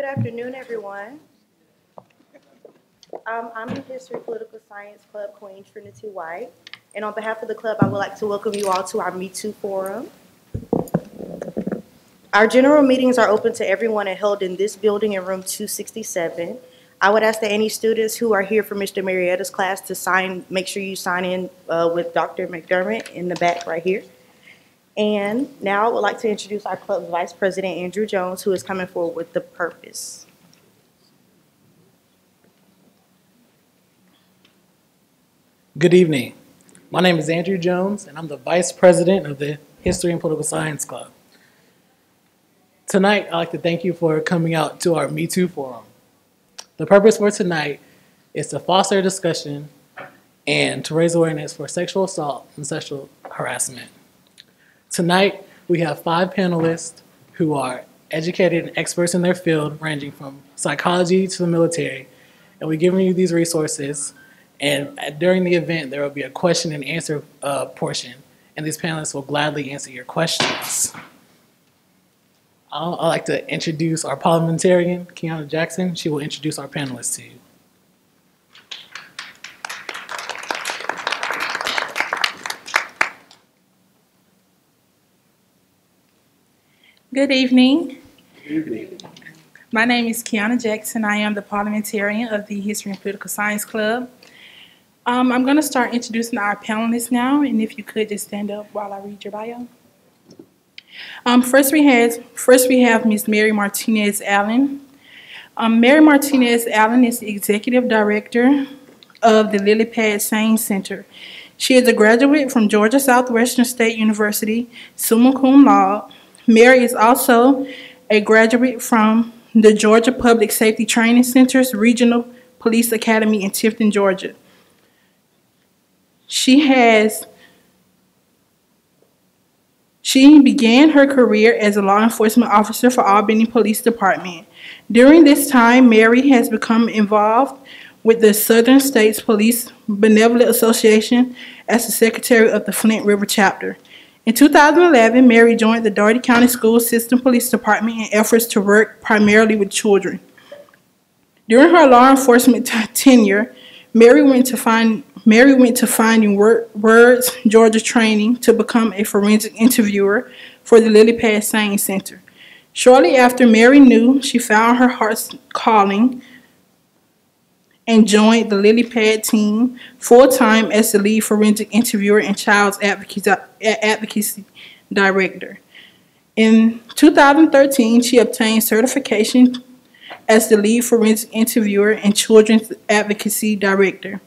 afternoon, everyone. I'm the History Political Science Club Queen Trinity White, and on behalf of the club, I would like to welcome you all to our Me Too Forum. Our general meetings are open to everyone and held in this building in room 267. I would ask that any students who are here for Mr. Marietta's class to make sure you sign in with Dr. McDermott in the back right here. And now I would like to introduce our club's Vice President, Andrew Jones, who is coming forward with the purpose. Good evening. My name is Andrew Jones, and I'm the Vice President of the History and Political Science Club. Tonight, I'd like to thank you for coming out to our Me Too Forum. The purpose for tonight is to foster discussion and to raise awareness for sexual assault and sexual harassment. Tonight, we have 5 panelists who are educated and experts in their field, ranging from psychology to the military, and we're giving you these resources. And during the event, there will be a question and answer portion, and these panelists will gladly answer your questions. I'd like to introduce our parliamentarian, Kiana Jackson. She will introduce our panelists to you. Good evening. Good evening. My name is Kiana Jackson. I am the parliamentarian of the History and Political Science Club. I'm going to start introducing our panelists now, and if you could just stand up while I read your bio. First we have Ms. Mary Martinez Allen. Mary Martinez Allen is the Executive Director of the Lily Pad Sane Center. She is a graduate from Georgia Southwestern State University, summa cum laude. Mary is also a graduate from the Georgia Public Safety Training Center's Regional Police Academy in Tifton, Georgia. She began her career as a law enforcement officer for Albany Police Department. During this time, Mary has become involved with the Southern States Police Benevolent Association as the secretary of the Flint River chapter. In 2011, Mary joined the Dougherty County School System Police Department in efforts to work primarily with children. During her law enforcement tenure, Mary went to Finding Words, Georgia training to become a forensic interviewer for the Lily Pad Sane Center. Shortly after Mary knew she found her heart's calling and joined the Lily Pad team full-time as the lead forensic interviewer and child advocacy director. In 2013, she obtained certification as the lead forensic interviewer and children's advocacy director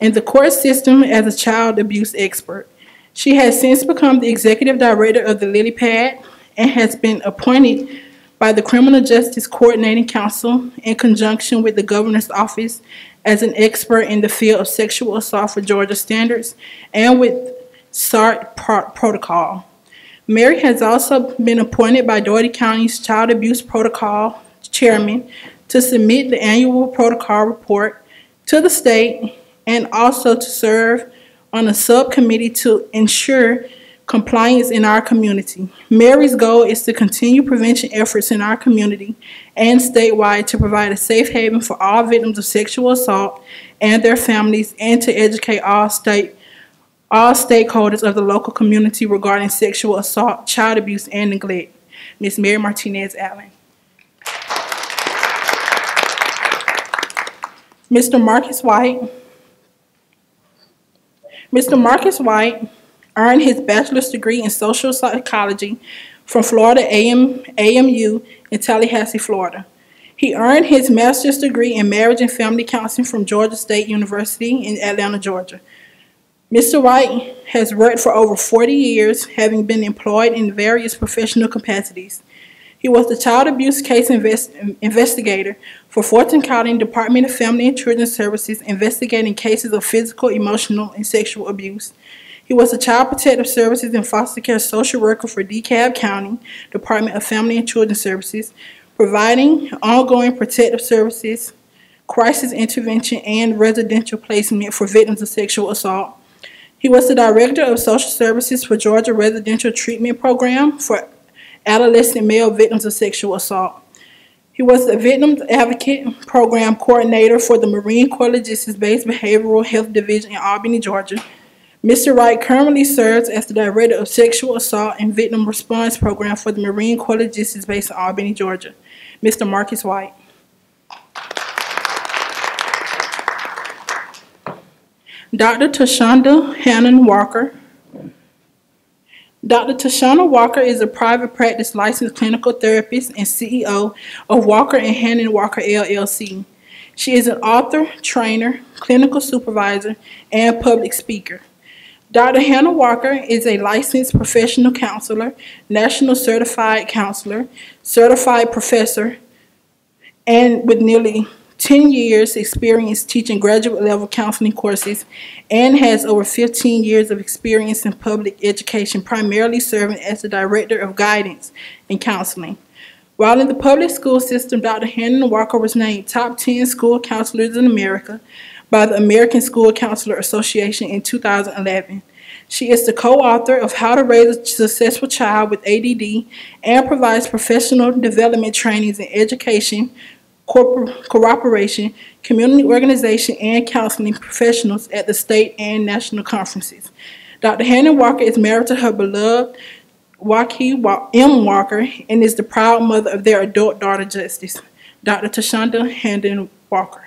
in the court system as a child abuse expert. She has since become the executive director of the Lily Pad and has been appointed by the Criminal Justice Coordinating Council in conjunction with the Governor's Office as an expert in the field of sexual assault for Georgia standards and with SART protocol. Mary has also been appointed by Dougherty County's Child Abuse Protocol Chairman to submit the annual protocol report to the state and also to serve on a subcommittee to ensure compliance in our community. Mary's goal is to continue prevention efforts in our community and statewide to provide a safe haven for all victims of sexual assault and their families, and to educate all stakeholders of the local community regarding sexual assault, child abuse, and neglect. Ms. Mary Martinez Allen. Mr. Marcus White. Mr. Marcus White earned his bachelor's degree in social psychology from Florida AMU in Tallahassee, Florida. He earned his master's degree in marriage and family counseling from Georgia State University in Atlanta, Georgia. Mr. White has worked for over 40 years, having been employed in various professional capacities. He was the child abuse case investigator for Fulton County Department of Family and Children's Services, investigating cases of physical, emotional, and sexual abuse. He was the Child Protective Services and Foster Care Social Worker for DeKalb County Department of Family and Children's Services, providing ongoing protective services, crisis intervention, and residential placement for victims of sexual assault. He was the Director of Social Services for Georgia Residential Treatment Program for adolescent male victims of sexual assault. He was the Victims Advocate Program Coordinator for the Marine Corps Logistics-Based Behavioral Health Division in Albany, Georgia. Mr. Wright currently serves as the Director of Sexual Assault and Victim Response Program for the Marine Corps Logistics-Based in Albany, Georgia. Mr. Marcus White. Dr. Tashonda Hannon Walker. Dr. Tashonda Walker is a private practice licensed clinical therapist and CEO of Walker and Hannon Walker LLC. She is an author, trainer, clinical supervisor, and public speaker. Dr. Hannah Walker is a licensed professional counselor, national certified counselor, certified professor, and with nearly 10 years experience teaching graduate level counseling courses, and has over 15 years of experience in public education, primarily serving as the Director of Guidance and Counseling. While in the public school system, Dr. Hannah Walker was named Top 10 School Counselors in America by the American School Counselor Association in 2011. She is the co-author of How to Raise a Successful Child with ADD and provides professional development trainings in education, cooperation, community organization, and counseling professionals at the state and national conferences. Dr. Hannah Walker is married to her beloved Waki M. Walker and is the proud mother of their adult daughter, Justice, Dr. Tashonda Hannon Walker.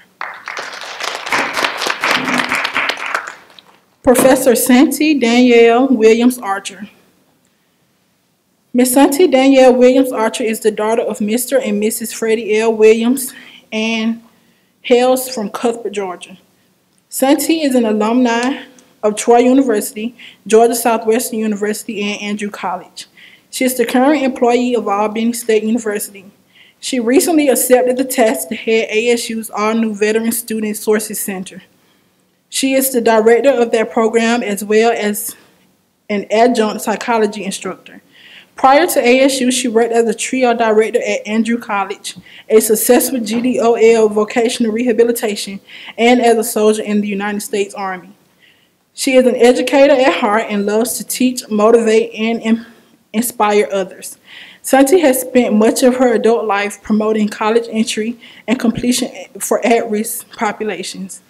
Professor Santi Danielle Williams Archer. Ms. Santi Danielle Williams Archer is the daughter of Mr. and Mrs. Freddie L. Williams and hails from Cuthbert, Georgia. Santi is an alumni of Troy University, Georgia Southwestern University, and Andrew College. She is the current employee of Albany State University. She recently accepted the task to head ASU's all-new Veteran Student Sources Center. She is the director of that program as well as an adjunct psychology instructor. Prior to ASU, she worked as a TRIO director at Andrew College, a successful GDOL vocational rehabilitation, and as a soldier in the United States Army. She is an educator at heart and loves to teach, motivate, and inspire others. Santi has spent much of her adult life promoting college entry and completion for at-risk populations.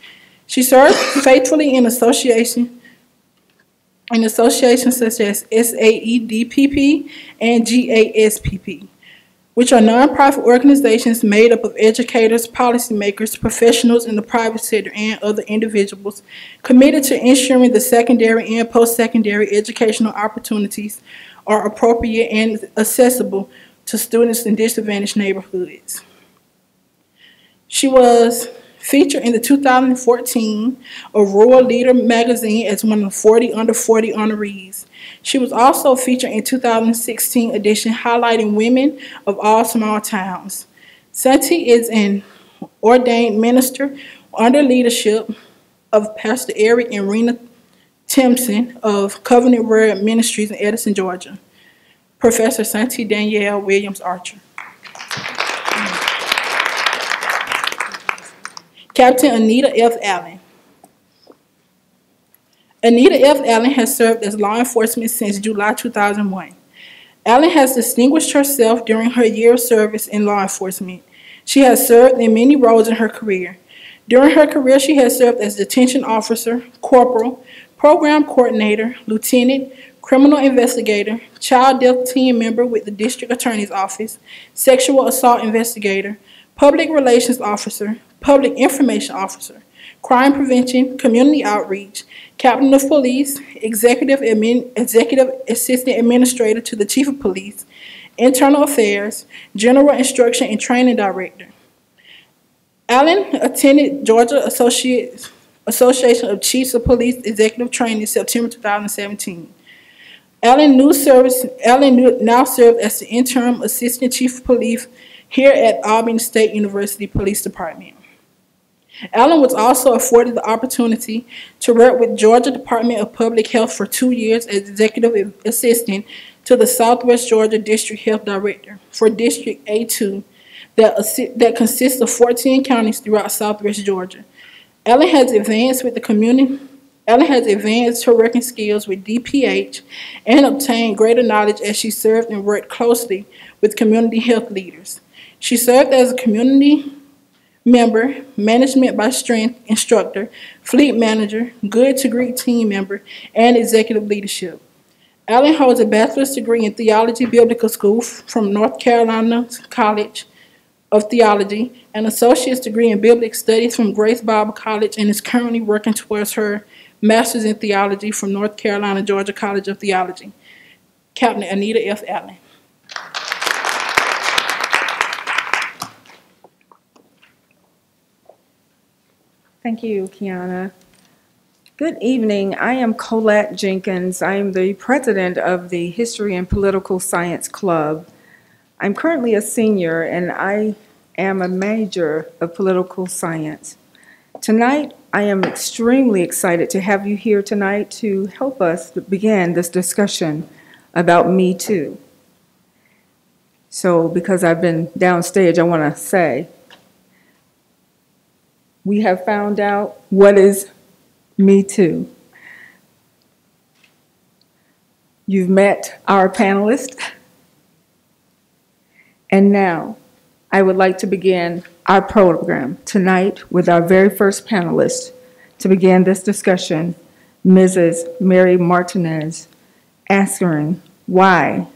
She serves faithfully in associations such as SAEDPP and GASPP, which are nonprofit organizations made up of educators, policymakers, professionals in the private sector, and other individuals committed to ensuring the secondary and post-secondary educational opportunities are appropriate and accessible to students in disadvantaged neighborhoods. She was featured in the 2014 Aurora Leader magazine as one of the 40 under 40 honorees. She was also featured in 2016 edition highlighting women of all small towns. Santi is an ordained minister under leadership of Pastor Eric and Rena Timpson of Covenant Word Ministries in Edison, Georgia. Professor Santi Danielle Williams Archer. Captain Anita F. Allen. Anita F. Allen has served as law enforcement since July 2001. Allen has distinguished herself during her year of service in law enforcement. She has served in many roles in her career. During her career, she has served as detention officer, corporal, program coordinator, lieutenant, criminal investigator, child death team member with the district attorney's office, sexual assault investigator, public relations officer, public information officer, crime prevention, community outreach, captain of police, executive assistant administrator to the chief of police, internal affairs, general instruction and training director. Allen attended Georgia Association of Chiefs of Police executive training in September 2017. Allen now serves as the interim assistant chief of police here at Albany State University Police Department. Allen was also afforded the opportunity to work with Georgia Department of Public Health for 2 years as executive assistant to the Southwest Georgia District Health Director for District A2 that consists of 14 counties throughout Southwest Georgia. Allen has advanced her working skills with DPH and obtained greater knowledge as she served and worked closely with community health leaders. She served as a community member, management by strength instructor, fleet manager, good to Great team member, and executive leadership. Allen holds a bachelor's degree in theology biblical school from North Carolina College of Theology, an associate's degree in biblical studies from Grace Bible College, and is currently working towards her master's in theology from North Carolina Georgia College of Theology. Captain Anita F. Allen. Thank you, Kiana. Good evening. I am Colette Jenkins. I am the president of the History and Political Science Club. I'm currently a senior, and I am a major of political science. Tonight, I am extremely excited to have you here tonight to help us begin this discussion about Me Too. So, because I've been downstage, I want to say, we have found out what is Me Too. You've met our panelists, and now I would like to begin our program tonight with our very first panelist to begin this discussion, Mrs. Mary Martinez, asking, why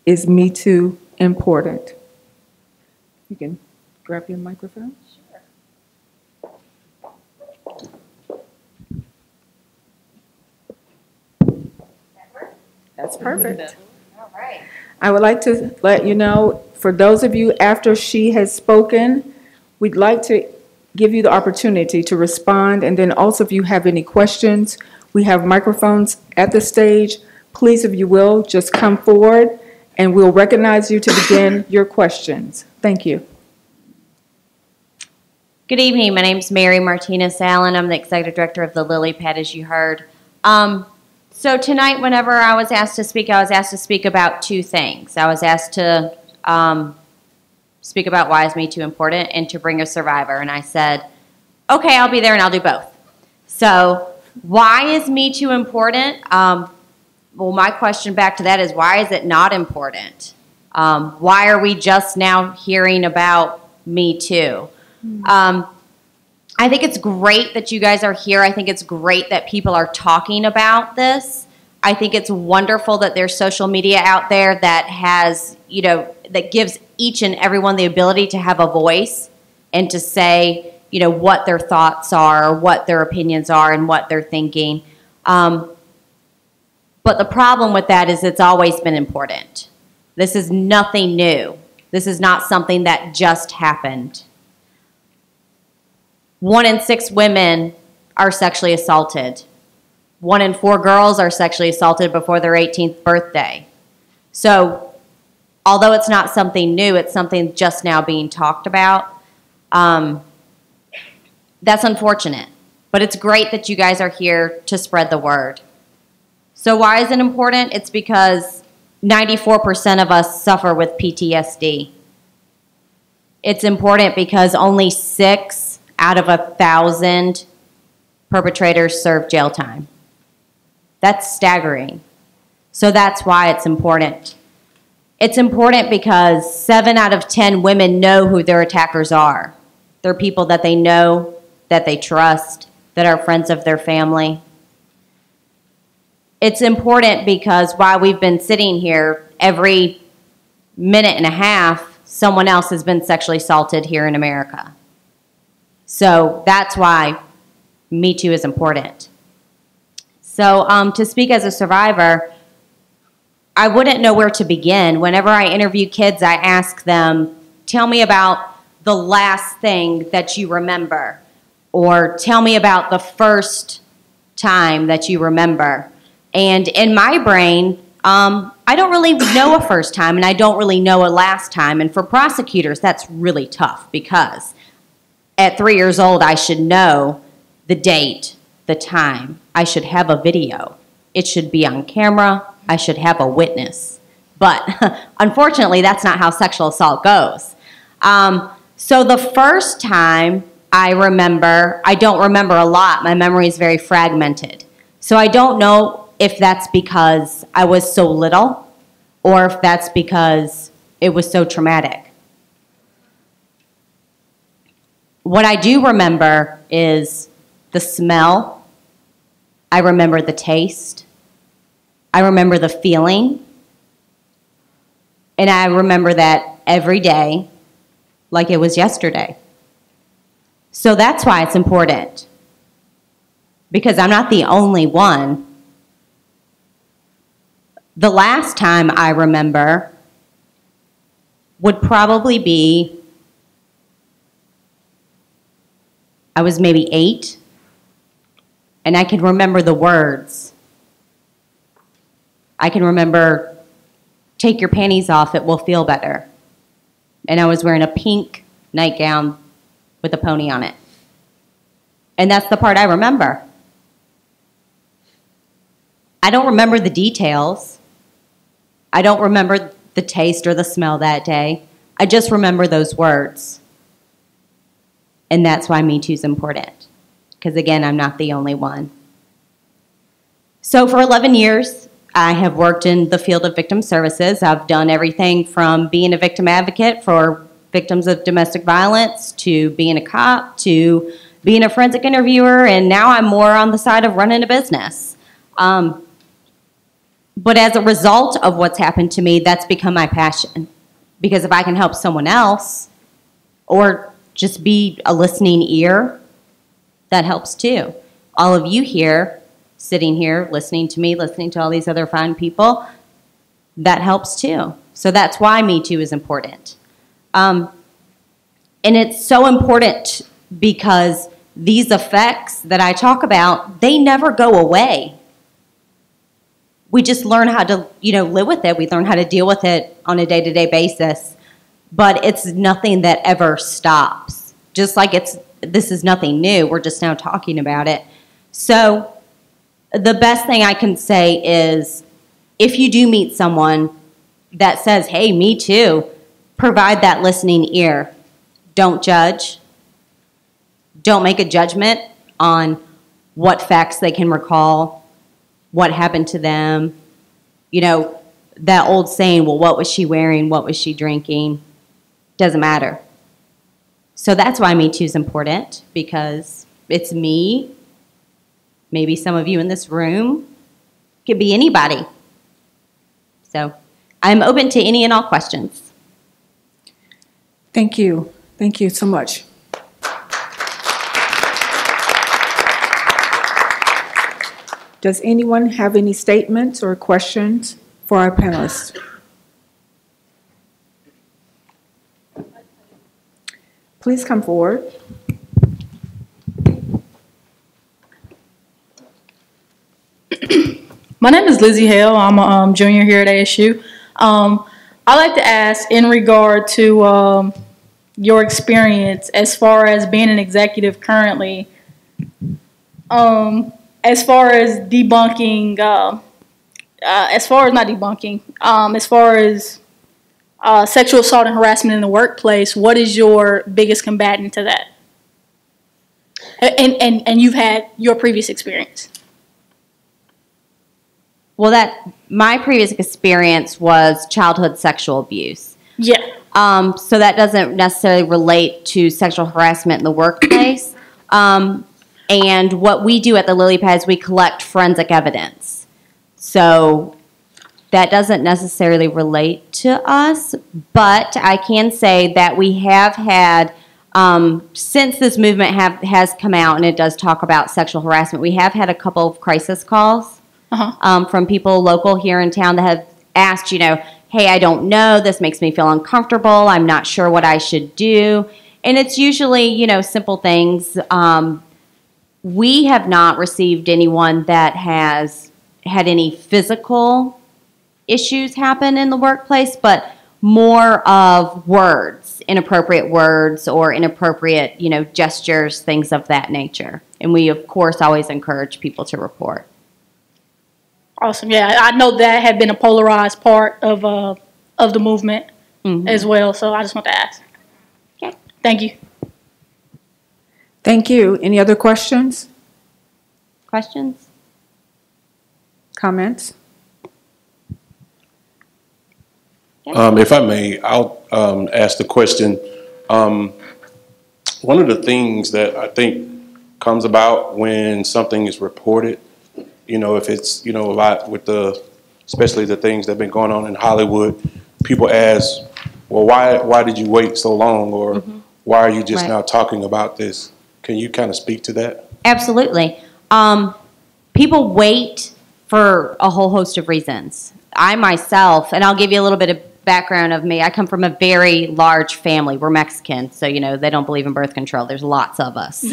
is Me Too important? You can grab your microphone. That's perfect. All right. I would like to let you know, for those of you after she has spoken, we'd like to give you the opportunity to respond, and then also if you have any questions, we have microphones at the stage. Please, if you will, just come forward and we'll recognize you to begin your questions. Thank you. Good evening. My name is Mary Martinez Allen. I'm the executive director of the Lily Pad, as you heard. So tonight, whenever I was asked to speak about two things. I was asked to speak about why is Me Too important and to bring a survivor. And I said, okay, I'll be there and I'll do both. So why is Me Too important? Well, my question back to that is, why is it not important? Why are we just now hearing about Me Too? I think it's great that you guys are here. I think it's great that people are talking about this. I think it's wonderful that there's social media out there that has, that gives each and everyone the ability to have a voice and to say, what their thoughts are, or what their opinions are, and what they're thinking. But the problem with that is it's always been important. This is nothing new. This is not something that just happened. 1 in 6 women are sexually assaulted. 1 in 4 girls are sexually assaulted before their 18th birthday. So, although it's not something new, it's something just now being talked about. That's unfortunate, but it's great that you guys are here to spread the word. So why is it important? It's because 94% of us suffer with PTSD. It's important because only 6 out of 1,000 perpetrators serve jail time. That's staggering. So that's why it's important. It's important because 7 out of 10 women know who their attackers are. They're people that they know, that they trust, that are friends of their family. It's important because while we've been sitting here, every minute and a half, someone else has been sexually assaulted here in America. So that's why Me Too is important. So to speak as a survivor, I wouldn't know where to begin. Whenever I interview kids, I ask them, tell me about the last thing that you remember, or tell me about the first time that you remember. And in my brain, I don't really know a first time, and I don't really know a last time. And for prosecutors, that's really tough because at 3 years old, I should know the date, the time. I should have a video. It should be on camera. I should have a witness. But unfortunately, that's not how sexual assault goes. So the first time I don't remember a lot. My memory is very fragmented. So I don't know if that's because I was so little or if that's because it was so traumatic. What I do remember is the smell. I remember the taste. I remember the feeling. And I remember that every day like it was yesterday. So that's why it's important. Because I'm not the only one. The last time I remember would probably be, I was maybe 8, and I can remember the words. I can remember, take your panties off, it will feel better. And I was wearing a pink nightgown with a pony on it. And that's the part I remember. I don't remember the details. I don't remember the taste or the smell that day. I just remember those words. And that's why Me Too is important. Because again, I'm not the only one. So for 11 years, I have worked in the field of victim services. I've done everything from being a victim advocate for victims of domestic violence to being a cop to being a forensic interviewer, and now I'm more on the side of running a business. But as a result of what's happened to me, that's become my passion. Because if I can help someone else, or just be a listening ear, that helps too. All of you here, sitting here, listening to me, listening to all these other fine people, that helps too. So that's why Me Too is important. And it's so important because these effects that I talk about, they never go away. We just learn how to, live with it. We learn how to deal with it on a day-to-day basis. But it's nothing that ever stops. Just like this is nothing new. We're just now talking about it. So the best thing I can say is if you do meet someone that says, hey, me too, provide that listening ear. Don't judge. Don't make a judgment on what facts they can recall, what happened to them. That old saying, well, what was she wearing? What was she drinking? Doesn't matter. So that's why Me Too is important, because it's me, maybe some of you in this room, could be anybody. So I'm open to any and all questions. Thank you. Thank you so much. Does anyone have any statements or questions for our panelists? Please come forward. My name is Lizzie Hale. I'm a junior here at ASU. I'd like to ask in regard to your experience as far as being an executive currently, as far as debunking, as far as sexual assault and harassment in the workplace, what is your biggest combatant to that? And you've had your previous experience. Well, my previous experience was childhood sexual abuse. Yeah. So that doesn't necessarily relate to sexual harassment in the workplace. And what we do at the Lily Pad is we collect forensic evidence. So that doesn't necessarily relate to us, but I can say that we have had, since this movement has come out and it does talk about sexual harassment, we have had a couple of crisis calls from people local here in town that have asked, hey, I don't know, this makes me feel uncomfortable, I'm not sure what I should do. And it's usually, simple things. We have not received anyone that has had any physical issues happen in the workplace, but more of words, inappropriate words or inappropriate, gestures, things of that nature. And we, of course, always encourage people to report. Awesome. Yeah, I know that had been a polarized part of the movement as well. So I just want to ask. Okay. Thank you. Thank you. Any other questions? Questions? Comments? If I may, I'll ask the question. one of the things that I think comes about when something is reported, you know, if it's, you know, a lot with especially the things that have been going on in Hollywood, people ask, well, why did you wait so long? Or why are you just now talking about this? Can you kind of speak to that? Absolutely. People wait for a whole host of reasons. I myself, and I'll give you a little bit of background of me. I come from a very large family. We're Mexican, so, you know, they don't believe in birth control. There's lots of us.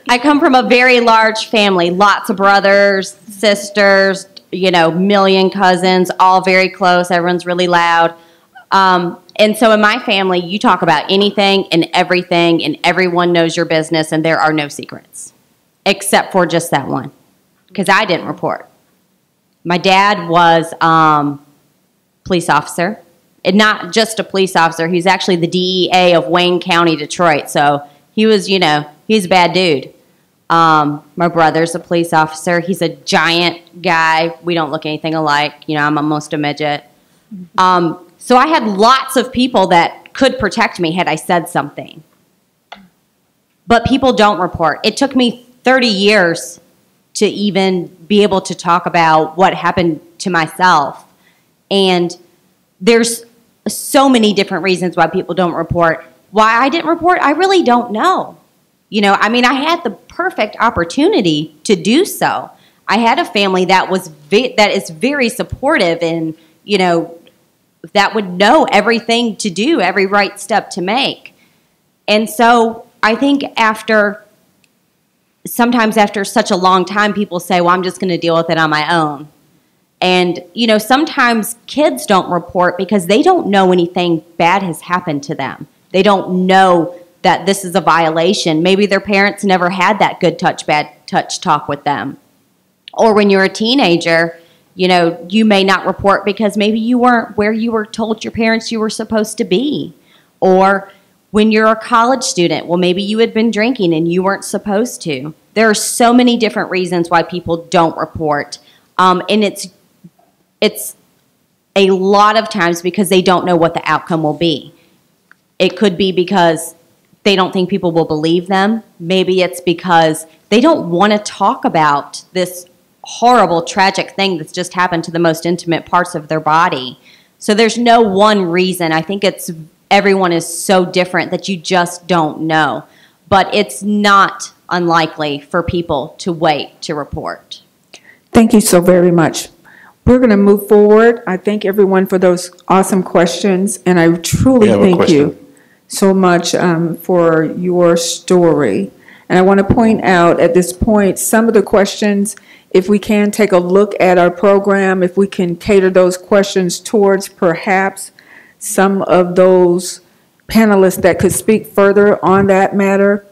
I come from a very large family. Lots of brothers, sisters, you know, million cousins, all very close. Everyone's really loud. And so in my family, you talk about anything and everything, and everyone knows your business, and there are no secrets, except for just that one, because I didn't report. My dad was police officer, and not just a police officer. He was actually the DEA of Wayne County, Detroit. So he was, you know, he's a bad dude. My brother's a police officer. He's a giant guy. We don't look anything alike. You know, I'm almost a midget. So I had lots of people that could protect me had I said something. But people don't report. It took me 30 years to even be able to talk about what happened to myself. And there's so many different reasons why people don't report. Why I didn't report, I really don't know. You know, I mean, I had the perfect opportunity to do so. I had a family that was that is very supportive, and, you know, that would know everything to do, every right step to make. And so I think sometimes after such a long time, people say, well, I'm just going to deal with it on my own. And, you know, sometimes kids don't report because they don't know anything bad has happened to them. They don't know that this is a violation. Maybe their parents never had that good touch, bad touch talk with them. Or when you're a teenager, you know, you may not report because maybe you weren't where you were told your parents you were supposed to be. Or when you're a college student, well, maybe you had been drinking and you weren't supposed to. There are so many different reasons why people don't report. And it's a lot of times because they don't know what the outcome will be. It could be because they don't think people will believe them. Maybe it's because they don't want to talk about this horrible, tragic thing that's just happened to the most intimate parts of their body. So there's no one reason. I think everyone is so different that you just don't know. But it's not unlikely for people to wait to report. Thank you so very much. We're going to move forward. I thank everyone for those awesome questions, and I truly thank you so much for your story. And I want to point out at this point, some of the questions, if we can take a look at our program, if we can cater those questions towards perhaps some of those panelists that could speak further on that matter.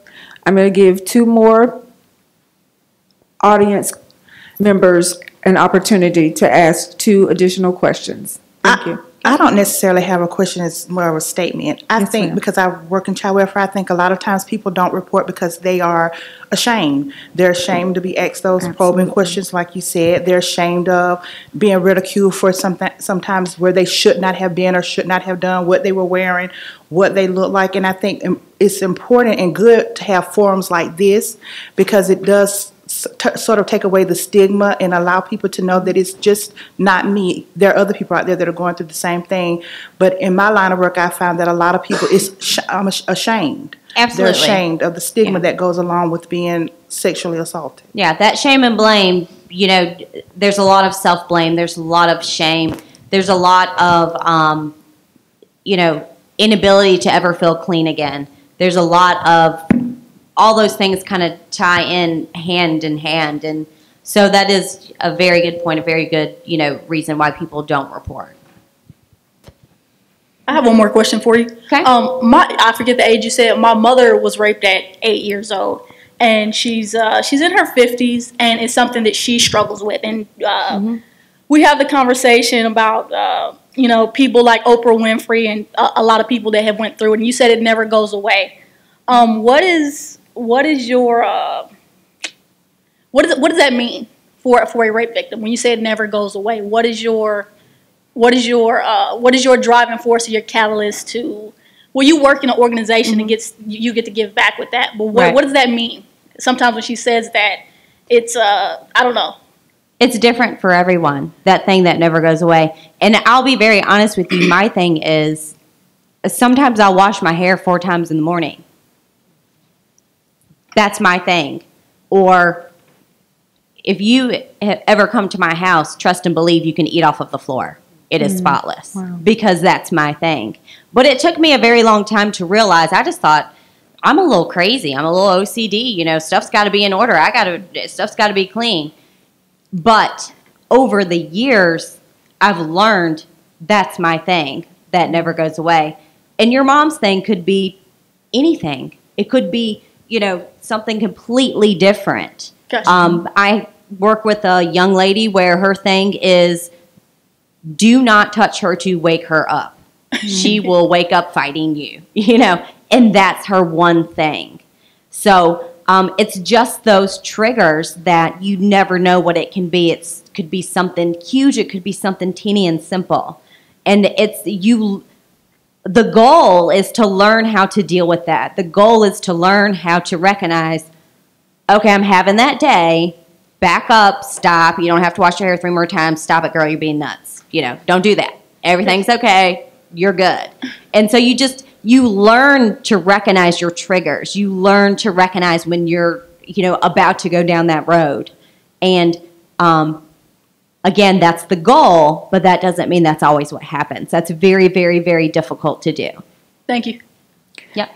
I'm going to give 2 more audience members an opportunity to ask 2 additional questions. Thank you. I don't necessarily have a question, it's more of a statement. I think because I work in child welfare, I think a lot of times people don't report because they are ashamed. They're ashamed to be asked those probing questions like you said. They're ashamed of being ridiculed for sometimes where they should not have been or should not have done, what they were wearing, what they look like. And I think it's important and good to have forums like this because it does sort of take away the stigma and allow people to know that it's just not me. There are other people out there that are going through the same thing. But in my line of work, I found that a lot of people is ashamed. Absolutely. They're ashamed of the stigma that goes along with being sexually assaulted. Yeah, that shame and blame, you know, there's a lot of self-blame. There's a lot of shame. There's a lot of, you know, inability to ever feel clean again. There's a lot of all those things kind of tie in hand. And so that is a very good point, a very good, you know, reason why people don't report. I have one more question for you. Okay. I forget the age you said. My mother was raped at 8 years old, and she's in her 50s, and it's something that she struggles with. And we have the conversation about, you know, people like Oprah Winfrey and a lot of people that have went through it. And you said it never goes away. What does that mean for a rape victim when you say it never goes away? What is your driving force or your catalyst to well, you work in an organization and you get to give back with that. But what does that mean? Sometimes when she says that, it's I don't know. It's different for everyone, that thing that never goes away. And I'll be very honest with you, my thing is sometimes I'll wash my hair 4 times in the morning. That's my thing. Or if you ever come to my house, trust and believe you can eat off of the floor. It is spotless. Wow. Because that's my thing. But it took me a very long time to realize, I just thought, I'm a little crazy. I'm a little OCD. You know, stuff's got to be in order. Stuff's got to be clean. But over the years, I've learned that's my thing. That never goes away. And your mom's thing could be anything. It could be, you know, something completely different. Gotcha. I work with a young lady where her thing is, do not touch her to wake her up. She will wake up fighting you, you know, and that's her one thing. So it's just those triggers that you never know what it can be. It could be something huge. It could be something teeny and simple. And the goal is to learn how to deal with that. The goal is to learn how to recognize, okay, I'm having that day. Back up, stop. You don't have to wash your hair 3 more times. Stop it, girl. You're being nuts. You know, don't do that. Everything's okay. You're good. And so you learn to recognize your triggers. You learn to recognize when you're, you know, about to go down that road. And again, that's the goal, but that doesn't mean that's always what happens. That's very, very, very difficult to do. Thank you. Yep.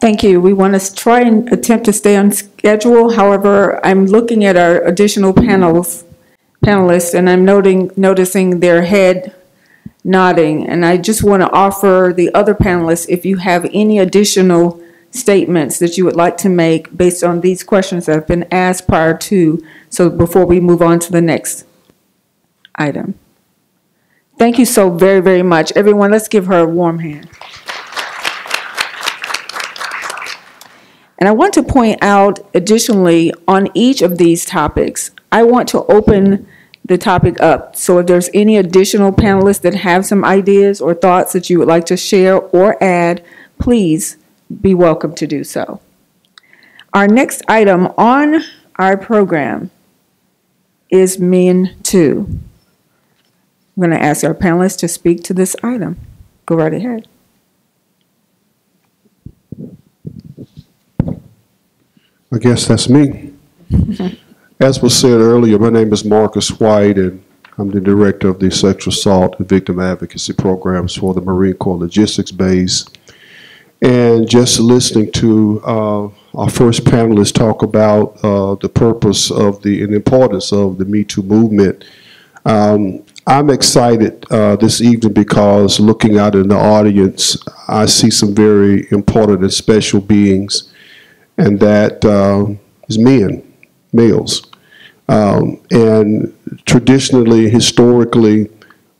Thank you. We want to try and attempt to stay on schedule. However, I'm looking at our additional panelists, and I'm noticing their head nodding. And I just want to offer the other panelists, if you have any additional statements that you would like to make based on these questions that have been asked prior to, so before we move on to the next item. Thank you so very, very much. Everyone, let's give her a warm hand. And I want to point out, additionally, on each of these topics, I want to open the topic up. So if there's any additional panelists that have some ideas or thoughts that you would like to share or add, please be welcome to do so. Our next item on our program is Men Too. I'm going to ask our panelists to speak to this item. Go right ahead. I guess that's me. As was said earlier, my name is Marcus White, and I'm the director of the Sexual Assault and Victim Advocacy Programs for the Marine Corps Logistics Base. And just listening to our first panelist talk about the purpose of and the importance of the Me Too movement, I'm excited this evening because looking out in the audience, I see some very important and special beings, and that is males. And traditionally, historically,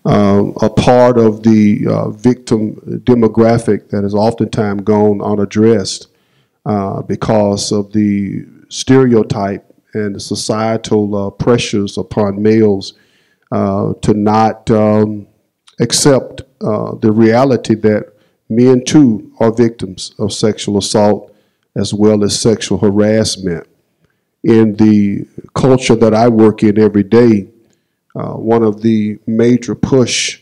a part of the victim demographic that has oftentimes gone unaddressed because of the stereotype and the societal pressures upon males to not accept the reality that men too are victims of sexual assault as well as sexual harassment. In the culture that I work in every day, one of the major push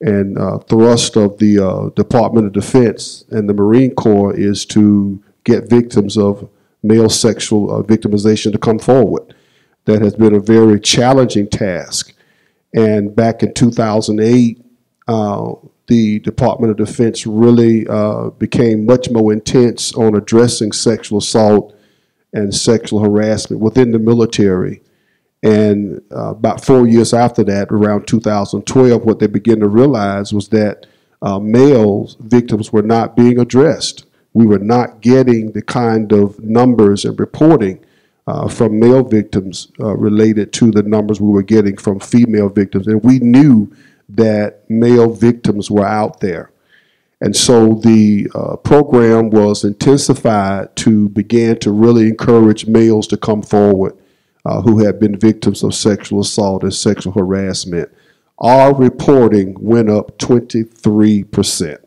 and thrust of the Department of Defense and the Marine Corps is to get victims of male sexual victimization to come forward. That has been a very challenging task. And back in 2008, the Department of Defense really became much more intense on addressing sexual assault and sexual harassment within the military. And about 4 years after that, around 2012, what they began to realize was that male victims were not being addressed. We were not getting the kind of numbers and reporting from male victims related to the numbers we were getting from female victims. And we knew that male victims were out there. And so the program was intensified to begin to really encourage males to come forward who had been victims of sexual assault and sexual harassment. Our reporting went up 23%.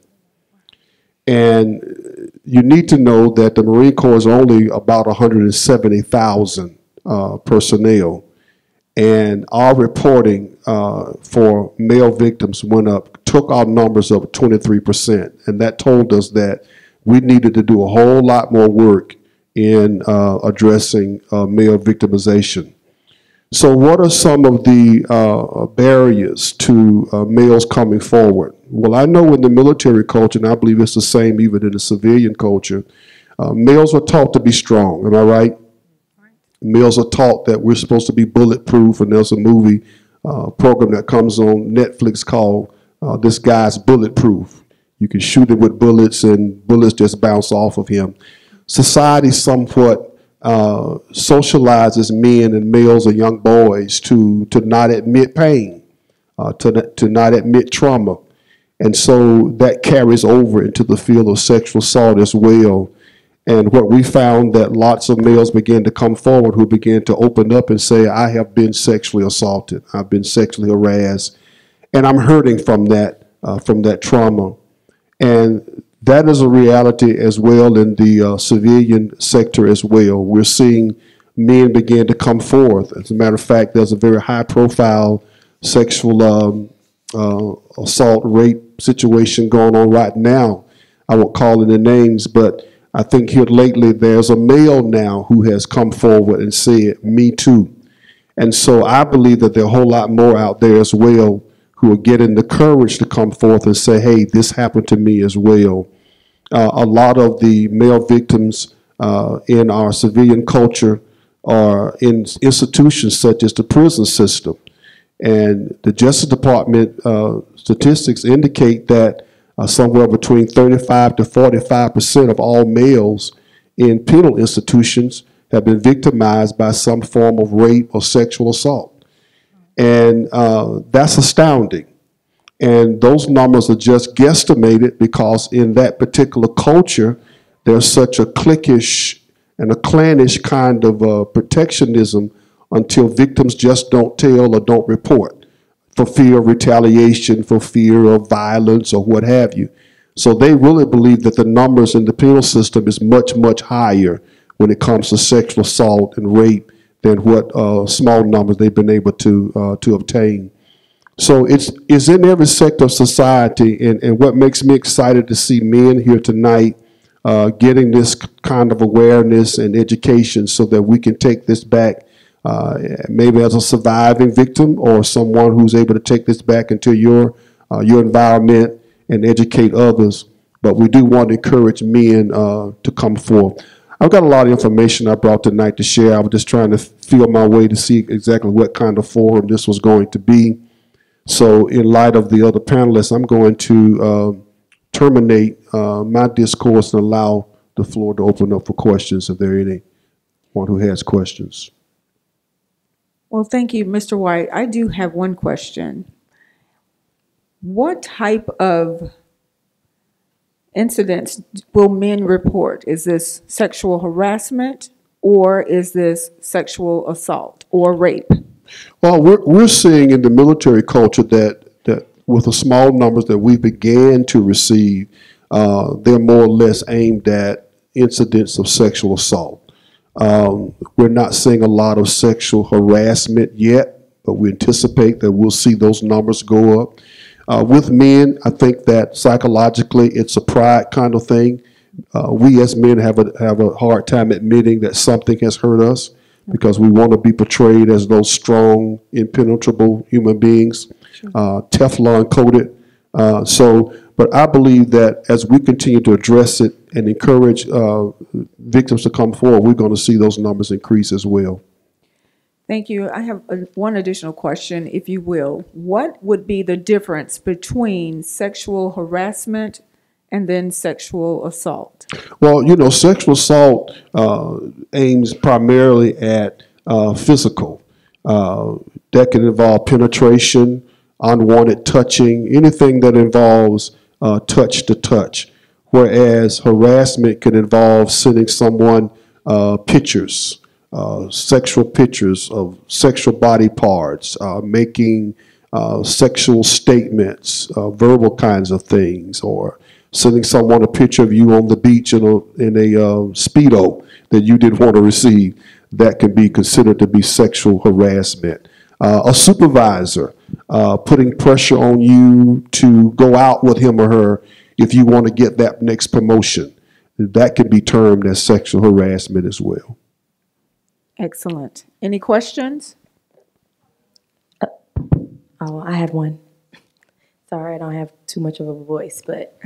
And you need to know that the Marine Corps is only about 170,000 personnel. And our reporting for male victims went up, took our numbers up 23%. And that told us that we needed to do a whole lot more work in addressing male victimization. So what are some of the barriers to males coming forward? Well, I know in the military culture, and I believe it's the same even in the civilian culture, males are taught to be strong, am I right? Males are taught that we're supposed to be bulletproof, and there's a movie program that comes on Netflix called This Guy's Bulletproof. You can shoot him with bullets, and bullets just bounce off of him. Society somewhat socializes men and males and young boys to not admit pain, to not admit trauma. And so that carries over into the field of sexual assault as well. And what we found that lots of males began to come forward who began to open up and say, I have been sexually assaulted, I've been sexually harassed, and I'm hurting from that trauma. And that is a reality as well in the civilian sector as well. We're seeing men begin to come forth. As a matter of fact, there's a very high-profile sexual assault, rape situation going on right now. I won't call any names, but I think here lately there's a male now who has come forward and said, me too. And so I believe that there are a whole lot more out there as well who are getting the courage to come forth and say, hey, this happened to me as well. A lot of the male victims in our civilian culture are in institutions such as the prison system. And the Justice Department statistics indicate that somewhere between 35 to 45% of all males in penal institutions have been victimized by some form of rape or sexual assault. And that's astounding. And those numbers are just guesstimated because in that particular culture, there's such a cliquish and a clannish kind of protectionism until victims just don't tell or don't report for fear of retaliation, for fear of violence or what have you. So they really believe that the numbers in the penal system is much, much higher when it comes to sexual assault and rape than what small numbers they've been able to obtain. So it's in every sector of society, and what makes me excited to see men here tonight getting this kind of awareness and education so that we can take this back maybe as a surviving victim or someone who's able to take this back into your environment and educate others. But we do want to encourage men to come forth. I've got a lot of information I brought tonight to share. I was just trying to feel my way to see exactly what kind of forum this was going to be. So in light of the other panelists, I'm going to terminate my discourse and allow the floor to open up for questions if there are anyone who has questions. Well, thank you, Mr. White. I do have one question. What type of incidents will men report? Is this sexual harassment, or is this sexual assault or rape? Well, we're seeing in the military culture that with the small numbers that we began to receive, they're more or less aimed at incidents of sexual assault. We're not seeing a lot of sexual harassment yet, but we anticipate that we'll see those numbers go up. With men, I think that psychologically it's a pride kind of thing. We as men have a hard time admitting that something has hurt us because we want to be portrayed as those strong, impenetrable human beings, Teflon coated. But I believe that as we continue to address it and encourage victims to come forward, we're going to see those numbers increase as well. Thank you. I have one additional question, if you will. What would be the difference between sexual harassment and then sexual assault? Well, you know, sexual assault aims primarily at physical. That can involve penetration, unwanted touching, anything that involves touch to touch. Whereas harassment can involve sending someone pictures, sexual pictures of sexual body parts, making sexual statements, verbal kinds of things, or sending someone a picture of you on the beach in a Speedo that you didn't want to receive, that can be considered to be sexual harassment. A supervisor putting pressure on you to go out with him or her if you want to get that next promotion, that can be termed as sexual harassment as well. Excellent. Any questions? Oh, I have one. Sorry, I don't have too much of a voice, but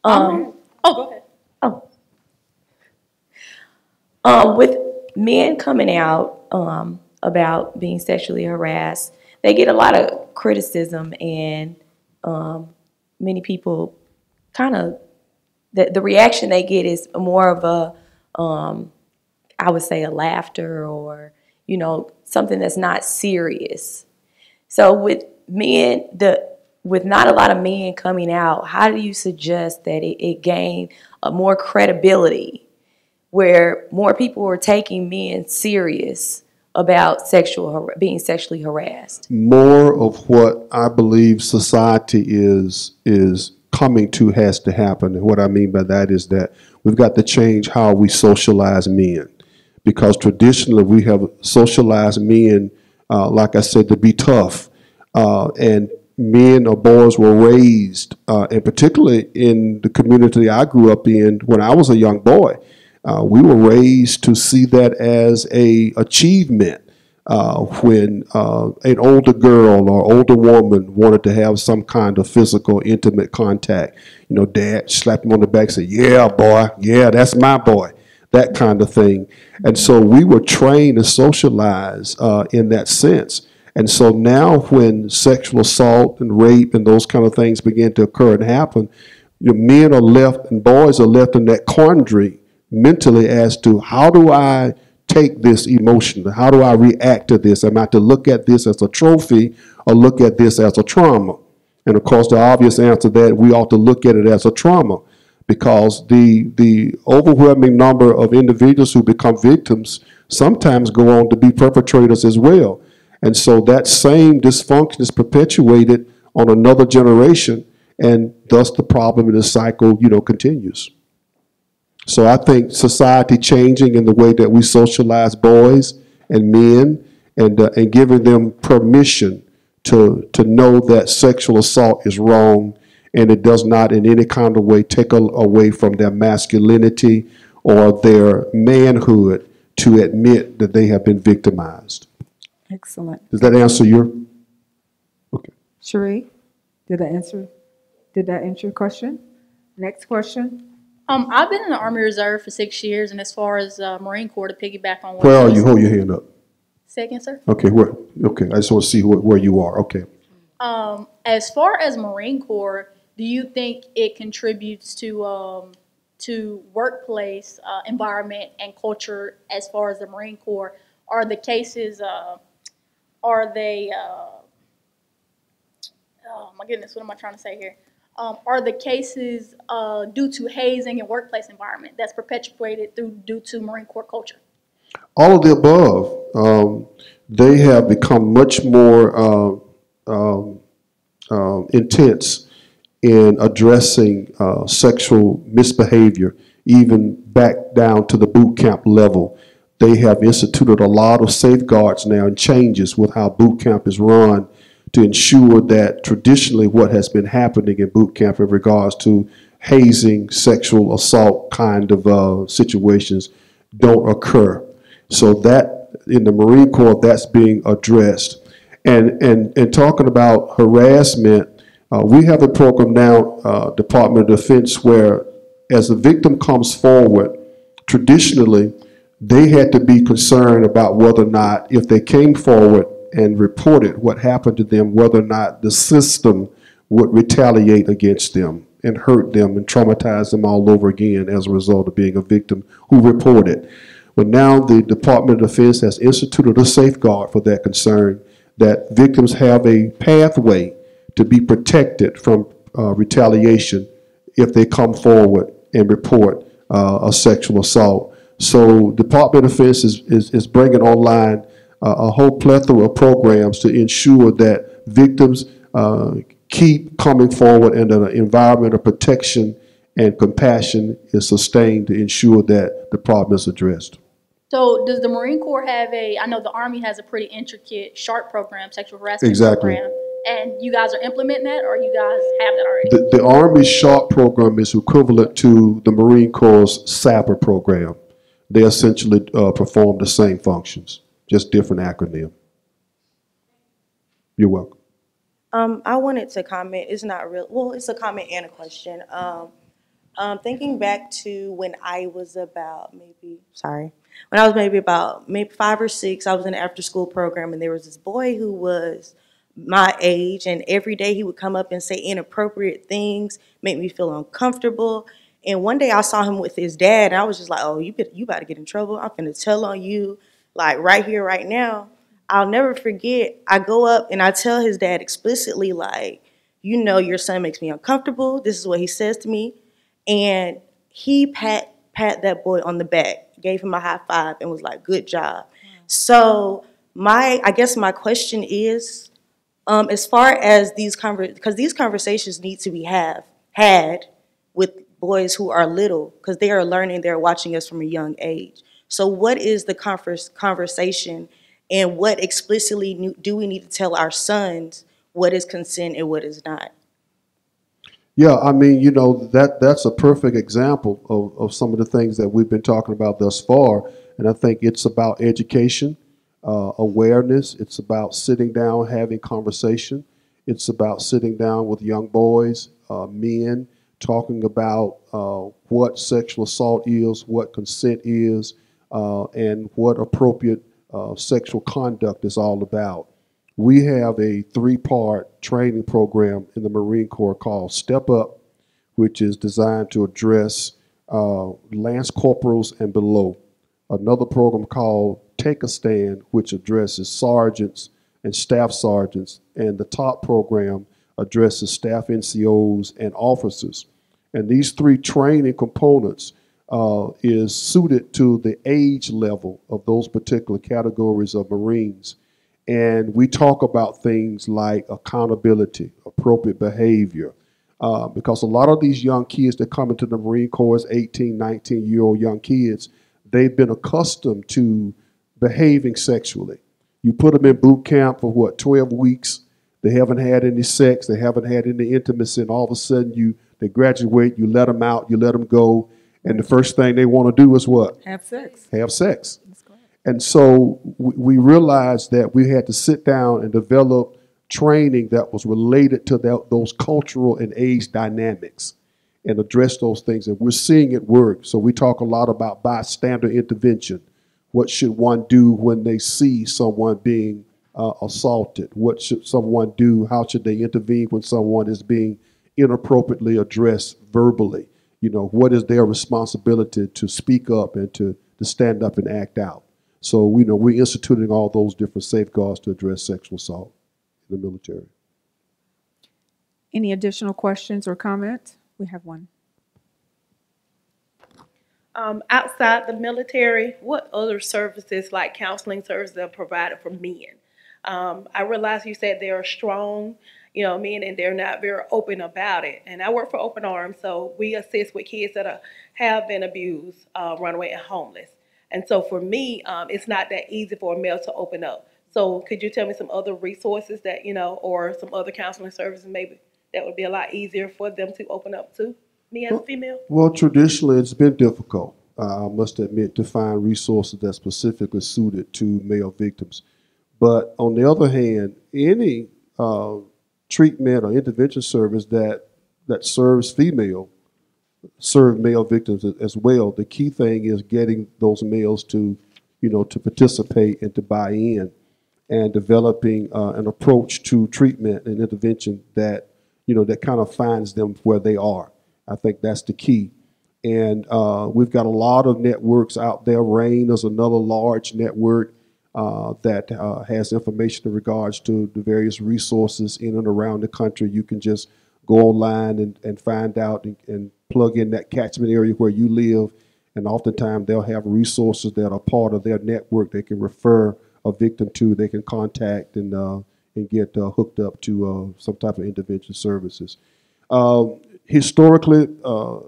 Oh, go ahead. with men coming out about being sexually harassed, they get a lot of criticism, and many people kind of, the reaction they get is more of a, I would say, a laughter, or, you know, something that's not serious. So with men, with not a lot of men coming out, how do you suggest that it gain a more credibility, where more people are taking men serious about being sexually harassed? More of what I believe society is coming to has to happen. And what I mean by that is that we've got to change how we socialize men, because traditionally we have socialized men, like I said, to be tough, and men or boys were raised, and particularly in the community I grew up in when I was a young boy, we were raised to see that as a achievement. When an older girl or older woman wanted to have some kind of physical, intimate contact, you know, dad slapped him on the back and said, "Yeah, boy, yeah, that's my boy," that kind of thing. And so we were trained and socialized in that sense. And so now when sexual assault and rape and those kind of things begin to occur and happen, you know, men are left and boys are left in that quandary mentally as to, how do I take this emotionally? How do I react to this? Am I to look at this as a trophy or look at this as a trauma? And of course, the obvious answer to that, we ought to look at it as a trauma, because the overwhelming number of individuals who become victims sometimes go on to be perpetrators as well. And so that same dysfunction is perpetuated on another generation, and thus the problem in the cycle, you know, continues. So I think society changing in the way that we socialize boys and men, and giving them permission to know that sexual assault is wrong, and it does not in any kind of way take away from their masculinity or their manhood to admit that they have been victimized. Excellent. Does that answer your? Okay. Cherie, did that answer your question? Next question. I've been in the Army Reserve for 6 years, and as far as Marine Corps, to piggyback on what Where are you? Hold your hand up. Second, sir. Okay, where? Okay, I just want to see where you are. Okay. As far as Marine Corps, do you think it contributes to workplace environment and culture? As far as the Marine Corps, are the cases oh my goodness, what am I trying to say here? Are the cases due to hazing and workplace environment that's perpetuated due to Marine Corps culture? All of the above. They have become much more intense in addressing sexual misbehavior, even back down to the boot camp level. They have instituted a lot of safeguards now and changes with how boot camp is run, to ensure that traditionally what has been happening in boot camp in regards to hazing, sexual assault kind of situations don't occur. So that in the Marine Corps, that's being addressed. And talking about harassment, we have a program now, Department of Defense, where as the victim comes forward, traditionally they had to be concerned about whether or not, if they came forward and reported what happened to them, whether or not the system would retaliate against them and hurt them and traumatize them all over again as a result of being a victim who reported. But now the Department of Defense has instituted a safeguard for that concern, that victims have a pathway to be protected from retaliation if they come forward and report a sexual assault. So Department of Defense is bringing online a whole plethora of programs to ensure that victims keep coming forward in an environment of protection and compassion is sustained to ensure that the problem is addressed. So does the Marine Corps have I know the Army has a pretty intricate SHARP program, sexual harassment Exactly. program, and you guys are implementing that, or you guys have that already? The Army SHARP program is equivalent to the Marine Corps SAPR program. They essentially perform the same functions, just different acronym. You're welcome. I wanted to comment. It's not real. Well, it's a comment and a question. Thinking back to when I was about when I was maybe 5 or 6, I was in an after-school program, and there was this boy who was my age, and every day he would come up and say inappropriate things, make me feel uncomfortable. And one day I saw him with his dad, and I was just like, "Oh, you about to get in trouble. I'm finna tell on you, like right here, right now." I'll never forget. I go up and I tell his dad explicitly, like, "You know, your son makes me uncomfortable. This is what he says to me." And he pat that boy on the back, gave him a high five, and was like, "Good job." So I guess my question is, as far as because these conversations need to be had with boys who are little, because they are learning, they're watching us from a young age. So what is the conversation, and what explicitly do we need to tell our sons what is consent and what is not? Yeah, I mean, you know, that's a perfect example of some of the things that we've been talking about thus far. And I think it's about education, awareness. It's about sitting down, having conversation. It's about sitting down with young boys, men, talking about what sexual assault is, what consent is, and what appropriate sexual conduct is all about. We have a 3-part training program in the Marine Corps called Step Up, which is designed to address lance corporals and below. Another program called Take a Stand, which addresses sergeants and staff sergeants. And the top program addresses staff NCOs and officers. And these 3 training components is suited to the age level of those particular categories of Marines. And we talk about things like accountability, appropriate behavior, because a lot of these young kids that come into the Marine Corps as 18, 19-year-old young kids, they've been accustomed to behaving sexually. You put them in boot camp for 12 weeks. They haven't had any sex. They haven't had any intimacy. And all of a sudden they graduate, you let them out, you let them go. And the first thing they want to do is what? Have sex. Have sex. And so we realized that we had to sit down and develop training that was related to those cultural and age dynamics and address those things. And we're seeing it work. So we talk a lot about bystander intervention. What should one do when they see someone being assaulted? What should someone do? How should they intervene when someone is being inappropriately addressed verbally? You know, what is their responsibility to speak up and to stand up and act out? So, you know, we're instituting all those different safeguards to address sexual assault in the military. Any additional questions or comments? We have one. Outside the military, what other services like counseling services are provided for men? I realize you said they're strong, men, and they're not very open about it. And I work for Open Arms, so we assist with kids that have been abused, runaway, and homeless. And so for me, it's not that easy for a male to open up. So could you tell me some other resources that, or some other counseling services maybe that would be a lot easier for them to open up to me as a female? Well, traditionally, it's been difficult, I must admit, to find resources that specifically suited to male victims. But on the other hand, any treatment or intervention service that serves male victims as well. The key thing is getting those males to participate and to buy in, and developing an approach to treatment and intervention that kind of finds them where they are. I think that's the key. And we've got a lot of networks out there. RAIN is another large network that has information in regards to the various resources in and around the country. You can just go online and find out and plug in that catchment area where you live, and oftentimes they'll have resources that are part of their network they can refer a victim to, they can contact and get hooked up to some type of intervention services. historically,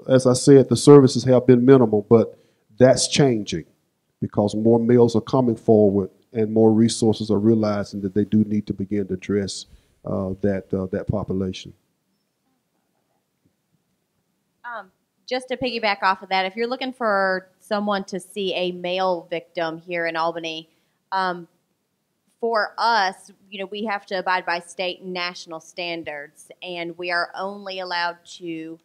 as I said, the services have been minimal, but that's changing because more males are coming forward and more resources are realizing that they do need to begin to address that population. Just to piggyback off of that, if you're looking for someone to see a male victim here in Albany, for us, we have to abide by state and national standards, and we are only allowed to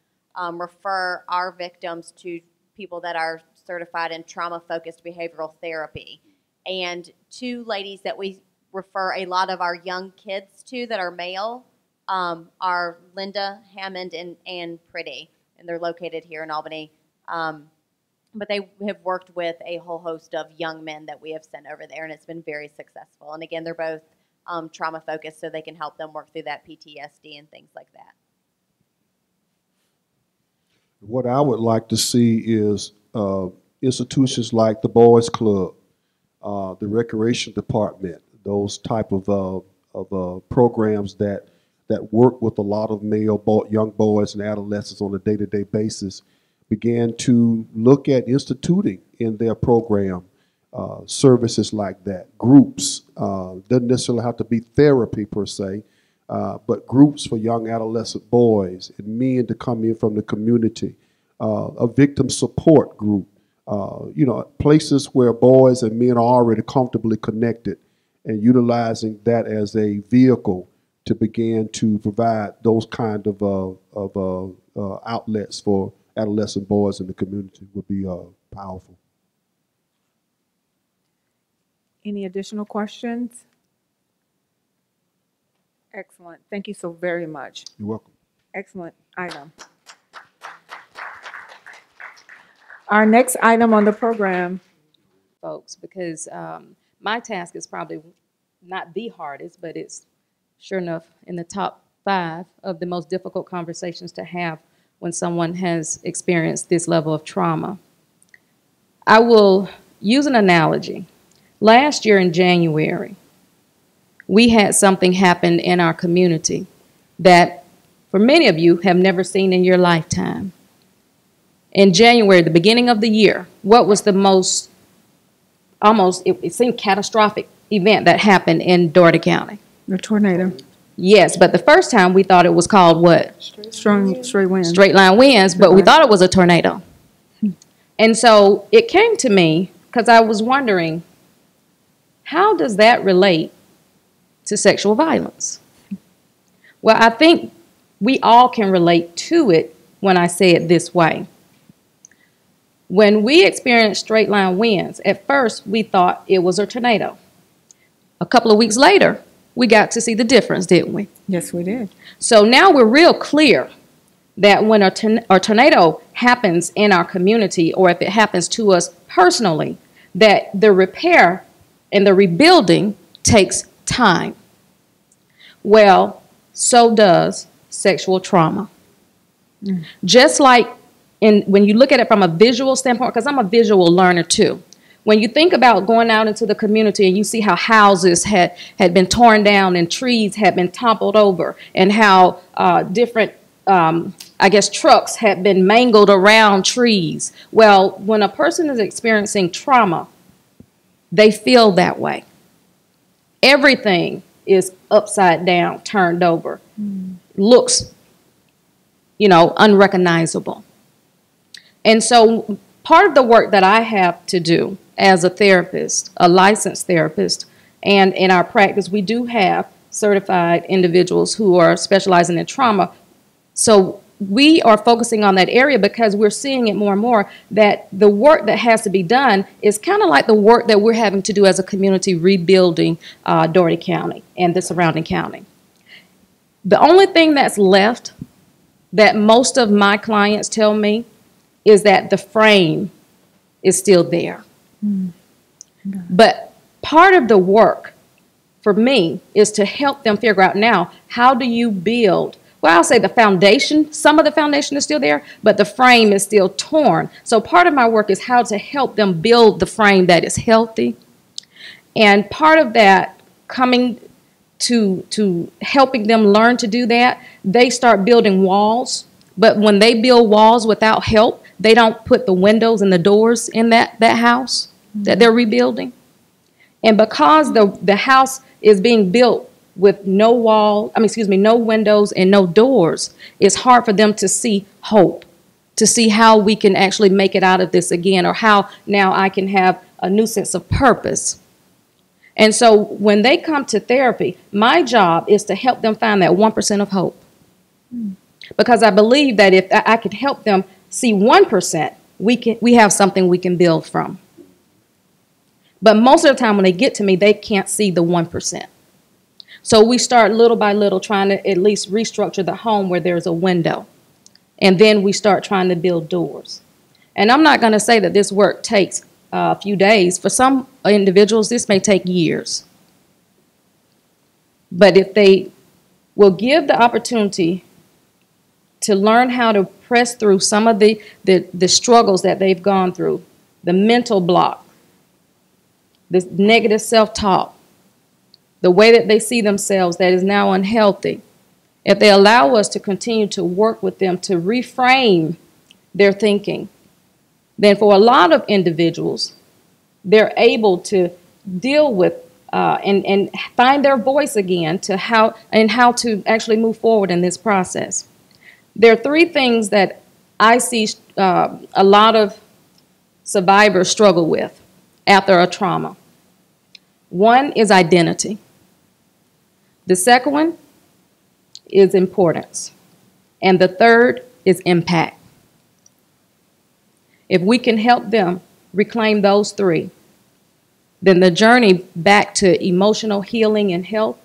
refer our victims to people that are certified in trauma-focused behavioral therapy. And two ladies that we refer a lot of our young kids to that are male are Linda Hammond and Ann Pretty, and they're located here in Albany. But they have worked with a whole host of young men that we have sent over there, and it's been very successful. And again, they're both trauma-focused, so they can help them work through that PTSD and things like that. What I would like to see is institutions like the Boys Club, the Recreation Department, those type of programs that work with a lot of young boys and adolescents on a day-to-day basis, began to look at instituting in their program services like that. Groups, doesn't necessarily have to be therapy per se, but groups for young adolescent boys and men to come in from the community, a victim support group, places where boys and men are already comfortably connected, and utilizing that as a vehicle to begin to provide those kind of outlets for adolescent boys in the community would be powerful. Any additional questions? Excellent. Thank you so very much. You're welcome. Excellent item. Our next item on the program. Folks, because my task is probably not the hardest, but it's sure enough in the top 5 of the most difficult conversations to have when someone has experienced this level of trauma. I will use an analogy. Last year in January, we had something happen in our community that for many of you have never seen in your lifetime. In January, the beginning of the year, what was the most, it seemed catastrophic event that happened in Doherty County? The tornado. Yes, but the first time we thought it was called what? Straight winds. Straight line winds, but we thought it was a tornado. And so it came to me because I was wondering, how does that relate to sexual violence? Well, I think we all can relate to it when I say it this way. When we experienced straight line winds, at first we thought it was a tornado. A couple of weeks later, we got to see the difference, didn't we? Yes, we did. So now we're real clear that when a tornado happens in our community, or if it happens to us personally, that the repair and the rebuilding takes time. Well, so does sexual trauma. Just like when you look at it from a visual standpoint, because I'm a visual learner too. When you think about going out into the community and you see how houses had been torn down and trees had been toppled over, and how different, trucks had been mangled around trees. Well, when a person is experiencing trauma, they feel that way. Everything is upside down, turned over, looks, unrecognizable. And so part of the work that I have to do as a therapist, a licensed therapist, and in our practice, we do have certified individuals who are specializing in trauma. So we are focusing on that area because we're seeing it more and more that the work that has to be done is kind of like the work that we're having to do as a community rebuilding Doherty County and the surrounding county. The only thing that's left that most of my clients tell me is that the frame is still there. But part of the work for me is to help them figure out now, how do you build? Well, I'll say the foundation, some of the foundation is still there, but the frame is still torn. So part of my work is how to help them build the frame that is healthy. And part of that coming to helping them learn to do that, they start building walls but when they build walls without help, they don't put the windows and the doors in that house that they're rebuilding. And because the house is being built with no windows and no doors, it's hard for them to see hope, to see how we can actually make it out of this again, or how now I can have a new sense of purpose. And so when they come to therapy, my job is to help them find that 1% of hope. Because I believe that if I could help them see 1%, we have something we can build from. But most of the time when they get to me, they can't see the 1%. So we start little by little trying to at least restructure the home where there's a window. And then we start trying to build doors. And I'm not going to say that this work takes a few days. For some individuals, this may take years. But if they will give the opportunity to learn how to press through some of the struggles that they've gone through, the mental block, this negative self-talk, the way that they see themselves that is now unhealthy, if they allow us to continue to work with them to reframe their thinking, then for a lot of individuals, they're able to deal with and find their voice again to how to actually move forward in this process. There are three things that I see a lot of survivors struggle with after a trauma. One is identity. The second one is importance. And the third is impact. If we can help them reclaim those three, then the journey back to emotional healing and health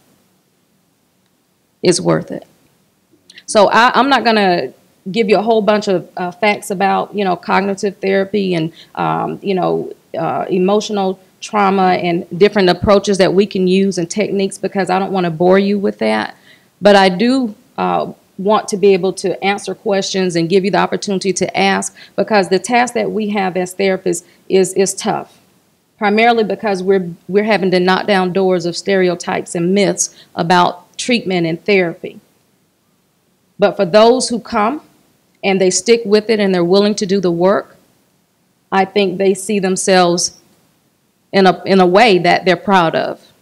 is worth it. So I'm not going to give you a whole bunch of facts about, cognitive therapy and, emotional trauma and different approaches that we can use and techniques, because I don't want to bore you with that. But I do want to be able to answer questions and give you the opportunity to ask, because the task that we have as therapists is tough, primarily because we're having to knock down doors of stereotypes and myths about treatment and therapy. But for those who come and they stick with it and they're willing to do the work, I think they see themselves in a way that they're proud of.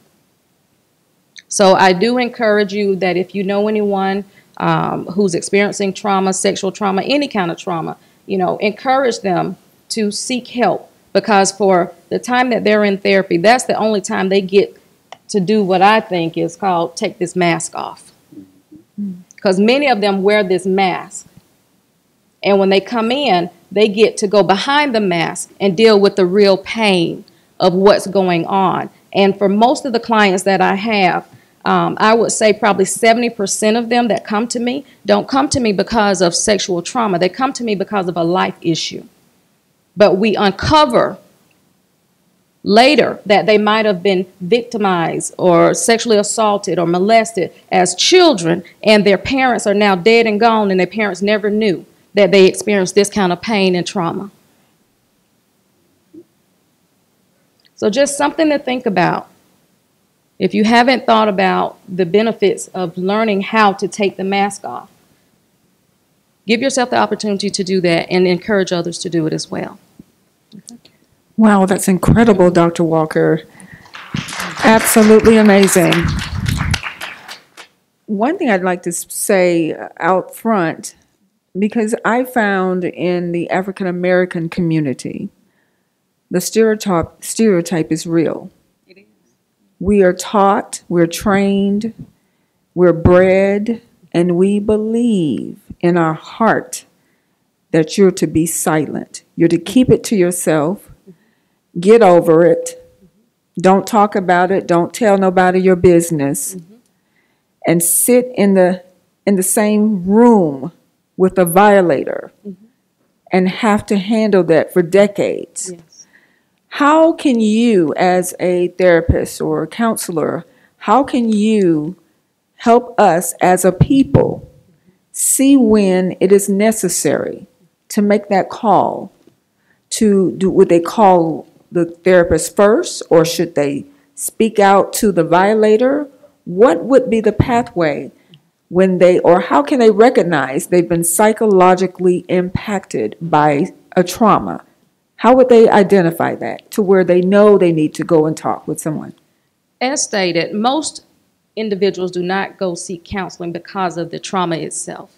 So I do encourage you that if you know anyone who's experiencing trauma, sexual trauma, any kind of trauma, encourage them to seek help, because for the time that they're in therapy, that's the only time they get to do what I think is called take this mask off. Because many of them wear this mask. And when they come in, they get to go behind the mask and deal with the real pain of what's going on. And for most of the clients that I have, I would say probably 70% of them that come to me don't come to me because of sexual trauma. They come to me because of a life issue. But we uncover later that they might have been victimized or sexually assaulted or molested as children, and their parents are now dead and gone, and their parents never knew that they experienced this kind of pain and trauma. So just something to think about. If you haven't thought about the benefits of learning how to take the mask off, give yourself the opportunity to do that and encourage others to do it as well. Wow, that's incredible, Dr. Walker. Absolutely amazing. One thing I'd like to say out front, because I found in the African American community, the stereotype is real. It is. We are taught, we're trained, we're bred, and we believe in our heart that you're to be silent. You're to keep it to yourself, get over it, don't talk about it, don't tell nobody your business, and sit in the same room with a violator and have to handle that for decades. Yes. How can you, as a therapist or a counselor, how can you help us as a people see when it is necessary to make that call? Would they call the therapist first, or should they speak out to the violator? What would be the pathway when they, or how can they recognize they've been psychologically impacted by a trauma? How would they identify that to where they know they need to go and talk with someone? As stated, most individuals do not go seek counseling because of the trauma itself.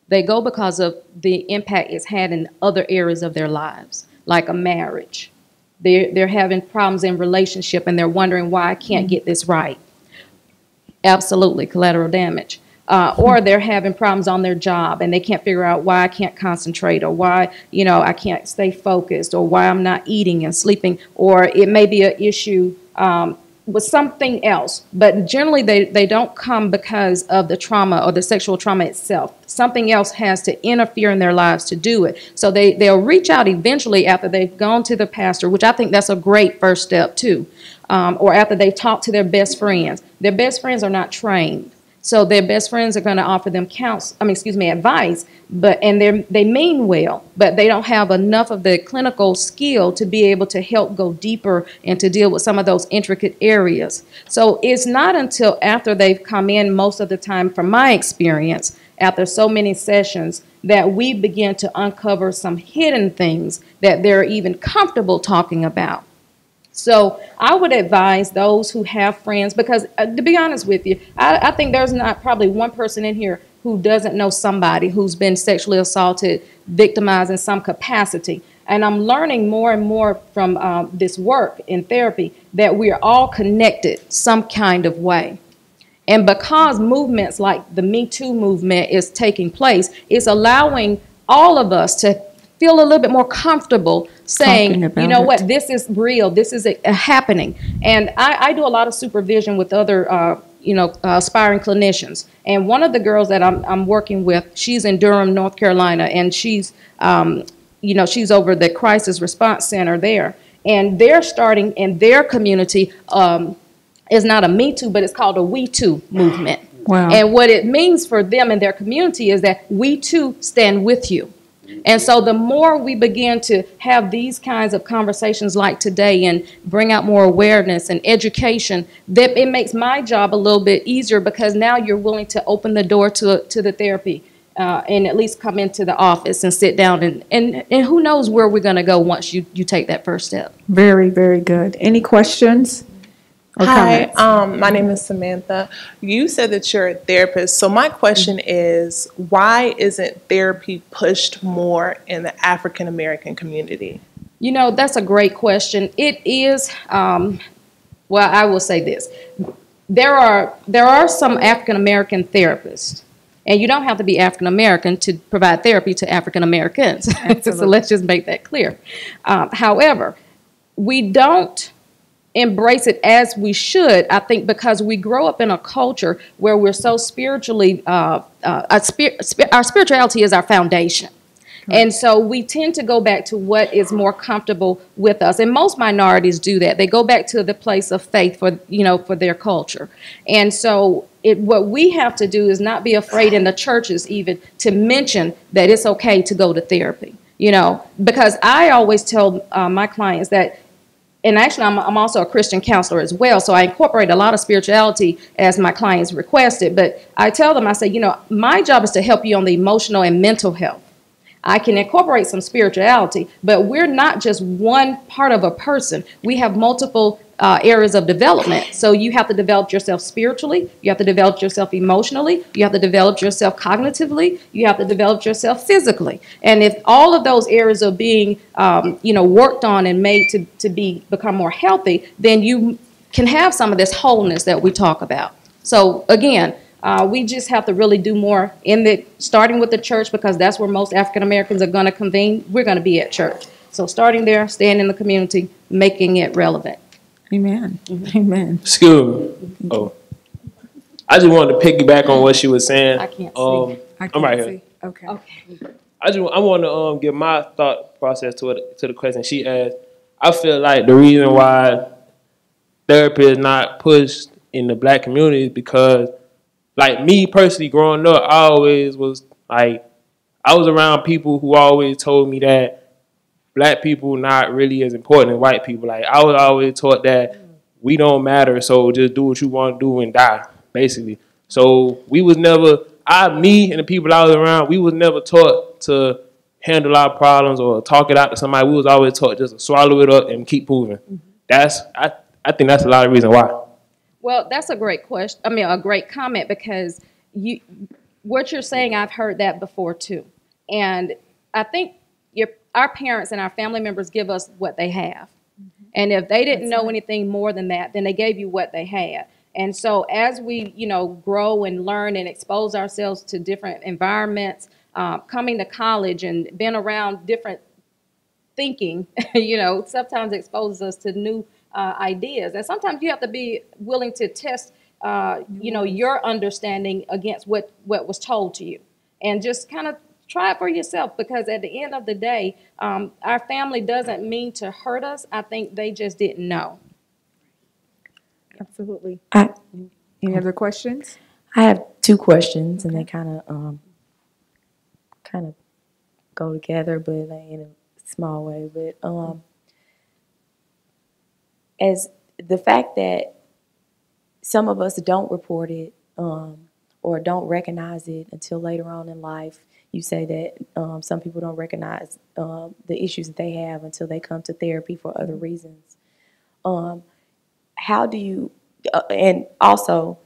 They go because of the impact it's had in other areas of their lives, like a marriage. They're having problems in relationship and they're wondering why I can't get this right. Absolutely, collateral damage. Or they're having problems on their job and they can't figure out why I can't concentrate, or why, you know, I can't stay focused, or why I'm not eating and sleeping, or it may be an issue with something else. But generally they don't come because of the trauma or the sexual trauma itself. Something else has to interfere in their lives to do it. So they'll reach out eventually after they've gone to the pastor, which I think that's a great first step too, or after they've talked to their best friends. Their best friends are not trained. So their best friends are going to offer them advice, and they mean well, but they don't have enough of the clinical skill to be able to help go deeper and to deal with some of those intricate areas. So it's not until after they've come in, most of the time, from my experience, after so many sessions, that we begin to uncover some hidden things that they're even comfortable talking about. So I would advise those who have friends, because to be honest with you, I think there's not probably one person in here who doesn't know somebody who's been sexually assaulted, victimized in some capacity. And I'm learning more and more from this work in therapy that we are all connected some kind of way. And because movements like the Me Too movement is taking place, it's allowing all of us to feel a little bit more comfortable saying, you know what, this is real, this is happening. And I do a lot of supervision with other, aspiring clinicians. And one of the girls that I'm working with, she's in Durham, North Carolina, and she's, she's over the Crisis Response Center there. And they're starting in their community, it's not a Me Too, but it's called a We Too movement. Wow. And what it means for them and their community is that we too stand with you. And so the more we begin to have these kinds of conversations like today and bring out more awareness and education, that it makes my job a little bit easier, because now you're willing to open the door to the therapy and at least come into the office and sit down and who knows where we're going to go once you take that first step. Very, very good. Any questions? Hi, my name is Samantha. You said that you're a therapist. So my question is, why isn't therapy pushed more in the African American community? You know, that's a great question. It is, well, I will say this. There are some African American therapists, and you don't have to be African American to provide therapy to African Americans. So let's just make that clear. However, we don't embrace it as we should, I think, because we grow up in a culture where we're so spiritually, our spirituality is our foundation. And so we tend to go back to what is more comfortable with us. And most minorities do that. They go back to the place of faith for their culture. And so what we have to do is not be afraid in the churches even to mention that it's okay to go to therapy, because I always tell my clients that, and actually, I'm also a Christian counselor as well, so I incorporate a lot of spirituality as my clients requested. But I tell them, I say, my job is to help you on the emotional and mental health. I can incorporate some spirituality, but we're not just one part of a person. We have multiple areas of development. So you have to develop yourself spiritually, you have to develop yourself emotionally, you have to develop yourself cognitively, you have to develop yourself physically. And if all of those areas are being worked on and made to become more healthy, then you can have some of this wholeness that we talk about. So again, we just have to really do more starting with the church, because that's where most African Americans are going to convene. We're going to be at church. So starting there, staying in the community, making it relevant. Amen. Amen. Excuse me. Oh, I just wanted to piggyback on what she was saying. I can't see. I'm right here. Okay. I want to give my thought process to the question she asked. I feel like the reason why therapy is not pushed in the black community is because, like me personally, growing up, I always was like, I was around people who always told me that black people not really as important as white people. Like, I was always taught that we don't matter, so just do what you want to do and die, basically. So we was never, me and the people I was around, we was never taught to handle our problems or talk it out to somebody. We was always taught just to swallow it up and keep moving. I think that's a lot of reason why. Well, that's a great question. I mean, a great comment, because what you're saying, I've heard that before too. And I think our parents and our family members give us what they have. And if they didn't know anything more than that, then they gave you what they had. And so as we, grow and learn and expose ourselves to different environments, coming to college and being around different thinking, sometimes exposes us to new ideas. And sometimes you have to be willing to test, your understanding against what was told to you. And just kind of try it for yourself, because at the end of the day, our family doesn't mean to hurt us. I think they just didn't know. Absolutely. Any other questions? I have two questions, and they kind of go together, but in a small way. But as the fact that some of us don't report it or don't recognize it until later on in life. You say that some people don't recognize the issues that they have until they come to therapy for other reasons. How do you, and also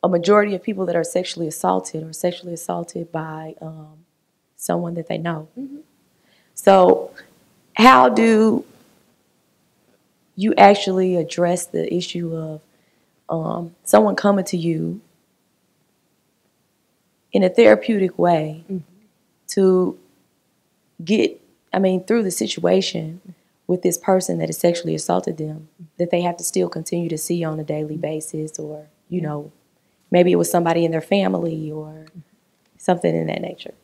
a majority of people that are sexually assaulted by someone that they know. Mm-hmm. So how do you actually address the issue of someone coming to you in a therapeutic way to get, through the situation with this person that has sexually assaulted them, that they have to still continue to see on a daily basis, or, maybe it was somebody in their family or something in that nature?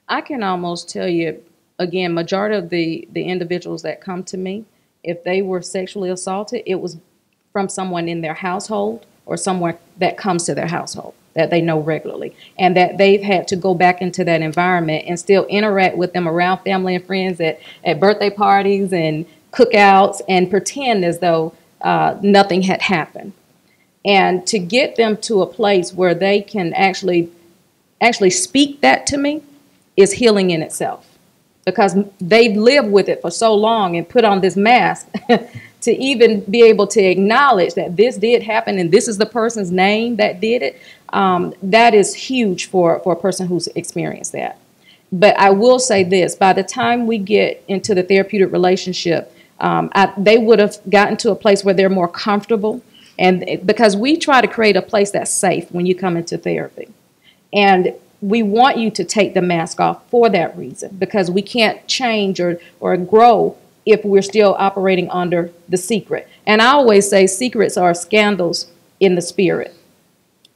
I can almost tell you, again, majority of the individuals that come to me, if they were sexually assaulted, it was from someone in their household or someone that comes to their household that they know regularly, and that they've had to go back into that environment and still interact with them around family and friends at birthday parties and cookouts, and pretend as though nothing had happened. And to get them to a place where they can actually speak that to me is healing in itself, because they've lived with it for so long and put on this mask to even be able to acknowledge that this did happen and this is the person's name that did it. That is huge for a person who's experienced that. But I will say this, by the time we get into the therapeutic relationship, they would have gotten to a place where they're more comfortable. And because we try to create a place that's safe when you come into therapy. And we want you to take the mask off for that reason, because we can't change or grow if we're still operating under the secret. And I always say secrets are scandals in the spirit.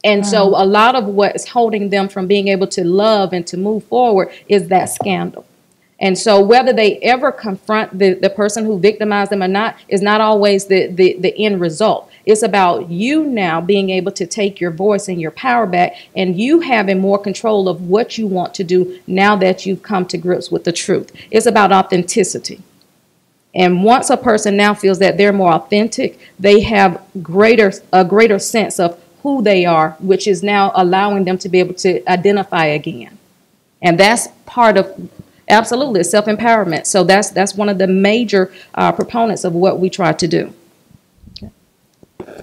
And so a lot of what is holding them from being able to love and to move forward is that scandal. And so whether they ever confront the person who victimized them or not is not always the end result. It's about you now being able to take your voice and your power back, and you having more control of what you want to do now that you've come to grips with the truth. It's about authenticity. And once a person now feels that they're more authentic, they have a greater sense of who they are, which is now allowing them to be able to identify again. And that's part of, absolutely, self-empowerment. So that's one of the major proponents of what we try to do. Okay.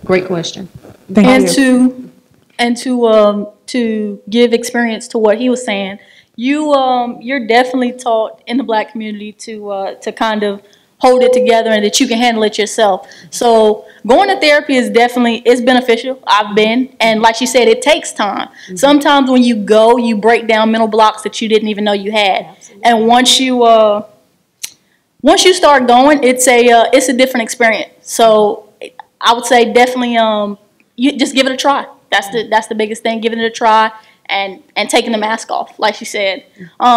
Great question. Thank you. To give experience to what he was saying, you're definitely taught in the Black community to kind of hold it together and that you can handle it yourself. So going to therapy is beneficial. I've been, and like you said, it takes time. Mm-hmm. Sometimes when you go, you break down mental blocks that you didn't even know you had. Absolutely. And once you start going, it's a different experience. So I would say definitely you just give it a try. That's the biggest thing, giving it a try and taking the mask off, like she said.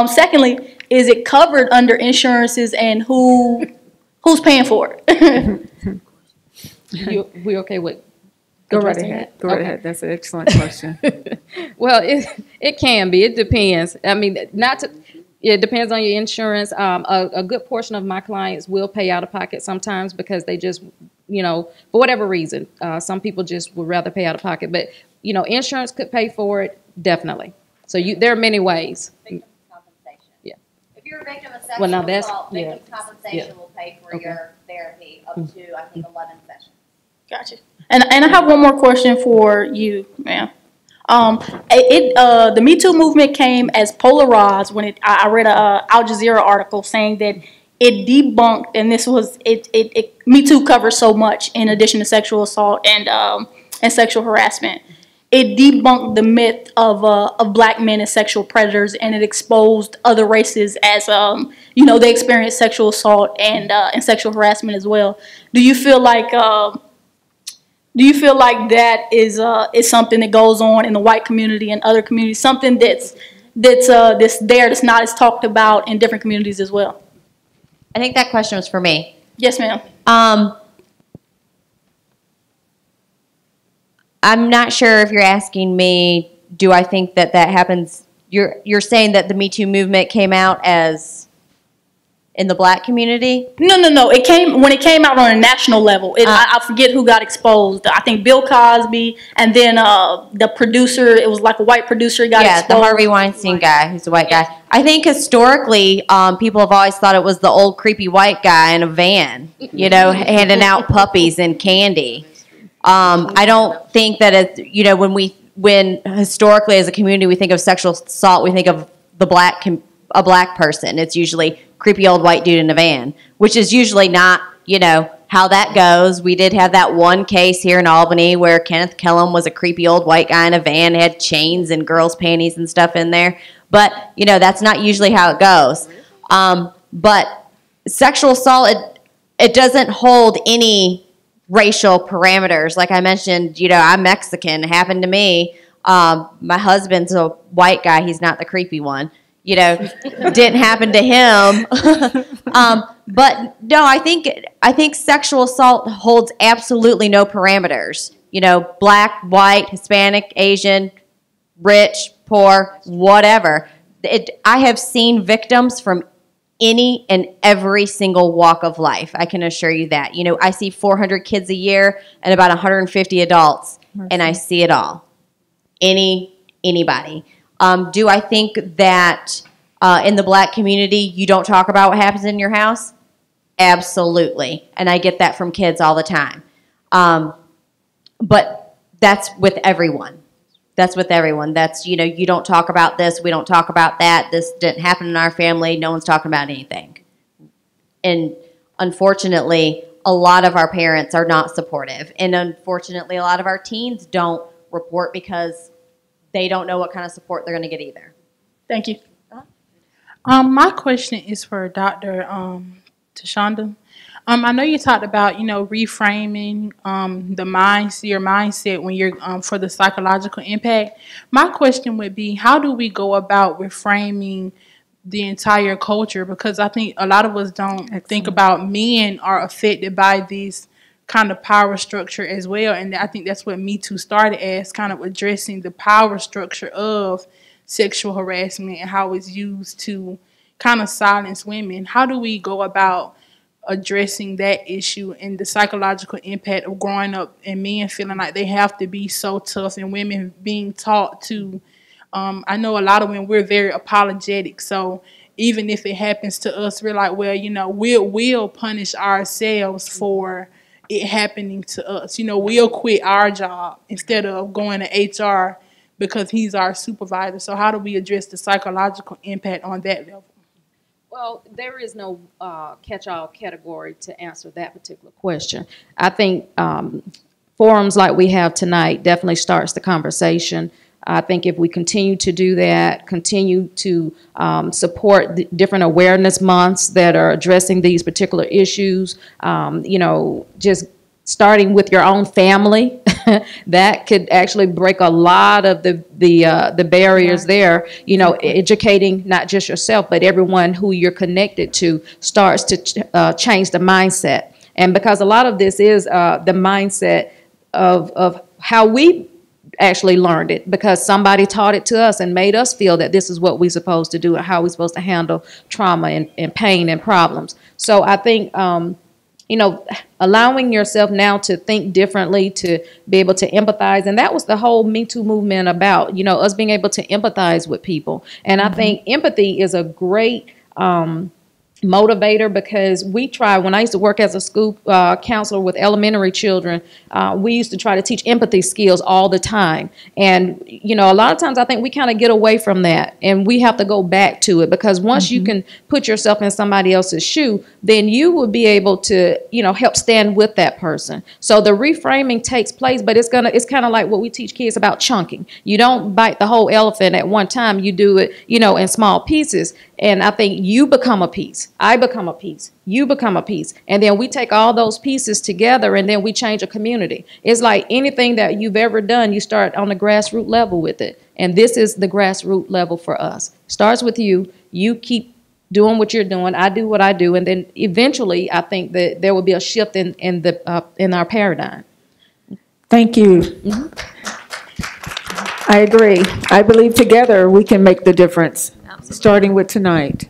Secondly, is it covered under insurances, and who's paying for it? We okay with? Go right ahead. Go right ahead. That's an excellent question. Well, it can be. It depends. I mean, it depends on your insurance. A good portion of my clients will pay out of pocket sometimes because they just, for whatever reason, some people just would rather pay out of pocket. But you know, insurance could pay for it, definitely. So there are many ways. Victim compensation. Yeah. If you're a victim of sexual assault, yeah. victim compensation will pay for your therapy up to, I think, 11 sessions. Gotcha. And I have one more question for you, ma'am. The Me Too movement came as polarized when I read a Al Jazeera article saying that it debunked, and this was Me Too covers so much in addition to sexual assault and sexual harassment. It debunked the myth of black men as sexual predators, and it exposed other races as you know, they experience sexual assault and sexual harassment as well. Do you feel like that is something that goes on in the white community and other communities, something that's not as talked about in different communities as well? I think that question was for me. Yes, ma'am. I'm not sure if you're asking me, do I think that happens? You're saying that the Me Too movement came out as in the black community? No. When it came out on a national level. I forget who got exposed. I think Bill Cosby, and then the producer. It was like a white producer got exposed. Yeah, the Harvey Weinstein guy, who's a white guy. I think historically, people have always thought it was the old creepy white guy in a van, you know, handing out puppies and candy. I don't think that it's, you know, when historically as a community we think of sexual assault, we think of a black person. It's usually creepy old white dude in a van, which is usually not, you know, how that goes. We did have that one case here in Albany where Kenneth Kellum was a creepy old white guy in a van, had chains and girls' panties and stuff in there. But, you know, that's not usually how it goes. But sexual assault, it doesn't hold any racial parameters. Like I mentioned, you know, I'm Mexican. It happened to me. My husband's a white guy. He's not the creepy one. You know, didn't happen to him. But no, I think sexual assault holds absolutely no parameters. You know, black, white, Hispanic, Asian, rich, poor, whatever. I have seen victims from any and every single walk of life. I can assure you that. You know, I see 400 kids a year and about 150 adults, and I see it all. Anybody. Do I think that in the black community you don't talk about what happens in your house? Absolutely. And I get that from kids all the time. But that's with everyone. That's with everyone. That's, you know, you don't talk about this, we don't talk about that, this didn't happen in our family, no one's talking about anything. And unfortunately, a lot of our parents are not supportive. And unfortunately, a lot of our teens don't report because they don't know what kind of support they're going to get either. Thank you. My question is for Dr. Tashonda. I know you talked about, you know, reframing your mindset when you're for the psychological impact. My question would be, how do we go about reframing the entire culture? Because I think a lot of us don't think about men are affected by this kind of power structure as well. And I think that's what Me Too started as, kind of addressing the power structure of sexual harassment and how it's used to kind of silence women. How do we go about addressing that issue and the psychological impact of growing up and men feeling like they have to be so tough and women being taught to, I know a lot of women, we're very apologetic. So even if it happens to us, we're like, well, you know, we'll punish ourselves for it happening to us. You know, we'll quit our job instead of going to HR because he's our supervisor. So how do we address the psychological impact on that level? Well, there is no catch-all category to answer that particular question. I think forums like we have tonight definitely starts the conversation. I think if we continue to do that, continue to support the different awareness months that are addressing these particular issues, you know, just starting with your own family, that could actually break a lot of the barriers there. You know, educating not just yourself, but everyone who you're connected to starts to change the mindset. And because a lot of this is the mindset of how we actually learned it, because somebody taught it to us and made us feel that this is what we're supposed to do and how we're supposed to handle trauma and pain and problems. So I think allowing yourself now to think differently, to be able to empathize. And that was the whole Me Too movement about, us being able to empathize with people. And I think empathy is a great motivator, because when I used to work as a school counselor with elementary children, we used to try to teach empathy skills all the time. And, a lot of times I think we kind of get away from that, and we have to go back to it, because once you can put yourself in somebody else's shoe, then you will be able to, help stand with that person. So the reframing takes place, but it's kind of like what we teach kids about chunking. You don't bite the whole elephant at one time. You do it, in small pieces. And I think you become a piece. I become a piece. You become a piece. And then we take all those pieces together, and then we change a community. It's like anything that you've ever done, you start on the grassroots level with it. And this is the grassroots level for us. Starts with you. You keep doing what you're doing. I do what I do. And then eventually, I think that there will be a shift in our paradigm. Thank you. I agree. I believe together we can make the difference. Starting with tonight.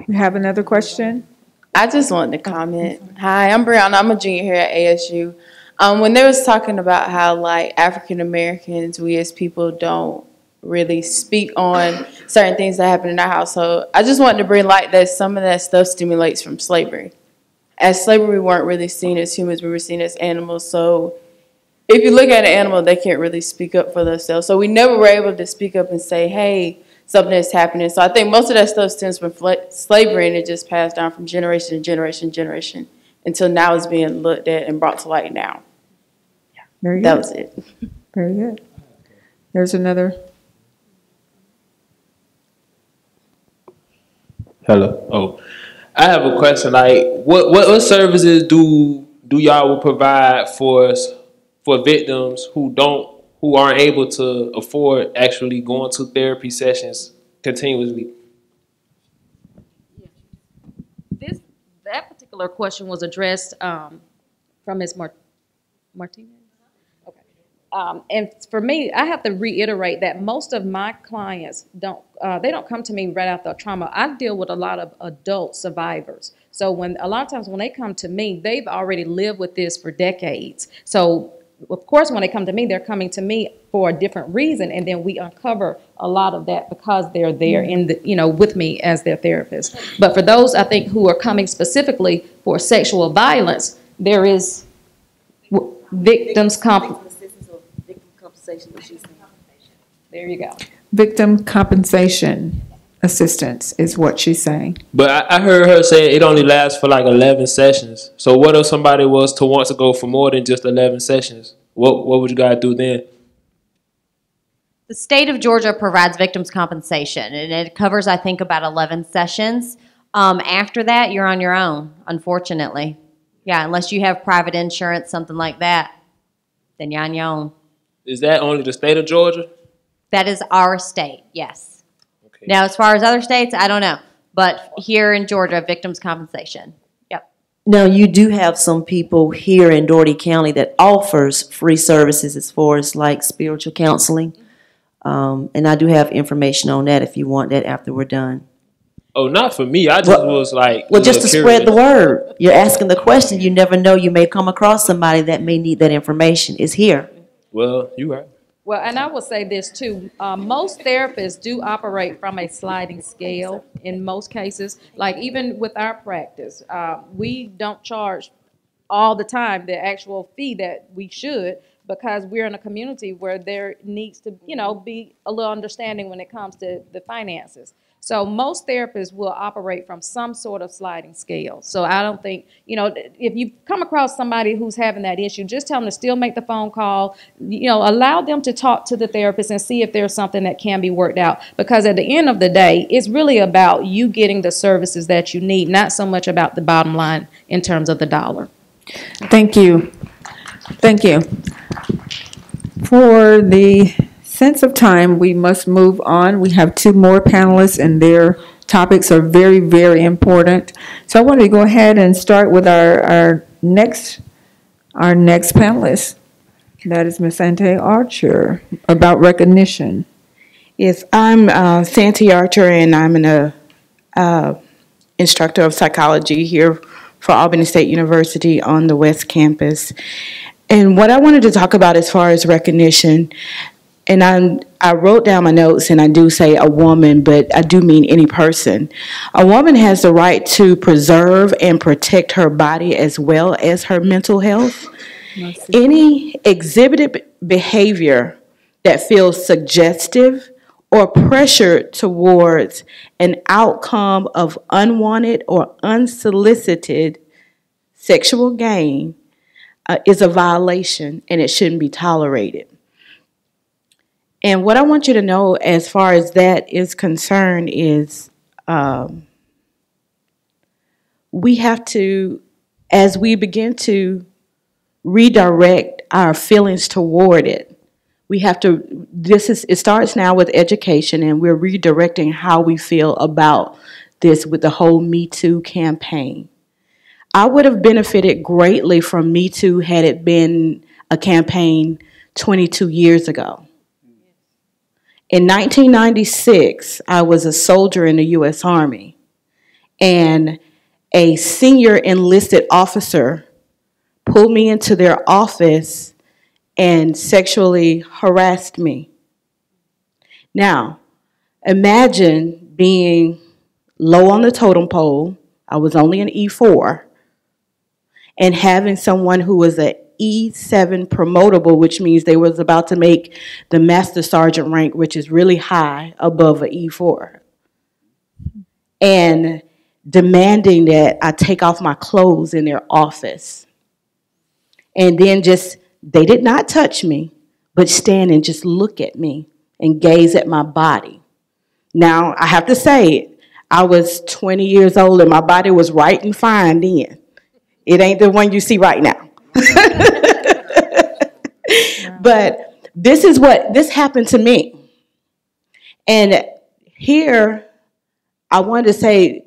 You have another question? I just wanted to comment. Hi, I'm Brianna. I'm a junior here at ASU. When they was talking about how, like, African Americans, we as people don't really speak on certain things that happen in our household, I just wanted to bring light that some of that stuff stimulates from slavery. As slavery, we weren't really seen as humans, we were seen as animals. So if you look at an animal, they can't really speak up for themselves. So we never were able to speak up and say, hey, something is happening. So I think most of that stuff stems from slavery, and it just passed down from generation to generation to generation until now it's being looked at and brought to light now. Very good. That was it. Very good. There's another. Hello. Oh, I have a question. Like, what services do y'all will provide for victims who aren't able to afford actually going to therapy sessions continuously? That particular question was addressed from Ms. Martinez. Okay. And for me, I have to reiterate that most of my clients don't come to me right after a trauma. I deal with a lot of adult survivors. So a lot of times when they come to me, they've already lived with this for decades. So of course, when they come to me, they're coming to me for a different reason, and then we uncover a lot of that because they're there with me as their therapist. But for those, I think, who are coming specifically for sexual violence, there is victims compensation. There you go. Victim compensation assistance is what she's saying. But I heard her say it only lasts for like 11 sessions. So what if somebody was to want to go for more than just 11 sessions? What would you guys do then? The state of Georgia provides victims compensation, and it covers, I think, about 11 sessions. After that, you're on your own, unfortunately. Yeah, unless you have private insurance, something like that, then you're on your own. Is that only the state of Georgia? That is our state, yes. Now, as far as other states, I don't know. But here in Georgia, victims compensation. Yep. Now, you do have some people here in Dougherty County that offers free services as far as like spiritual counseling. And I do have information on that if you want that after we're done. Oh, not for me. I just was like, well, just to spread the word. You're asking the question. You never know. You may come across somebody that may need that information. It's here. Well, you're right. Well, and I will say this too. Most therapists do operate from a sliding scale in most cases. Like even with our practice, we don't charge all the time the actual fee that we should, because we're in a community where there needs to, be a little understanding when it comes to the finances. So most therapists will operate from some sort of sliding scale. So I don't think, if you come across somebody who's having that issue, just tell them to still make the phone call, allow them to talk to the therapist and see if there's something that can be worked out. Because at the end of the day, it's really about you getting the services that you need, not so much about the bottom line in terms of the dollar. Thank you. Thank you. For the sense of time, we must move on. We have two more panelists, and their topics are very, very important. So I wanted to go ahead and start with our next panelist. That is Ms. Sante Archer, about recognition. Yes, I'm Sante Archer, and I'm an instructor of psychology here for Albany State University on the West Campus. And what I wanted to talk about as far as recognition, and I wrote down my notes, and I do say a woman, but I do mean any person. A woman has the right to preserve and protect her body as well as her mental health. Any exhibited behavior that feels suggestive or pressure towards an outcome of unwanted or unsolicited sexual gain is a violation, and it shouldn't be tolerated. And what I want you to know as far as that is concerned is we have to, as we begin to redirect our feelings toward it, we have to, it starts now with education, and we're redirecting how we feel about this with the whole Me Too campaign. I would have benefited greatly from Me Too had it been a campaign 22 years ago. In 1996, I was a soldier in the U.S. Army, and a senior enlisted officer pulled me into their office and sexually harassed me. Now, imagine being low on the totem pole, I was only an E4, and having someone who was an E7 promotable, which means they was about to make the master sergeant rank, which is really high above an E4, and demanding that I take off my clothes in their office. And then they did not touch me, but stand and just look at me and gaze at my body. Now, I have to say, I was 20 years old and my body was right and fine then. It ain't the one you see right now. But this happened to me. And here, I wanted to say,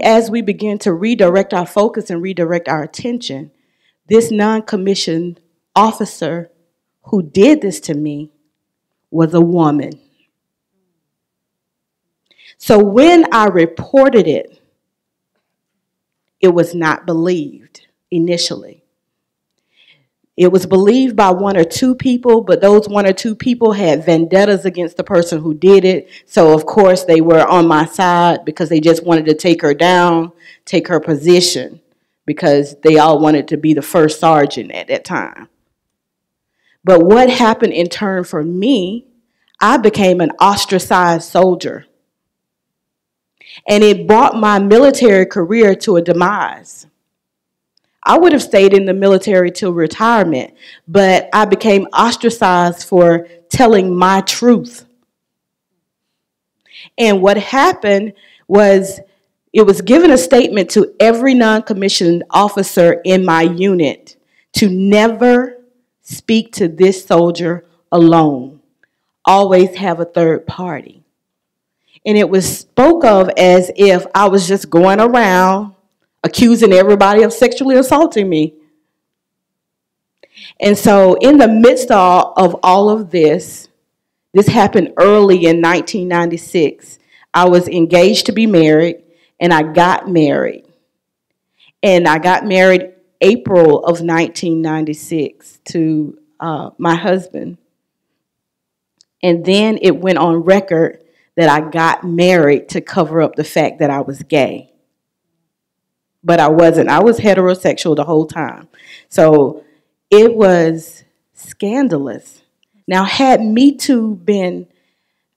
as we begin to redirect our focus and redirect our attention, this non-commissioned officer who did this to me was a woman. So when I reported it, it was not believed initially. It was believed by one or two people, but those one or two people had vendettas against the person who did it. So, of course, they were on my side because they just wanted to take her down, take her position, because they all wanted to be the first sergeant at that time. But what happened in turn for me, I became an ostracized soldier. And it brought my military career to a demise. I would have stayed in the military till retirement, but I became ostracized for telling my truth. And what happened was, it was given a statement to every non-commissioned officer in my unit to never speak to this soldier alone. Always have a third party. And it was spoke of as if I was just going around accusing everybody of sexually assaulting me. And so in the midst of all of this happened early in 1996. I was engaged to be married, and I got married. And I got married April of 1996 to my husband. And then it went on record that I got married to cover up the fact that I was gay. But I wasn't. I was heterosexual the whole time. So it was scandalous. Now, had Me Too been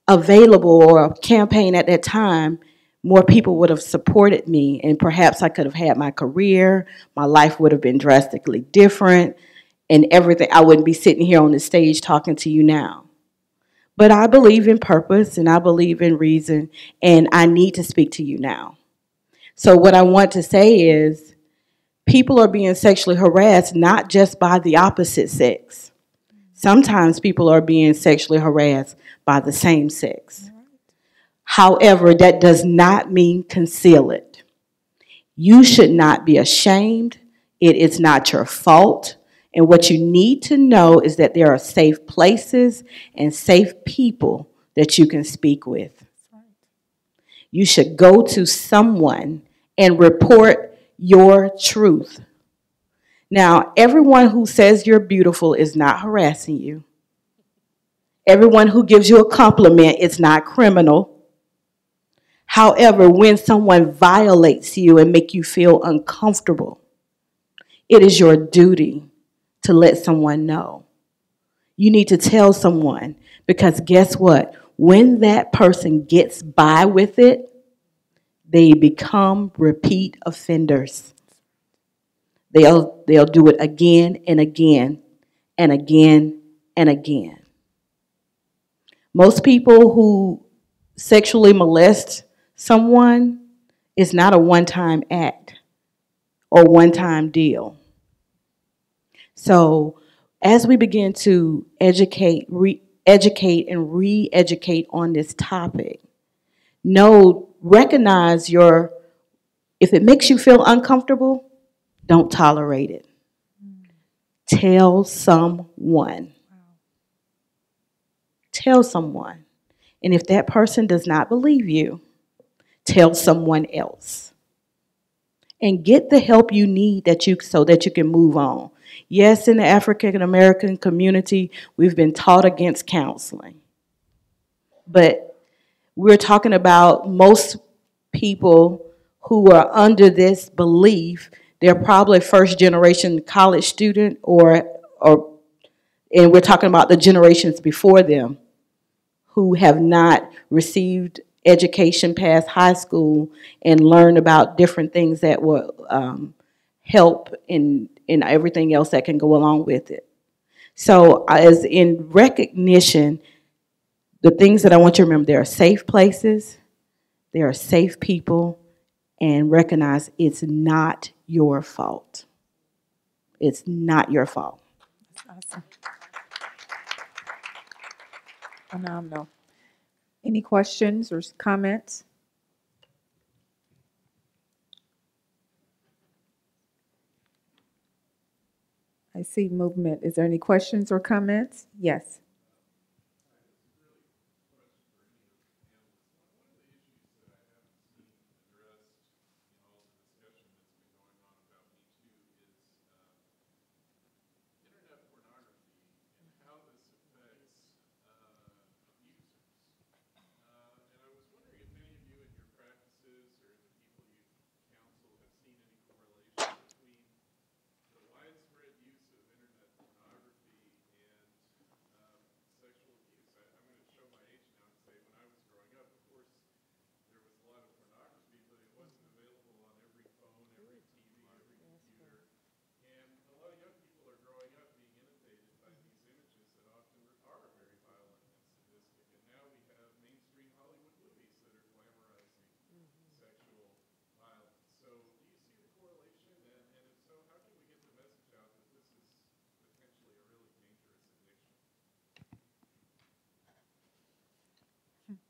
available or a campaign at that time, more people would have supported me, and perhaps I could have had my career. My life would have been drastically different, and everything. I wouldn't be sitting here on the stage talking to you now. But I believe in purpose, and I believe in reason, and I need to speak to you now. So what I want to say is, people are being sexually harassed not just by the opposite sex. Sometimes people are being sexually harassed by the same sex. However, that does not mean conceal it. You should not be ashamed. It is not your fault. And what you need to know is that there are safe places and safe people that you can speak with. You should go to someone and report your truth. Now, everyone who says you're beautiful is not harassing you. Everyone who gives you a compliment is not criminal. However, when someone violates you and make you feel uncomfortable, it is your duty to let someone know. You need to tell someone, because guess what? When that person gets by with it, they become repeat offenders. They'll do it again and again and again and again. Most people who sexually molest someone is not a one-time act or one-time deal. So as we begin to educate and re-educate on this topic, recognize if it makes you feel uncomfortable, don't tolerate it. Tell someone. Tell someone. And if that person does not believe you, tell someone else. And get the help you need so that you can move on. Yes, in the African American community, we've been taught against counseling. But we're talking about most people who are under this belief. They're probably first generation college student and we're talking about the generations before them who have not received education past high school and learned about different things that will help in everything else that can go along with it. So as in recognition, the things that I want you to remember, there are safe places, there are safe people, and recognize it's not your fault. It's not your fault. That's awesome. Phenomenal. Any questions or comments? I see movement. Is there any questions or comments? Yes.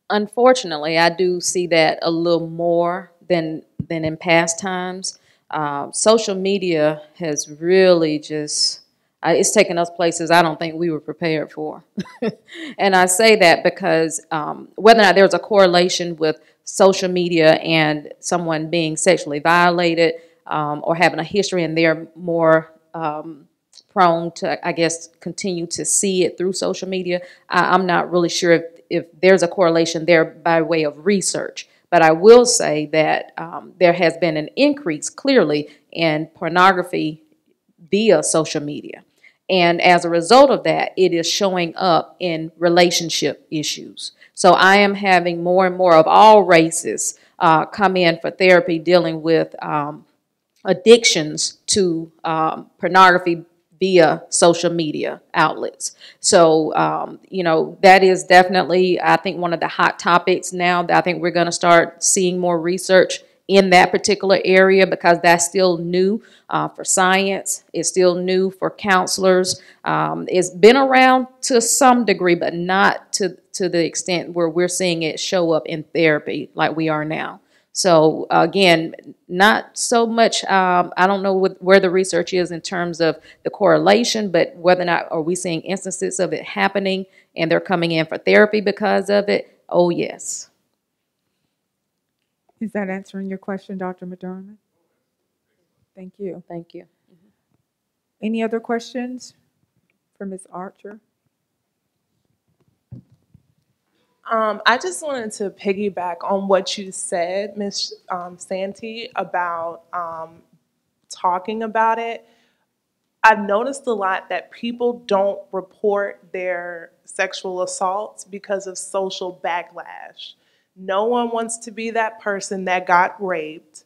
Unfortunately, I do see that a little more than in past times. Social media has really just, it's taken us places I don't think we were prepared for. And I say that because whether or not there's a correlation with social media and someone being sexually violated or having a history, and they're more prone to, I guess, continue to see it through social media, I'm not really sure if there's a correlation there by way of research. But I will say that there has been an increase clearly in pornography via social media. And as a result of that, it is showing up in relationship issues. So I am having more and more of all races come in for therapy dealing with addictions to pornography via social media outlets. So, you know, that is definitely, I think, one of the hot topics now that I think we're going to start seeing more research in that particular area, because that's still new for science. It's still new for counselors. It's been around to some degree, but not to the extent where we're seeing it show up in therapy like we are now. So again, not so much, I don't know where the research is in terms of the correlation, but whether or not are we seeing instances of it happening and they're coming in for therapy because of it? Oh, yes. Is that answering your question, Dr. McDermott? Thank you. Thank you. Any other questions for Ms. Archer? I just wanted to piggyback on what you said, Ms. Santee, about talking about it. I've noticed a lot that people don't report their sexual assaults because of social backlash. No one wants to be that person that got raped.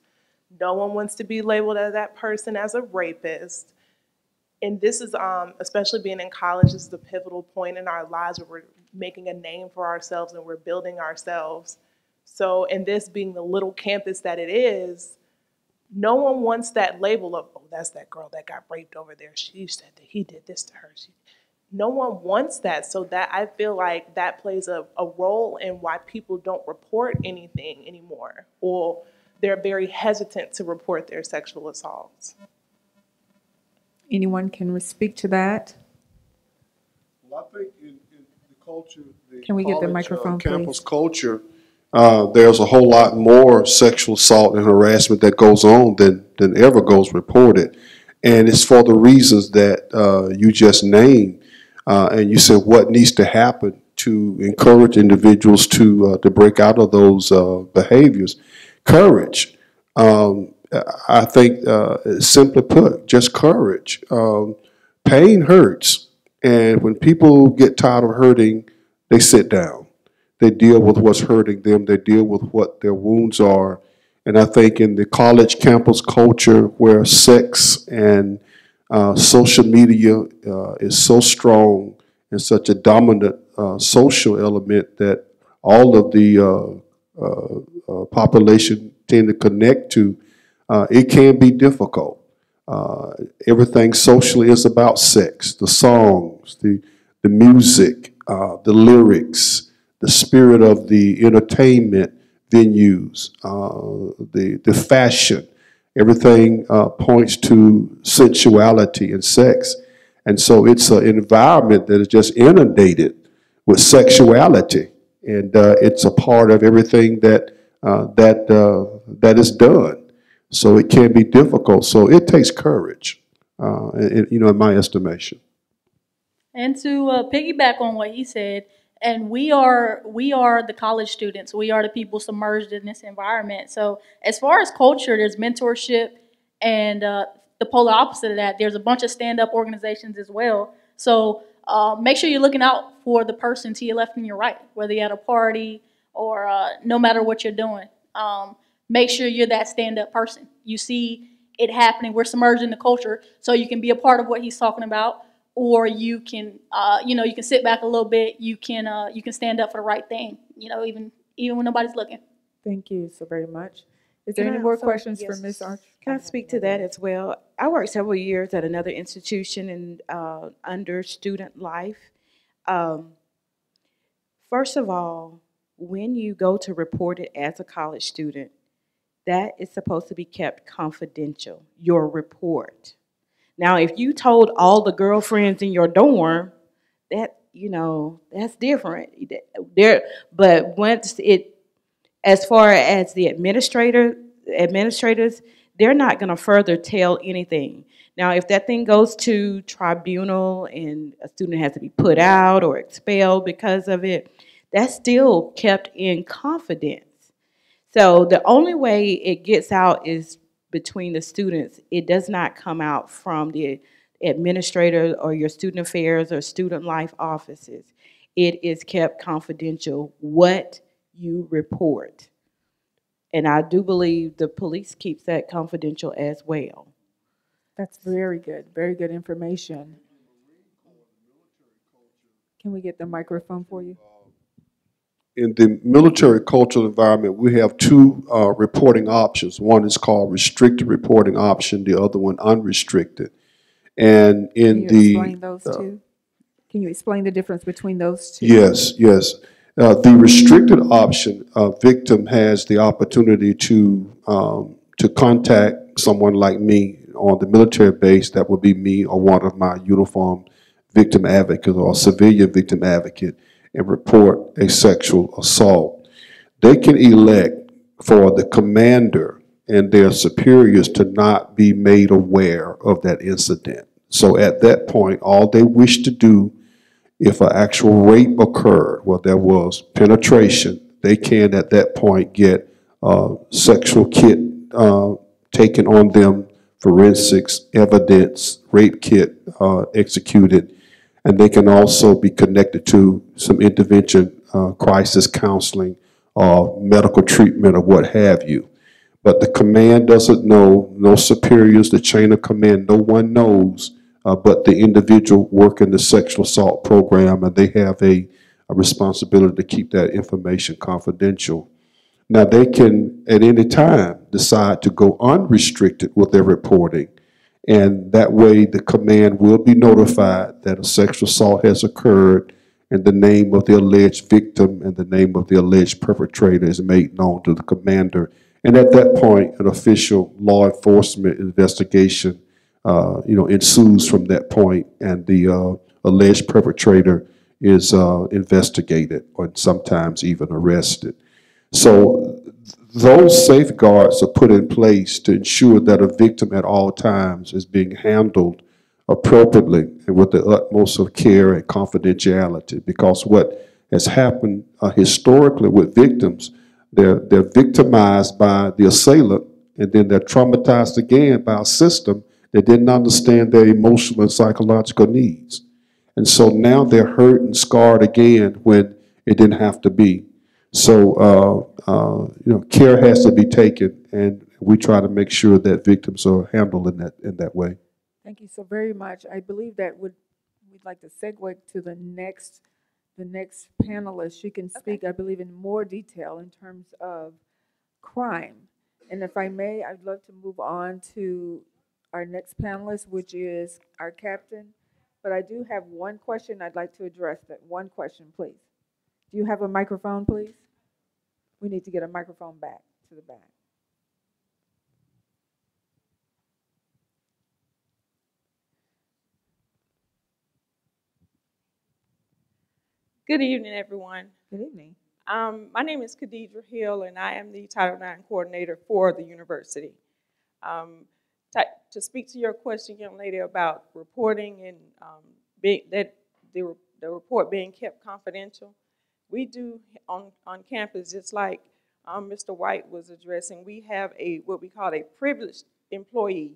No one wants to be labeled as that person as a rapist. And this is, especially being in college, this is the pivotal point in our lives where we're making a name for ourselves and we're building ourselves. So, and this being the little campus that it is, no one wants that label of, oh, that's that girl that got raped over there. She said that he did this to her. No one wants that. So that, I feel like that plays a role in why people don't report anything anymore, or they're very hesitant to report their sexual assaults. Anyone can speak to that? Well, I think in the culture, Can we get the microphone, campus please? culture, there's a whole lot more sexual assault and harassment that goes on than ever goes reported. And it's for the reasons that you just named. And you said what needs to happen to encourage individuals to break out of those behaviors. Courage. I think, simply put, just courage. Pain hurts. And when people get tired of hurting, they sit down. They deal with what's hurting them. They deal with what their wounds are. And I think in the college campus culture where sex and social media is so strong and such a dominant social element that all of the population tend to connect to, it can be difficult. Everything socially is about sex, the songs, the music, the lyrics, the spirit of the entertainment venues, the fashion. Everything points to sensuality and sex. And so it's an environment that is just inundated with sexuality. And it's a part of everything that is done. So it can be difficult. So it takes courage, in my estimation. And to piggyback on what he said, and we are the college students. We are the people submerged in this environment. So as far as culture, there's mentorship, and the polar opposite of that, there's a bunch of stand-up organizations as well. So make sure you're looking out for the person to your left and your right, whether you're at a party or no matter what you're doing. Make sure you're that stand-up person. You see it happening. We're submerged in the culture, so you can be a part of what he's talking about, or you can, you can sit back a little bit. You can stand up for the right thing. Even when nobody's looking. Thank you so very much. Is there any more questions for Ms. Archer? Can I speak to that as well? I worked several years at another institution in under student life. First of all, when you go to report it as a college student, that is supposed to be kept confidential, your report. Now, if you told all the girlfriends in your dorm, that's different. But once as far as the administrators, they're not going to further tell anything. Now, if that thing goes to tribunal and a student has to be put out or expelled because of it, that's still kept in confidence. So the only way it gets out is between the students. It does not come out from the administrator or your student affairs or student life offices. It is kept confidential what you report. And I do believe the police keeps that confidential as well. That's very good information. Can we get the microphone for you? In the military cultural environment, we have two reporting options. One is called restricted reporting option, the other one unrestricted. And in Can you explain those two? Can you explain the difference between those two? Yes. The restricted option, a victim has the opportunity to contact someone like me on the military base. That would be me or one of my uniformed victim advocates or civilian victim advocate, and report a sexual assault. They can elect for the commander and their superiors to not be made aware of that incident. So at that point, all they wish to do, if an actual rape occurred, where there was penetration, they can at that point get sexual kit taken on them, forensics, evidence, rape kit executed, and they can also be connected to some intervention, crisis counseling, medical treatment, or what have you. But the command doesn't know, no superiors, the chain of command, no one knows but the individual working the sexual assault program, and they have a responsibility to keep that information confidential. Now, they can, at any time, decide to go unrestricted with their reporting, and that way the command will be notified that a sexual assault has occurred, and the name of the alleged victim and the name of the alleged perpetrator is made known to the commander. And at that point, an official law enforcement investigation ensues from that point, and the alleged perpetrator is investigated or sometimes even arrested. So those safeguards are put in place to ensure that a victim at all times is being handled appropriately and with the utmost of care and confidentiality, because what has happened historically with victims, they're victimized by the assailant, and then they're traumatized again by a system that didn't understand their emotional and psychological needs. And so now they're hurt and scarred again when it didn't have to be. So, care has to be taken, and we try to make sure that victims are handled in that way. Thank you so very much. I believe that we'd like to segue to the next panelist. She can speak, I believe, in more detail in terms of crime. And if I may, I'd love to move on to our next panelist, which is our captain. But I do have one question I'd like to address. That one question, please. Do you have a microphone, please? We need to get a microphone back to the back. Good evening, everyone. Good evening. My name is Khadidra Hill, and I am the Title IX coordinator for the university. To speak to your question, young lady, about reporting and the report being kept confidential, we do on campus, just like Mr. White was addressing, we have what we call a privileged employee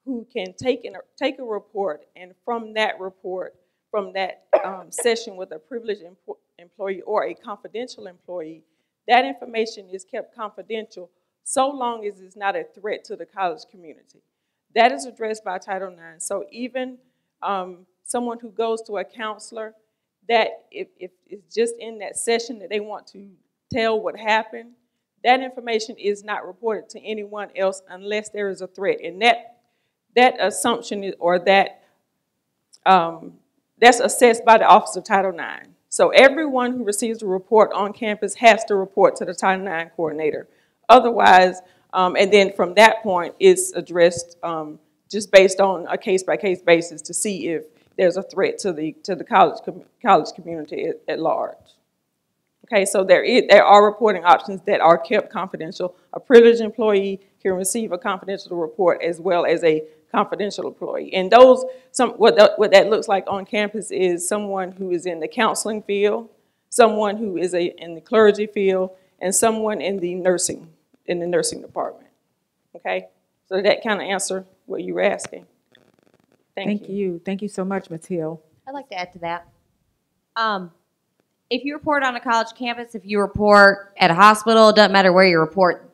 who can take a report, and from that report, from that session with a privileged employee or a confidential employee, that information is kept confidential so long as it's not a threat to the college community. That is addressed by Title IX. So even someone who goes to a counselor, that if it's just in that session that they want to tell what happened, that information is not reported to anyone else unless there is a threat. And that assumption is, or that's assessed by the Office of Title IX. So everyone who receives a report on campus has to report to the Title IX coordinator. Otherwise, and then from that point, it's addressed just based on a case-by-case basis to see if there's a threat to the college community at large. Okay, so there are reporting options that are kept confidential. A privileged employee can receive a confidential report as well as a confidential employee. And what that looks like on campus is someone who is in the counseling field, someone who is in the clergy field, and someone in the nursing department. Okay, so did that kind of answer what you were asking? Thank you. Thank you so much, Ms. Hill. I'd like to add to that. If you report on a college campus, if you report at a hospital, it doesn't matter where you report,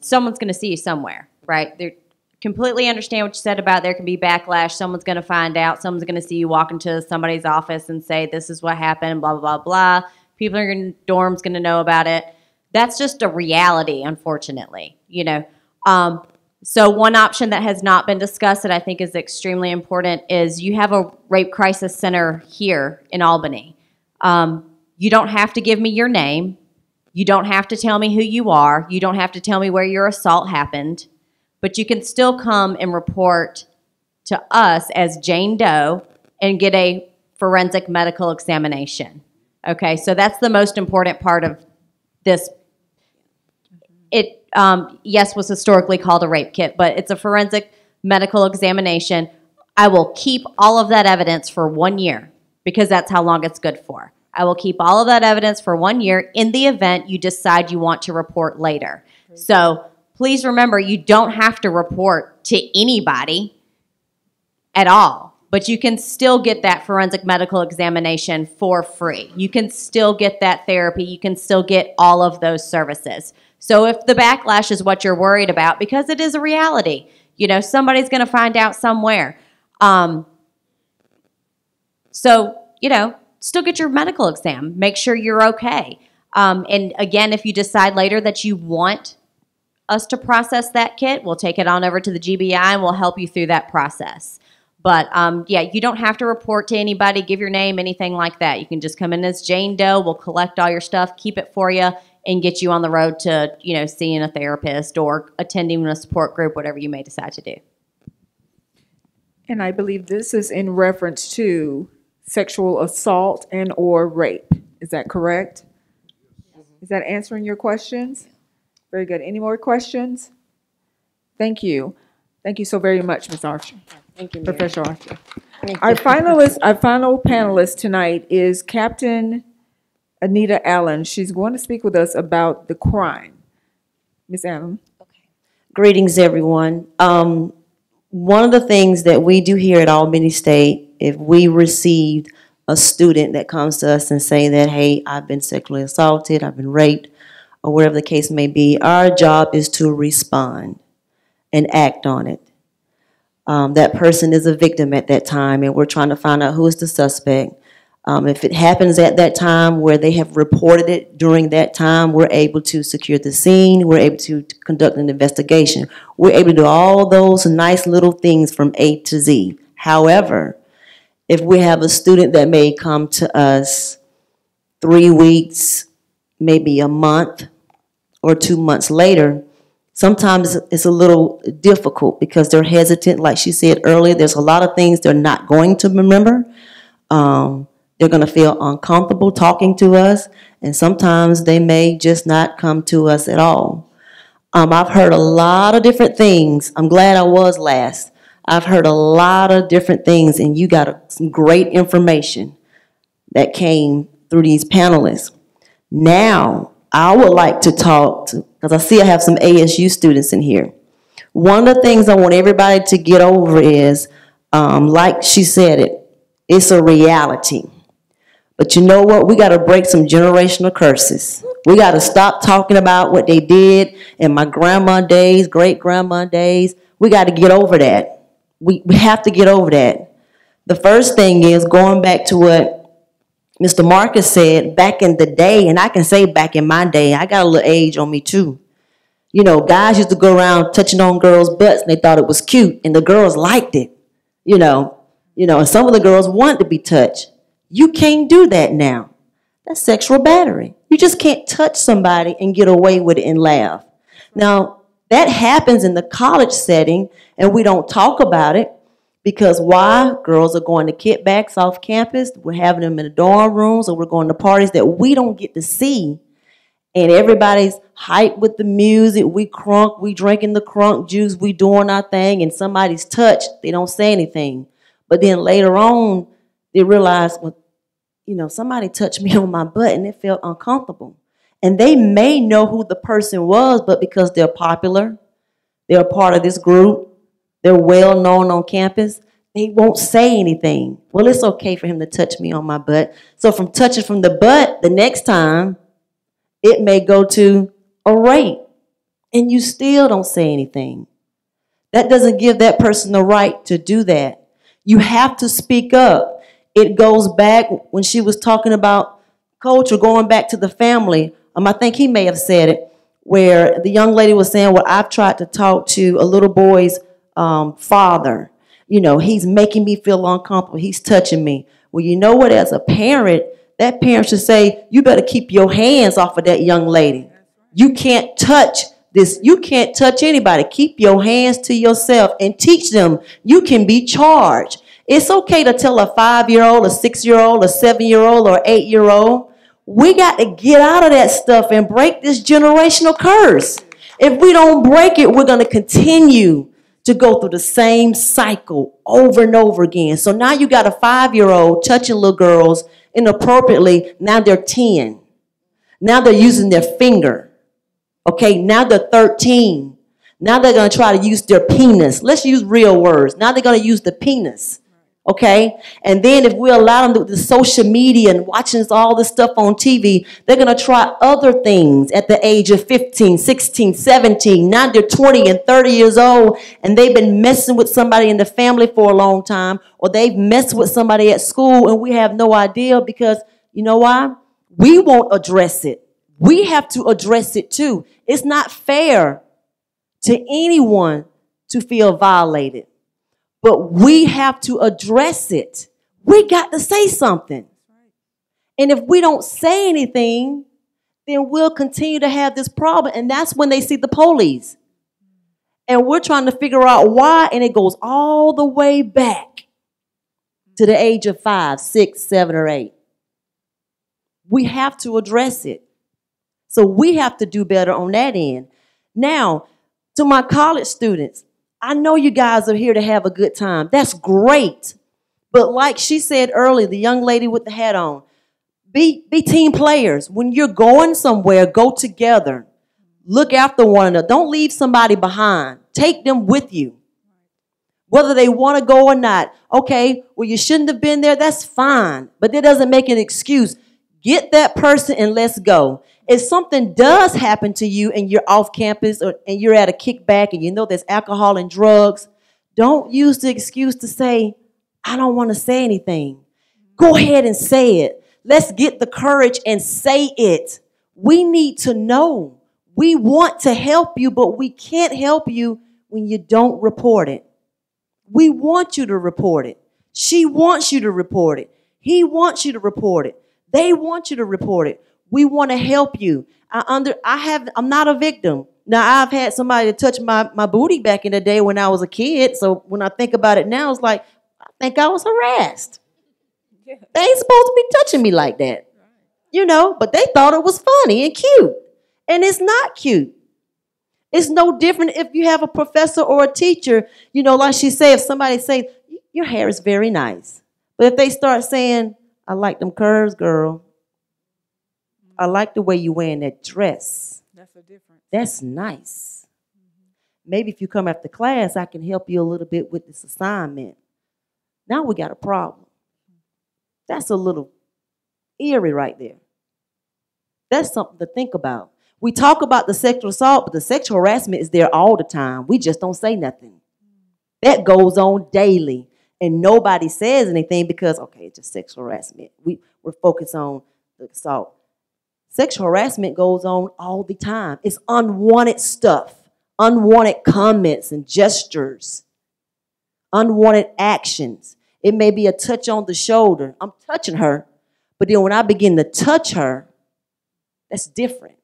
someone's going to see you somewhere, right? They completely understand what you said about there can be backlash. Someone's going to find out. Someone's going to see you walk into somebody's office and say, this is what happened, blah, blah, blah, blah. People in your dorm's going to know about it. That's just a reality, unfortunately, you know. So one option that has not been discussed that I think is extremely important is you have a rape crisis center here in Albany. You don't have to give me your name. You don't have to tell me who you are. You don't have to tell me where your assault happened. But you can still come and report to us as Jane Doe and get a forensic medical examination. Okay, so that's the most important part of this. it, yes, was historically called a rape kit, but it's a forensic medical examination. I will keep all of that evidence for 1 year because that's how long it's good for. I will keep all of that evidence for 1 year in the event you decide you want to report later. So please remember, you don't have to report to anybody at all, but you can still get that forensic medical examination for free. You can still get that therapy. You can still get all of those services. So if the backlash is what you're worried about, because it is a reality, you know, somebody's going to find out somewhere. So, you know, still get your medical exam. Make sure you're okay. And again, if you decide later that you want us to process that kit, we'll take it on over to the GBI and we'll help you through that process. But yeah, you don't have to report to anybody, give your name, anything like that. You can just come in as Jane Doe. We'll collect all your stuff, keep it for you, and get you on the road to, you know, seeing a therapist or attending a support group, whatever you may decide to do. And I believe this is in reference to sexual assault and or rape. Is that correct? Is that answering your questions? Very good. Any more questions? Thank you. Thank you so very much, Ms. Archer. Thank you, Professor Archer. Our final panelist tonight is Captain Anita Allen. She's going to speak with us about the crime. Ms. Allen. Greetings, everyone. One of the things that we do here at Albany State, if we received a student that comes to us and say that, hey, I've been sexually assaulted, I've been raped, or whatever the case may be, our job is to respond and act on it. That person is a victim at that time, and we're trying to find out who is the suspect. If it happens at that time where they have reported it during that time, we're able to secure the scene. We're able to conduct an investigation. We're able to do all those nice little things from A to Z. However, if we have a student that may come to us 3 weeks, maybe a month or 2 months later, sometimes it's a little difficult because they're hesitant. Like she said earlier, there's a lot of things they're not going to remember. They're going to feel uncomfortable talking to us, and sometimes they may just not come to us at all. I've heard a lot of different things. I'm glad I was last. I've heard a lot of different things, and you got some great information that came through these panelists. Now, I would like to talk, because I see I have some ASU students in here. One of the things I want everybody to get over is, like she said it's a reality. But you know what? We got to break some generational curses. We got to stop talking about what they did in my grandma days, great-grandma days. We got to get over that. We have to get over that. The first thing is going back to what Mr. Marcus said back in the day, and I can say back in my day, I got a little age on me too. You know, guys used to go around touching on girls' butts, and they thought it was cute, and the girls liked it. You know, and some of the girls wanted to be touched. You can't do that now. That's sexual battery. You just can't touch somebody and get away with it and laugh. Now, that happens in the college setting, and we don't talk about it because why? Girls are going to kickbacks off campus. We're having them in the dorm rooms, or we're going to parties that we don't get to see. And everybody's hyped with the music. We crunk, we drinking the crunk juice, we doing our thing, and somebody's touched. They don't say anything. But then later on, they realize, well, you know, somebody touched me on my butt and it felt uncomfortable. And they may know who the person was, but because they're popular, they're a part of this group, they're well known on campus, they won't say anything. Well, it's okay for him to touch me on my butt. So from touching from the butt, the next time, it may go to a rape. And you still don't say anything. That doesn't give that person the right to do that. You have to speak up. It goes back when she was talking about culture, going back to the family. I think he may have said it, where the young lady was saying, well, I've tried to talk to a little boy's father. You know, he's making me feel uncomfortable. He's touching me. Well, you know what? As a parent, that parent should say, you better keep your hands off of that young lady. You can't touch this. You can't touch anybody. Keep your hands to yourself and teach them you can be charged. It's okay to tell a 5-year-old, a 6-year-old, a 7-year-old, or 8-year-old. We got to get out of that stuff and break this generational curse. If we don't break it, we're going to continue to go through the same cycle over and over again. So now you got a 5-year-old touching little girls inappropriately. Now they're 10. Now they're using their finger. Okay, now they're 13. Now they're going to try to use their penis. Let's use real words. Now they're going to use the penis. Okay? And then if we allow them to the social media and watching all this stuff on TV, they're going to try other things at the age of 15, 16, 17. Now they're 20 and 30 years old, and they've been messing with somebody in the family for a long time, or they've messed with somebody at school, and we have no idea because, you know why? We won't address it. We have to address it too. It's not fair to anyone to feel violated. But we have to address it. We got to say something. And if we don't say anything, then we'll continue to have this problem. And that's when they see the police. And we're trying to figure out why. And it goes all the way back to the age of 5, 6, 7, or 8. We have to address it. So we have to do better on that end. Now, to my college students, I know you guys are here to have a good time. That's great. But like she said earlier, the young lady with the hat on, be team players. When you're going somewhere, go together. Look after one another. Don't leave somebody behind. Take them with you. Whether they want to go or not. Okay, well, you shouldn't have been there. That's fine. But that doesn't make an excuse. Get that person and let's go. If something does happen to you and you're off campus and you're at a kickback and you know there's alcohol and drugs, don't use the excuse to say, I don't want to say anything. Go ahead and say it. Let's get the courage and say it. We need to know. We want to help you, but we can't help you when you don't report it. We want you to report it. She wants you to report it. He wants you to report it. They want you to report it. We want to help you. I'm not a victim. Now, I've had somebody touch my booty back in the day when I was a kid. So when I think about it now, it's like, I think I was harassed. They ain't supposed to be touching me like that. You know, but they thought it was funny and cute. And it's not cute. It's no different if you have a professor or a teacher. You know, like she said, if somebody say, your hair is very nice. But if they start saying, I like them curves, girl. I like the way you're wearing that dress. That's a difference. That's nice. Maybe if you come after class, I can help you a little bit with this assignment. Now we got a problem. That's a little eerie right there. That's something to think about. We talk about the sexual assault, but the sexual harassment is there all the time. We just don't say nothing. That goes on daily. And nobody says anything because, okay, it's just sexual harassment. We're focused on the assault. Sexual harassment goes on all the time. It's unwanted stuff, unwanted comments and gestures, unwanted actions. It may be a touch on the shoulder. I'm touching her, but then when I begin to touch her, that's different.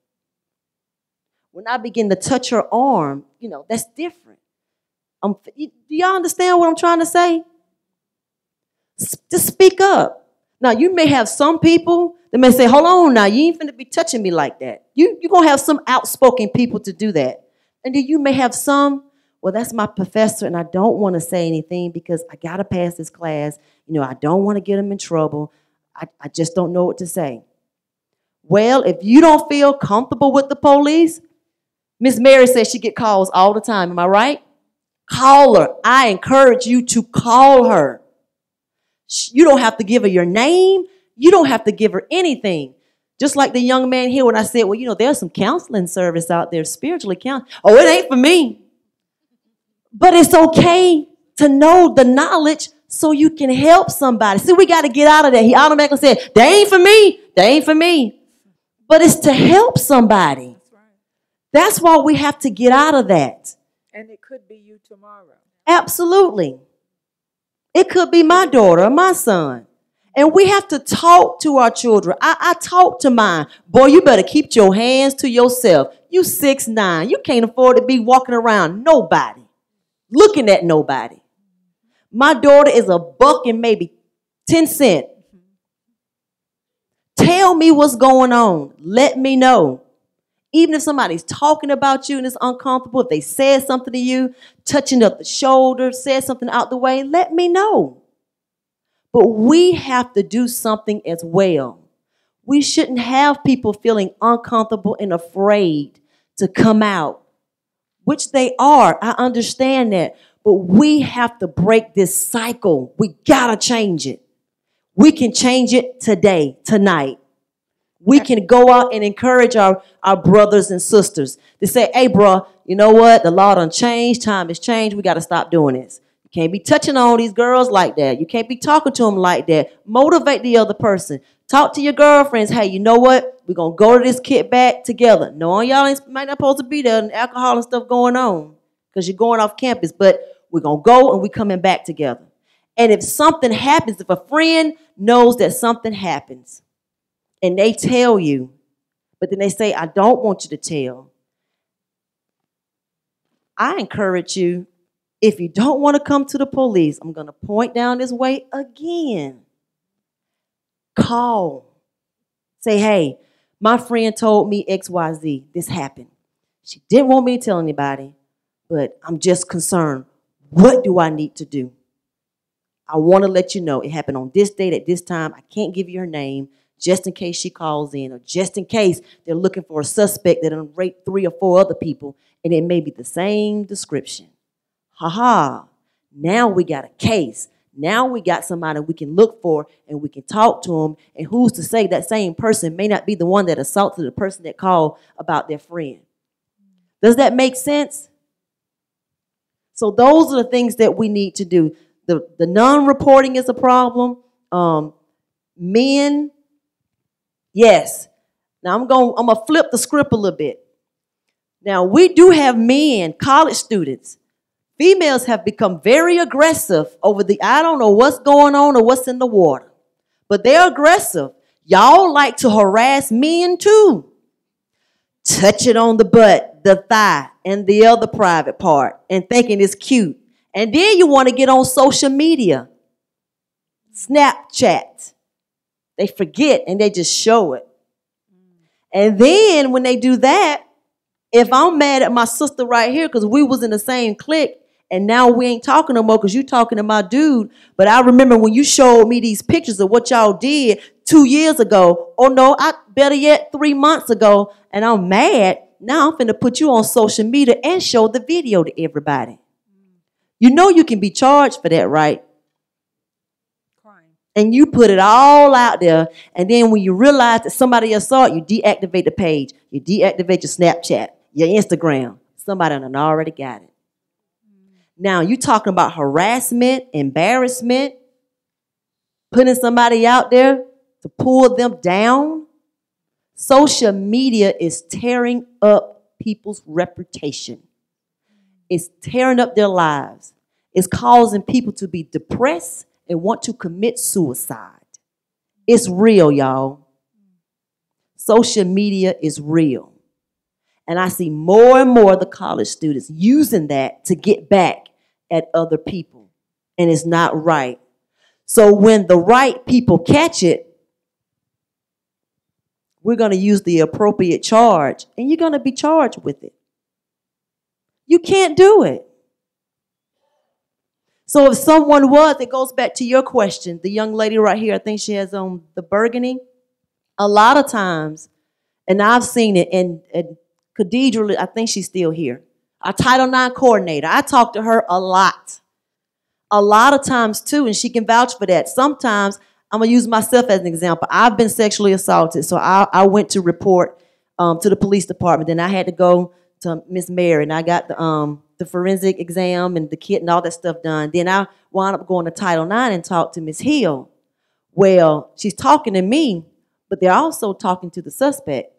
When I begin to touch her arm, you know, that's different. Do y'all understand what I'm trying to say? Just speak up. Now, you may have some people that may say, hold on now, you ain't finna be touching me like that. You're going to have some outspoken people to do that. And then you may have some, well, that's my professor, and I don't want to say anything because I got to pass this class. You know, I don't want to get them in trouble. I just don't know what to say. Well, if you don't feel comfortable with the police, Miss Mary says she get calls all the time. Am I right? Call her. I encourage you to call her. You don't have to give her your name. You don't have to give her anything. Just like the young man here when I said, well, you know, there's some counseling service out there, spiritually counseling. Oh, it ain't for me. But it's okay to know the knowledge so you can help somebody. See, we got to get out of that. He automatically said, they ain't for me. They ain't for me. But it's to help somebody. That's why we have to get out of that. And it could be you tomorrow. Absolutely. It could be my daughter or my son. And we have to talk to our children. I talk to mine. Boy, you better keep your hands to yourself. You 6'9". You can't afford to be walking around nobody, looking at nobody. My daughter is a buck and maybe 10 cents. Tell me what's going on. Let me know. Even if somebody's talking about you and it's uncomfortable, if they said something to you, touching up the shoulder, said something out the way, let me know. But we have to do something as well. We shouldn't have people feeling uncomfortable and afraid to come out, which they are. I understand that. But we have to break this cycle. We gotta change it. We can change it today, tonight. We can go out and encourage our brothers and sisters to say, hey, bro, you know what? The law done changed. Time has changed. We got to stop doing this. You can't be touching on these girls like that. You can't be talking to them like that. Motivate the other person. Talk to your girlfriends. Hey, you know what? We're going to go to this kickback together. Knowing y'all might not supposed to be there and alcohol and stuff going on because you're going off campus, but we're going to go and we're coming back together. And if something happens, if a friend knows that something happens, and they tell you, but then they say, I don't want you to tell. I encourage you, if you don't want to come to the police, I'm going to point down this way again. Call. Say, hey, my friend told me XYZ, this happened. She didn't want me to tell anybody, but I'm just concerned. What do I need to do? I want to let you know it happened on this date at this time. I can't give you her name, just in case she calls in, or just in case they're looking for a suspect that done raped 3 or 4 other people, and it may be the same description. Now we got a case. Now we got somebody we can look for, and we can talk to them, and who's to say that same person may not be the one that assaulted the person that called about their friend. Does that make sense? So those are the things that we need to do. The non-reporting is a problem. Men, yes. Now I'm gonna flip the script a little bit. Now we do have men, college students. Females have become very aggressive over I don't know what's going on or what's in the water, but they're aggressive. Y'all like to harass men too. Touch it on the butt, the thigh, and the other private part, and thinking it's cute. And then you want to get on social media, Snapchat. They forget and they just show it. And then when they do that, if I'm mad at my sister right here because we was in the same clique and now we ain't talking no more because you talking to my dude, but I remember when you showed me these pictures of what y'all did 2 years ago, or no, better yet, 3 months ago, and I'm mad, now I'm finna put you on social media and show the video to everybody. You know you can be charged for that, right? And you put it all out there, and then when you realize that somebody else saw it, you deactivate the page. You deactivate your Snapchat, your Instagram. Somebody done already got it. Now, you talking about harassment, embarrassment, putting somebody out there to pull them down. Social media is tearing up people's reputation. It's tearing up their lives. It's causing people to be depressed and want to commit suicide. It's real, y'all. Social media is real. And I see more and more of the college students using that to get back at other people. And it's not right. So when the right people catch it, we're going to use the appropriate charge, and you're going to be charged with it. You can't do it. So if someone was, it goes back to your question, the young lady right here, I think she has on the burgundy. A lot of times, and I've seen it, and Khadijah, I think she's still here, our Title IX coordinator, I talk to her a lot of times too, and she can vouch for that. Sometimes, I'm going to use myself as an example. I've been sexually assaulted, so I went to report to the police department. Then I had to go to Miss Mary, and I got the forensic exam and the kit and all that stuff done. Then I wound up going to Title IX and talked to Miss Hill. Well, she's talking to me, but they're also talking to the suspect.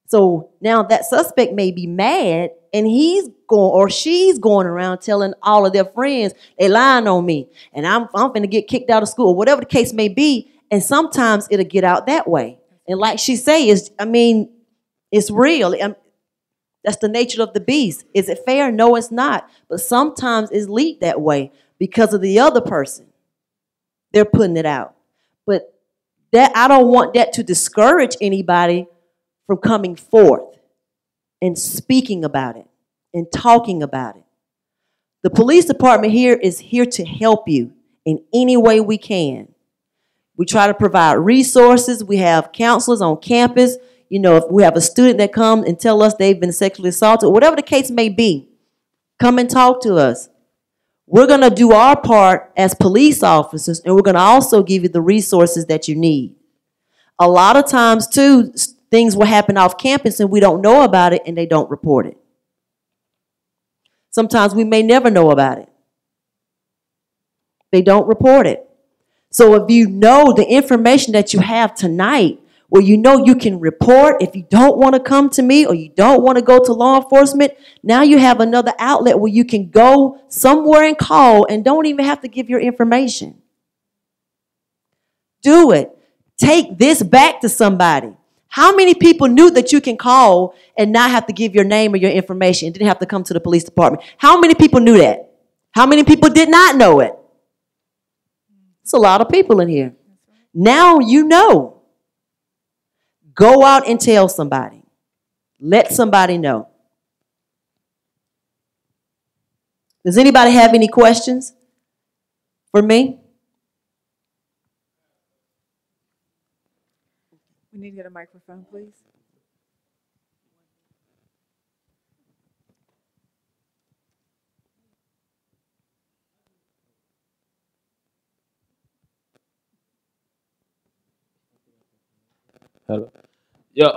So now that suspect may be mad, and he's going or she's going around telling all of their friends they lying on me, and I'm finna get kicked out of school, whatever the case may be. And sometimes it'll get out that way. And like she say, it's real. That's the nature of the beast. Is it fair? No, it's not. But sometimes it's leaked that way because of the other person. They're putting it out. But that I don't want that to discourage anybody from coming forth. and speaking about it and talking about it. The police department here is here to help you in any way we can. We try to provide resources. We have counselors on campus. You know, if we have a student that comes and tell us they've been sexually assaulted, whatever the case may be, come and talk to us. We're going to do our part as police officers, and we're going to also give you the resources that you need. A lot of times, too, things will happen off campus and we don't know about it and they don't report it. Sometimes we may never know about it. They don't report it. So if you know the information that you have tonight, where you know you can report, if you don't want to come to me or you don't want to go to law enforcement, now you have another outlet where you can go somewhere and call and don't even have to give your information. Do it. Take this back to somebody. How many people knew that you can call and not have to give your name or your information and didn't have to come to the police department? How many people knew that? How many people did not know it? It's a lot of people in here. Now you know. Go out and tell somebody. Let somebody know. Does anybody have any questions for me? We need to get a microphone, please. Hello. Yeah,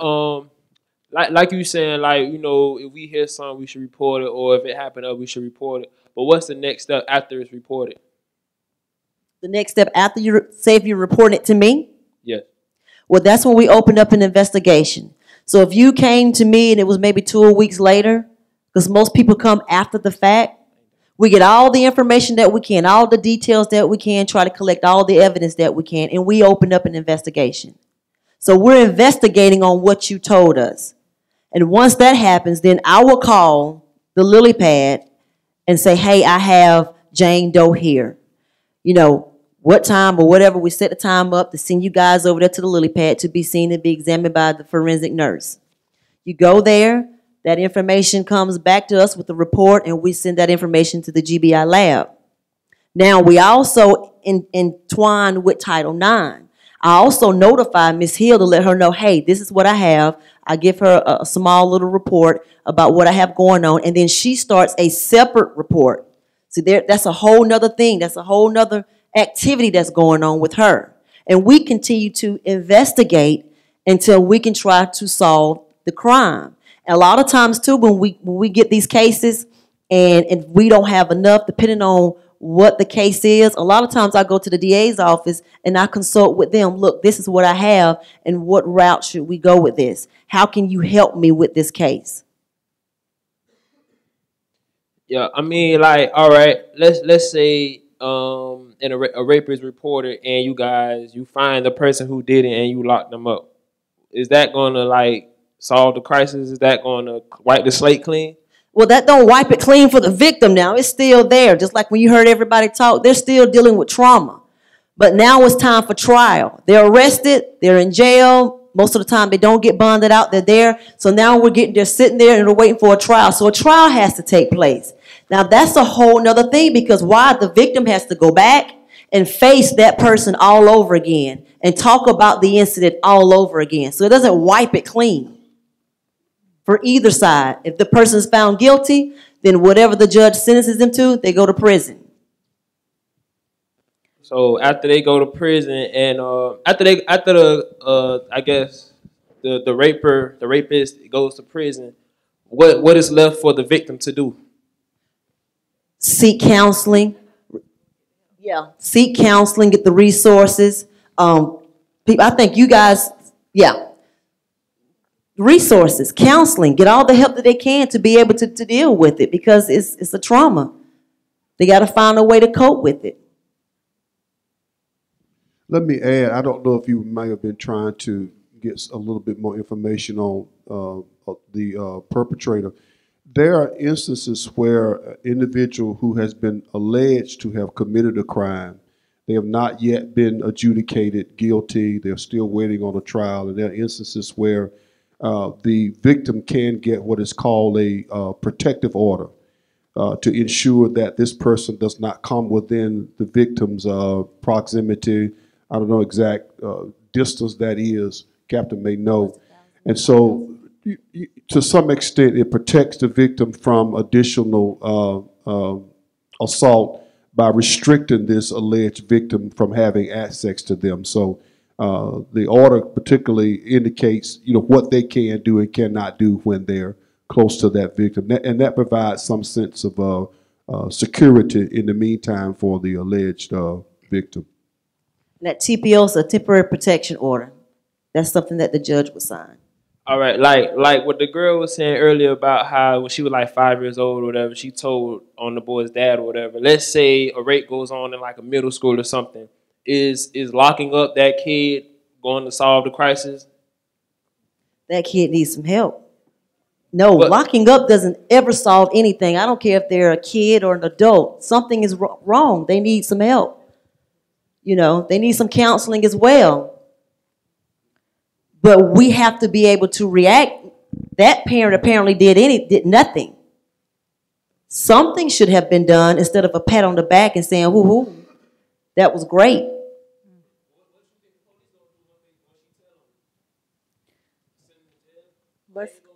like you saying, like, you know, if we hear something, we should report it, or if it happened, we should report it. But what's the next step after it's reported? The next step after you say if you report it to me? Yes. Well, that's when we open up an investigation. So if you came to me and it was maybe 2 weeks later, because most people come after the fact, we get all the information that we can, all the details that we can, try to collect all the evidence that we can, and we open up an investigation. So we're investigating on what you told us. And once that happens, then I will call the lily pad and say, hey, I have Jane Doe here. You know, what time or whatever, we set the time up to send you guys over there to the lily pad to be seen and be examined by the forensic nurse. You go there, that information comes back to us with the report, and we send that information to the GBI lab. Now, we also entwine with Title IX. I also notify Ms. Hill to let her know, hey, this is what I have. I give her a small little report about what I have going on, and then she starts a separate report. See, that's a whole nother thing. That's a whole nother activity that's going on with her. And we continue to investigate until we can try to solve the crime. And a lot of times, too, when we get these cases and we don't have enough, depending on what the case is, a lot of times I go to the DA's office and I consult with them. Look, this is what I have, and what route should we go with this? How can you help me with this case? Yeah, I mean, like, all right, let's say and a rape is reported and you find the person who did it and you lock them up. Is that going to, like, solve the crisis? Is that going to wipe the slate clean? Well, that don't wipe it clean for the victim now. It's still there. Just like when you heard everybody talk, they're still dealing with trauma. But now it's time for trial. They're arrested. They're in jail. Most of the time they don't get bonded out. They're there. So now they're sitting there and they're waiting for a trial. So a trial has to take place. Now that's a whole nother thing, because why? The victim has to go back and face that person all over again and talk about the incident all over again. So it doesn't wipe it clean for either side. If the person is found guilty, then whatever the judge sentences them to, they go to prison. So after they go to prison, and after I guess the rapist goes to prison, what is left for the victim to do? Seek counseling. Yeah, seek counseling, get the resources. I think you guys, resources, counseling, get all the help that they can to be able to deal with it, because it's a trauma. They got to find a way to cope with it. Let me add, I don't know if you might have been trying to get a little bit more information on the perpetrator. There are instances where an individual who has been alleged to have committed a crime, they have not yet been adjudicated guilty. They're still waiting on a trial. And there are instances where the victim can get what is called a protective order to ensure that this person does not come within the victim's proximity. I don't know exact distance that is. Captain may know. And so to some extent, it protects the victim from additional assault by restricting this alleged victim from having access to them. So the order particularly indicates, what they can do and cannot do when they're close to that victim. And that provides some sense of security in the meantime for the alleged victim. That TPO is a temporary protection order. That's something that the judge would sign. All right, like what the girl was saying earlier about how when she was like 5 years old or whatever, she told on the boy's dad or whatever. Let's say a rape goes on in like a middle school or something. Is locking up that kid going to solve the crisis? That kid needs some help. No, locking up doesn't ever solve anything. I don't care if they're a kid or an adult. Something is wrong. They need some help. They need some counseling as well. But we have to be able to react. That parent apparently did nothing. Something should have been done instead of a pat on the back and saying, "Whoo, that was great."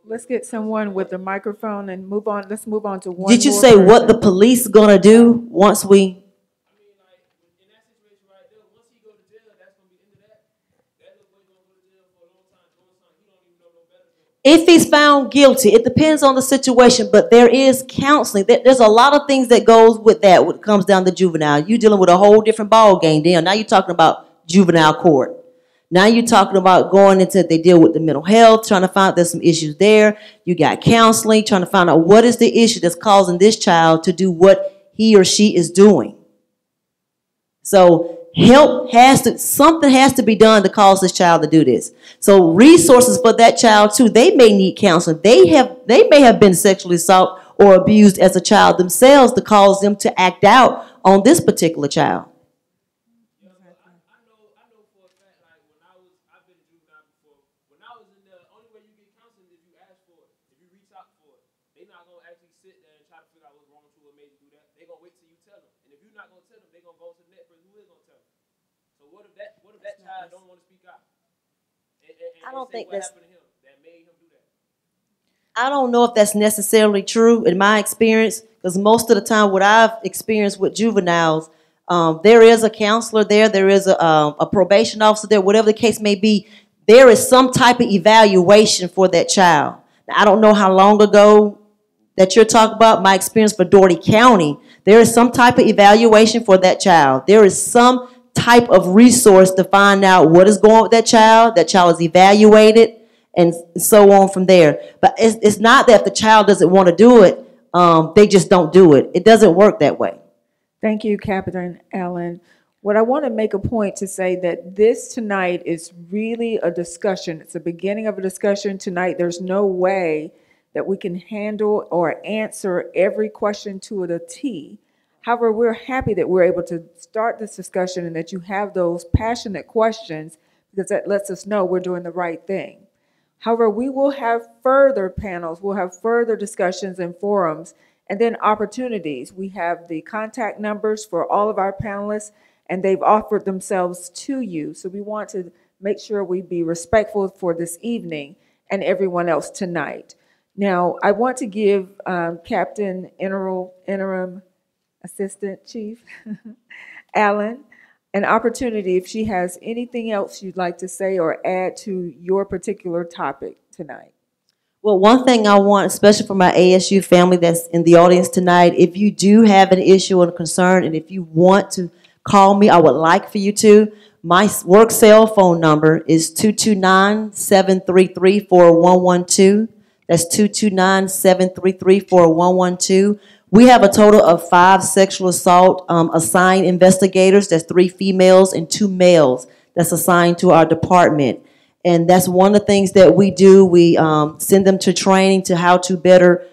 Let's get someone with the microphone and move on. Let's move on to one. Did you say what the police gonna do once we? If he's found guilty, it depends on the situation, but there is counseling. There's a lot of things that goes with that when it comes down to juvenile. You're dealing with a whole different ball game then. Now you're talking about juvenile court. Now you're talking about going into, they deal with the mental health, trying to find out there's some issues there. You got counseling, trying to find out what is the issue that's causing this child to do what he or she is doing. So something has to be done to cause this child to do this. So resources for that child too, they may need counseling. They may have been sexually assaulted or abused as a child themselves to cause them to act out on this particular child. I don't know if that's necessarily true in my experience, because most of the time what I've experienced with juveniles, there is a counselor there is a probation officer there, whatever the case may be, there is some type of evaluation for that child. Now, I don't know how long ago that you're talking about. My experience for Doherty County, there is some type of evaluation for that child. There is some type of resource to find out what is going on with that child. That child is evaluated and so on from there. But it's not that if the child doesn't want to do it, they just don't do it. It doesn't work that way. Thank you, Captain Allen. What I want to make a point to say that this tonight is really a discussion. It's the beginning of a discussion tonight. There's no way that we can handle or answer every question to the T. However, we're happy that we're able to start this discussion and that you have those passionate questions, because that lets us know we're doing the right thing. However, we will have further panels, we'll have further discussions and forums, and then opportunities. We have the contact numbers for all of our panelists, and they've offered themselves to you. So we want to make sure we be respectful for this evening and everyone else tonight. Now, I want to give Captain Interim Assistant Chief Allen an opportunity if she has anything else you'd like to say or add to your particular topic tonight. Well, one thing I want, especially for my ASU family that's in the audience tonight, if you do have an issue or concern, and if you want to call me, I would like for you to. My work cell phone number is 229-733-4112. That's 229-733-4112. We have a total of 5 sexual assault assigned investigators. That's 3 females and 2 males that's assigned to our department. And that's one of the things that we do. We send them to training to how to better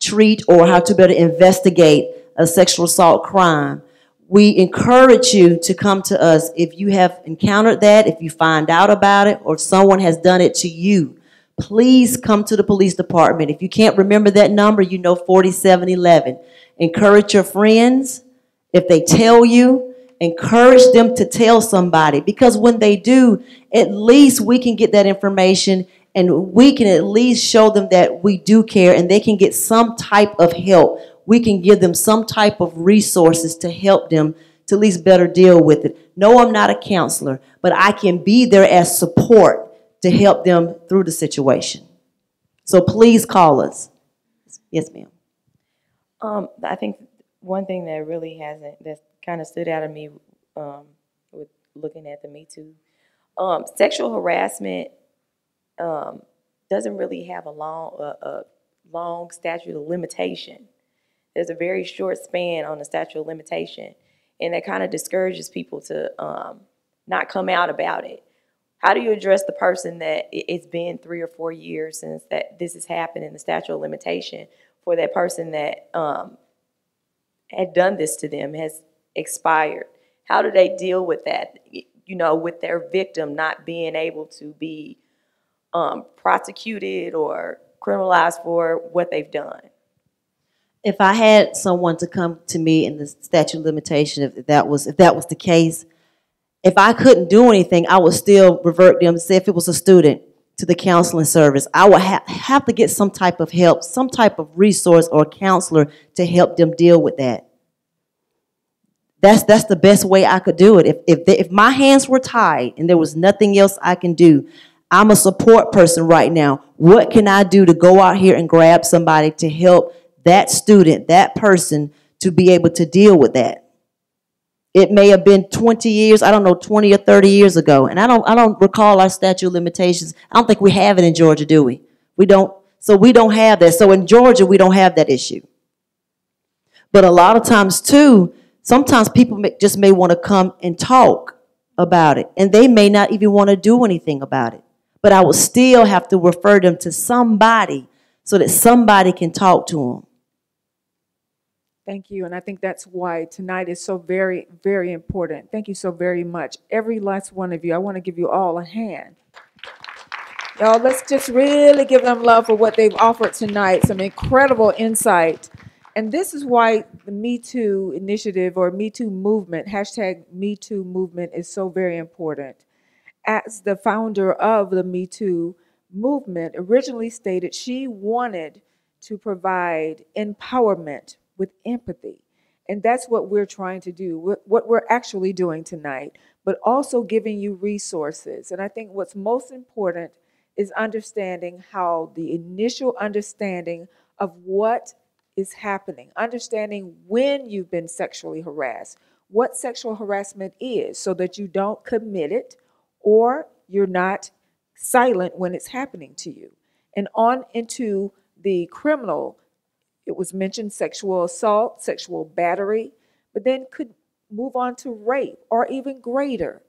treat or how to better investigate a sexual assault crime. We encourage you to come to us if you have encountered that, if you find out about it, or if someone has done it to you. Please come to the police department. If you can't remember that number, you know 4711. Encourage your friends. If they tell you, encourage them to tell somebody, because when they do, at least we can get that information and we can at least show them that we do care, and they can get some type of help. We can give them some type of resources to help them to at least better deal with it. No, I'm not a counselor, but I can be there as support to help them through the situation. So please call us. Yes, ma'am. I think one thing that really that kind of stood out of me with looking at the Me Too, sexual harassment doesn't really have a long statute of limitation. There's a very short span on the statute of limitation, and that kind of discourages people to not come out about it. How do you address the person that it's been 3 or 4 years since that this has happened and the statute of limitation for that person that had done this to them has expired? How do they deal with that, you know, with their victim not being able to be prosecuted or criminalized for what they've done? If I had someone to come to me in the statute of limitation, if that was the case, if I couldn't do anything, I would still revert them. Say if it was a student, to the counseling service. I would have to get some type of help, some type of resource or counselor to help them deal with that. That's the best way I could do it. If my hands were tied and there was nothing else I can do, I'm a support person right now. What can I do to go out here and grab somebody to help that student, that person, to be able to deal with that? It may have been 20 years, I don't know, 20 or 30 years ago. And I don't recall our statute of limitations. I don't think we have it in Georgia, do we? We don't. So we don't have that. So in Georgia, we don't have that issue. But a lot of times, too, sometimes people just may want to come and talk about it. And they may not even want to do anything about it. But I will still have to refer them to somebody so that somebody can talk to them. Thank you, and I think that's why tonight is so very, very important. Thank you so very much. Every last one of you, I want to give you all a hand. Y'all, let's just really give them love for what they've offered tonight, some incredible insight. And this is why the Me Too initiative or Me Too movement, hashtag Me Too movement, is so very important. As the founder of the Me Too movement originally stated, she wanted to provide empowerment with empathy. And that's what we're trying to do, what we're actually doing tonight, but also giving you resources. And I think what's most important is understanding how the initial understanding of what is happening, understanding when you've been sexually harassed, what sexual harassment is, so that you don't commit it or you're not silent when it's happening to you. And on into the criminal. It was mentioned sexual assault, sexual battery, but then could move on to rape or even greater.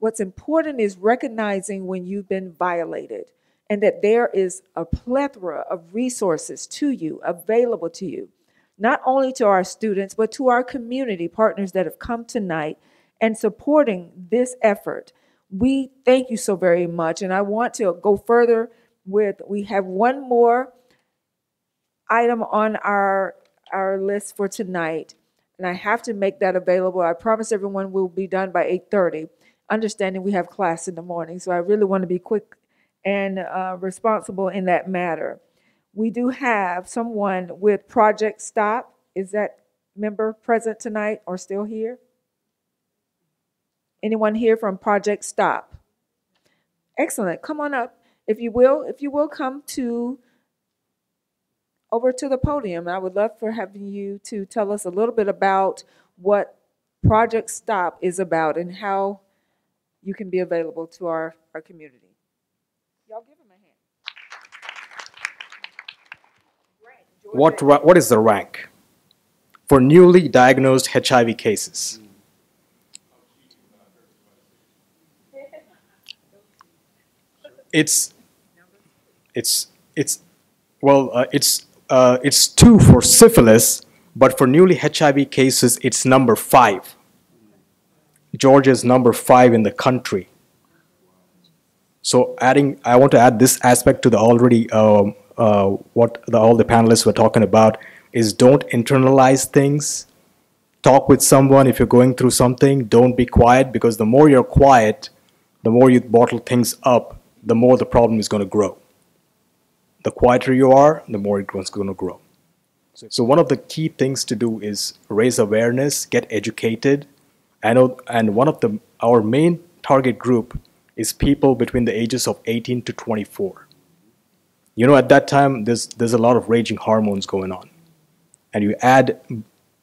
What's important is recognizing when you've been violated and that there is a plethora of resources to you, available to you, not only to our students, but to our community partners that have come tonight and supporting this effort. We thank you so very much. And I want to go further with, we have one more item on our list for tonight, and I have to make that available. I promise everyone will be done by 8:30, understanding we have class in the morning, so I really want to be quick and responsible in that matter. We do have someone with Project Stop. Is that member present tonight or still here? Anyone here from Project Stop? Excellent. Come on up, if you will come over to the podium. I would love for having you to tell us a little bit about what Project Stop is about and how you can be available to our community. Y'all give him a hand. What is the rank for newly diagnosed HIV cases? It's 2 for syphilis But for newly HIV cases, it's number 5. Georgia is number 5 in the country. So I want to add this aspect to the already all the panelists were talking about is don't internalize things. Talk with someone if you're going through something. Don't be quiet, because the more you're quiet, the more you bottle things up, the more the problem is going to grow. The quieter you are, the more it's going to grow. So one of the key things to do is raise awareness, get educated. And one of our main target group is people between the ages of 18 to 24. You know, at that time, there's a lot of raging hormones going on. And you add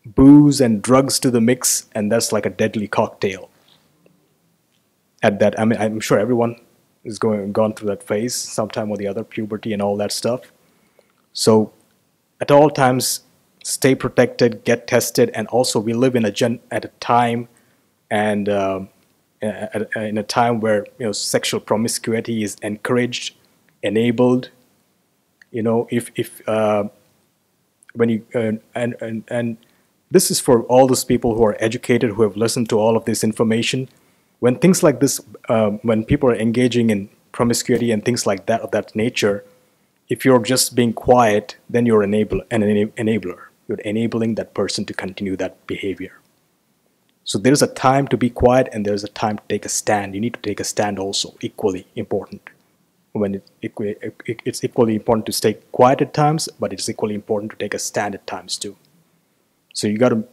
booze and drugs to the mix, and that's like a deadly cocktail. At that, I mean, I'm sure everyone is gone through that phase sometime or the other, puberty and all that stuff. So at all times, stay protected, get tested, and also we live in at a time and in a time where sexual promiscuity is encouraged, enabled. When you and this is for all those people who are educated, who have listened to all of this information. When things like this, when people are engaging in promiscuity and things like that of that nature, if you're just being quiet, then you're an enabler. You're enabling that person to continue that behavior. So there's a time to be quiet and there's a time to take a stand. You need to take a stand also, equally important. When it's equally important to stay quiet at times, but it's equally important to take a stand at times too. So you got to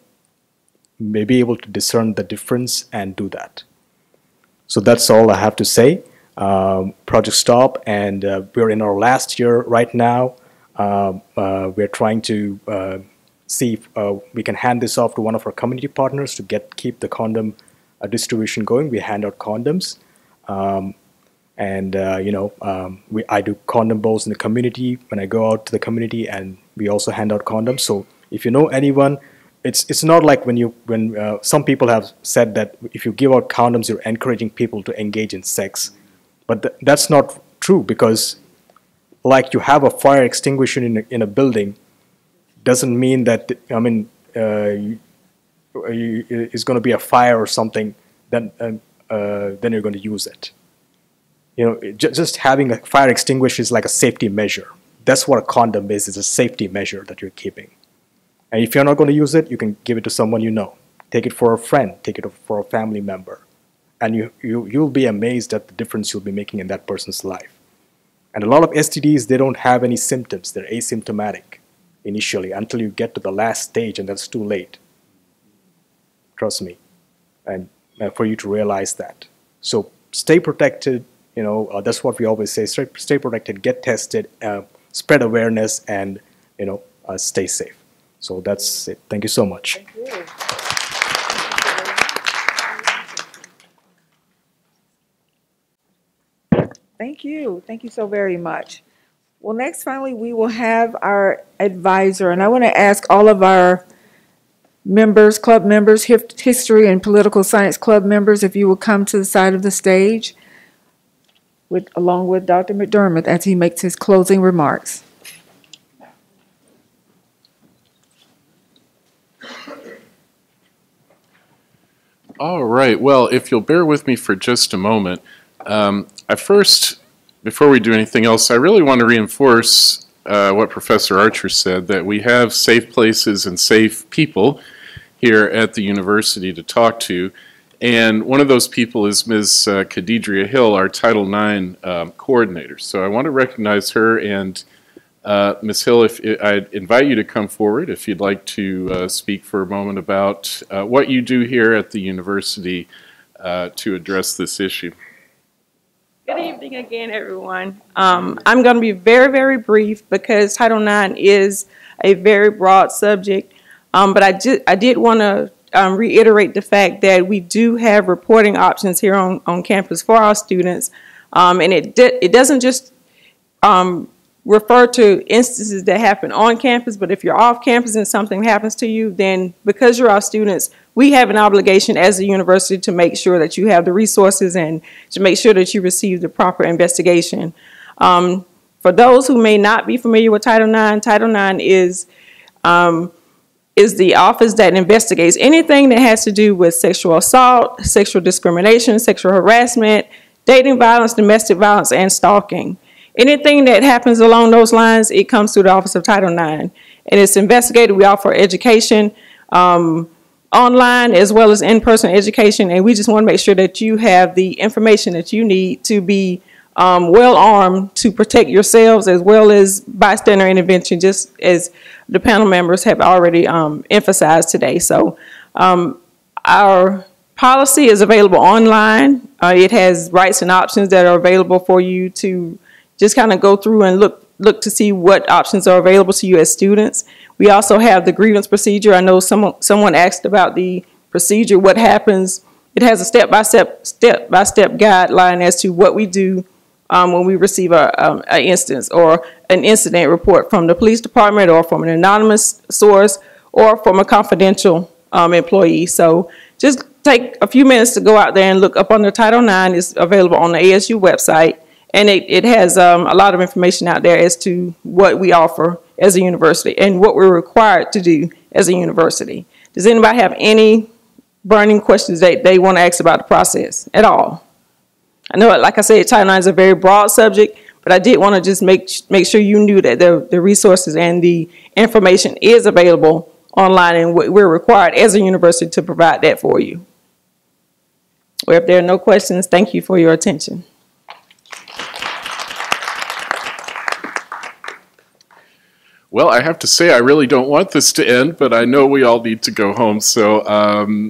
be able to discern the difference and do that. So that's all I have to say. Project Stop, and we're in our last year right now. We're trying to see if we can hand this off to one of our community partners to keep the condom distribution going. We hand out condoms. I do condom bowls in the community when I go out to the community, and we also hand out condoms. So if you know anyone, it's not like when some people have said that if you give out condoms, you're encouraging people to engage in sex, but that's not true, because like you have a fire extinguisher in a building doesn't mean that it's going to be a fire or something, then you're going to use it. Just having a fire extinguisher is like a safety measure. That's what a condom is. It's a safety measure that you're keeping. And if you're not going to use it, you can give it to someone you know. Take it for a friend. Take it for a family member. And you'll be amazed at the difference you'll be making in that person's life. And a lot of STDs, they don't have any symptoms. They're asymptomatic initially until you get to the last stage, and that's too late. Trust me. And for you to realize that. So stay protected. That's what we always say. Stay protected, get tested, spread awareness, and stay safe. So that's it. Thank you so much. Thank you. Thank you. Thank you so very much. Well, next, finally, we will have our advisor, and I want to ask all of our members, club members, history and political science club members, if you will come to the side of the stage, along with Dr. McDermott as he makes his closing remarks. All right. Well, if you'll bear with me for just a moment, before we do anything else, I really want to reinforce what Professor Archer said, that we have safe places and safe people here at the university to talk to. And one of those people is Ms. Khadidria Hill, our Title IX coordinator. So I want to recognize her, and Ms. Hill, I'd invite you to come forward if you'd like to speak for a moment about what you do here at the university to address this issue. Good evening again, everyone. I'm going to be very, very brief because Title IX is a very broad subject. But I did want to reiterate the fact that we do have reporting options here on campus for our students. And it doesn't just refer to instances that happen on campus, but if you're off campus and something happens to you, then because you're our students, we have an obligation as a university to make sure that you have the resources and to make sure that you receive the proper investigation. For those who may not be familiar with Title IX is is the office that investigates anything that has to do with sexual assault, sexual discrimination, sexual harassment, dating violence, domestic violence, and stalking. Anything that happens along those lines, it comes through the Office of Title IX. And it's investigated. We offer education online as well as in-person education, and we just want to make sure that you have the information that you need to be well armed to protect yourselves as well as bystander intervention, just as the panel members have already emphasized today. So our policy is available online. It has rights and options that are available for you to just kind of go through and look to see what options are available to you as students. We also have the grievance procedure. I know someone asked about the procedure, what happens. It has a step-by-step guideline as to what we do when we receive an instance or an incident report from the police department or from an anonymous source or from a confidential employee. So just take a few minutes to go out there and look up under Title IX. It's available on the ASU website. And it has a lot of information out there as to what we offer as a university and what we're required to do as a university. Does anybody have any burning questions that they want to ask about the process at all? I know, like I said, Title IX is a very broad subject, but I did want to just make sure you knew that the resources and the information is available online, and we're required as a university to provide that for you. Well, if there are no questions, thank you for your attention. Well, I have to say, I really don't want this to end, but I know we all need to go home, so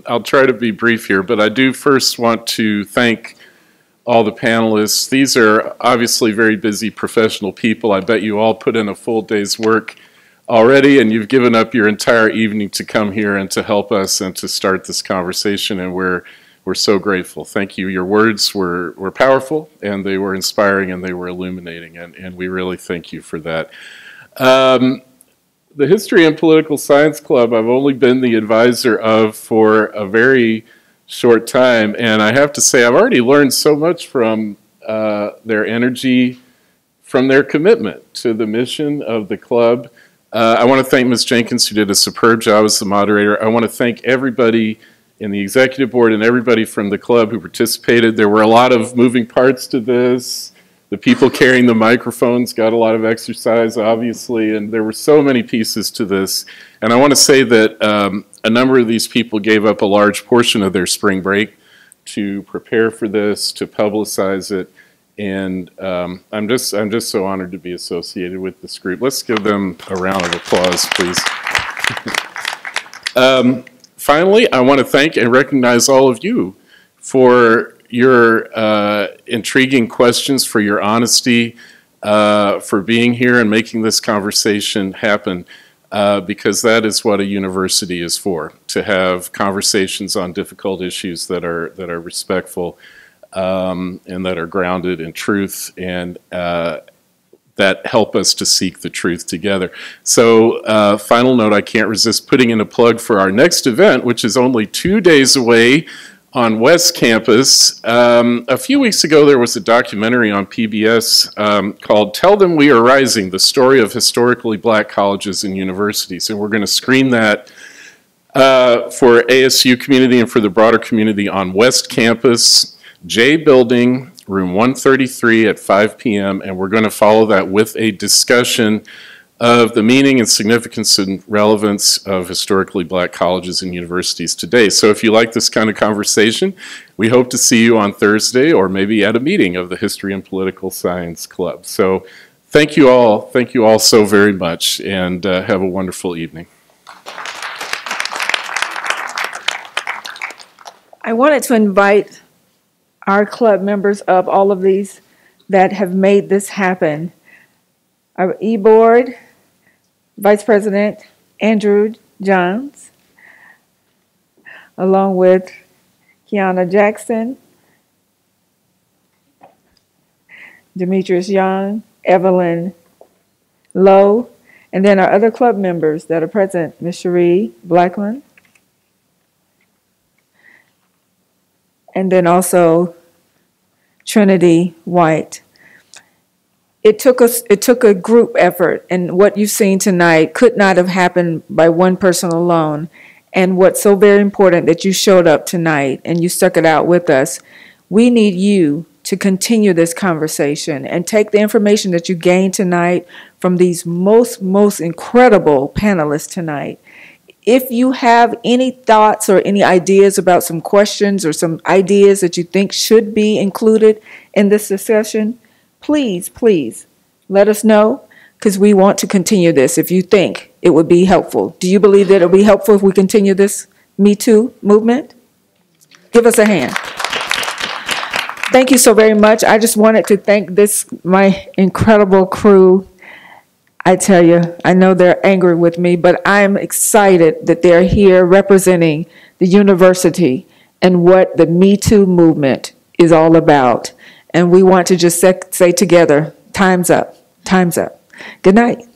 I'll try to be brief here. But I do first want to thank all the panelists. These are obviously very busy professional people. I bet you all put in a full day's work already, and you've given up your entire evening to come here and to help us and to start this conversation, and we're so grateful. Thank you. Your words were powerful, and they were inspiring, and they were illuminating, and we really thank you for that. The History and Political Science Club, I've only been the advisor of for a very short time, and I have to say I've already learned so much from their energy, from their commitment to the mission of the club. I want to thank Ms. Jenkins, who did a superb job as the moderator. I want to thank everybody in the executive board and everybody from the club who participated. There were a lot of moving parts to this. The people carrying the microphones got a lot of exercise, obviously, and there were so many pieces to this. And I want to say that a number of these people gave up a large portion of their spring break to prepare for this, to publicize it, and I'm just so honored to be associated with this group. Let's give them a round of applause, please. Finally, I want to thank and recognize all of you for your intriguing questions, for your honesty, for being here and making this conversation happen, because that is what a university is for, to have conversations on difficult issues that are respectful and that are grounded in truth and that help us to seek the truth together. So final note, I can't resist putting in a plug for our next event, which is only 2 days away, on West Campus. A few weeks ago, there was a documentary on PBS called Tell Them We Are Rising, the story of historically black colleges and universities. And we're going to screen that for ASU community and for the broader community on West Campus, J Building, room 133 at 5 p.m. And we're going to follow that with a discussion of the meaning and significance and relevance of historically black colleges and universities today. So if you like this kind of conversation, we hope to see you on Thursday or maybe at a meeting of the History and Political Science Club. So thank you all so very much, and have a wonderful evening. I wanted to invite our club members of all of these that have made this happen. Our e-board, Vice President Andrew Johns, along with Kiana Jackson, Demetrius Young, Evelyn Lowe, and then our other club members that are present, Ms. Cherie Blackland, and then also Trinity White. it took a group effort, and what you've seen tonight could not have happened by one person alone. And what's so very important that you showed up tonight and you stuck it out with us. We need you to continue this conversation and take the information that you gained tonight from these most incredible panelists tonight. If you have any thoughts or any ideas about some questions or some ideas that you think should be included in this discussion, please let us know, because we want to continue this if you think it would be helpful. Do you believe that it will be helpful if we continue this Me Too movement? Give us a hand. Thank you so very much. I just wanted to thank my incredible crew. I tell you, I know they're angry with me, but I'm excited that they're here representing the university and what the Me Too movement is all about. And we want to just say together, time's up, time's up. Good night.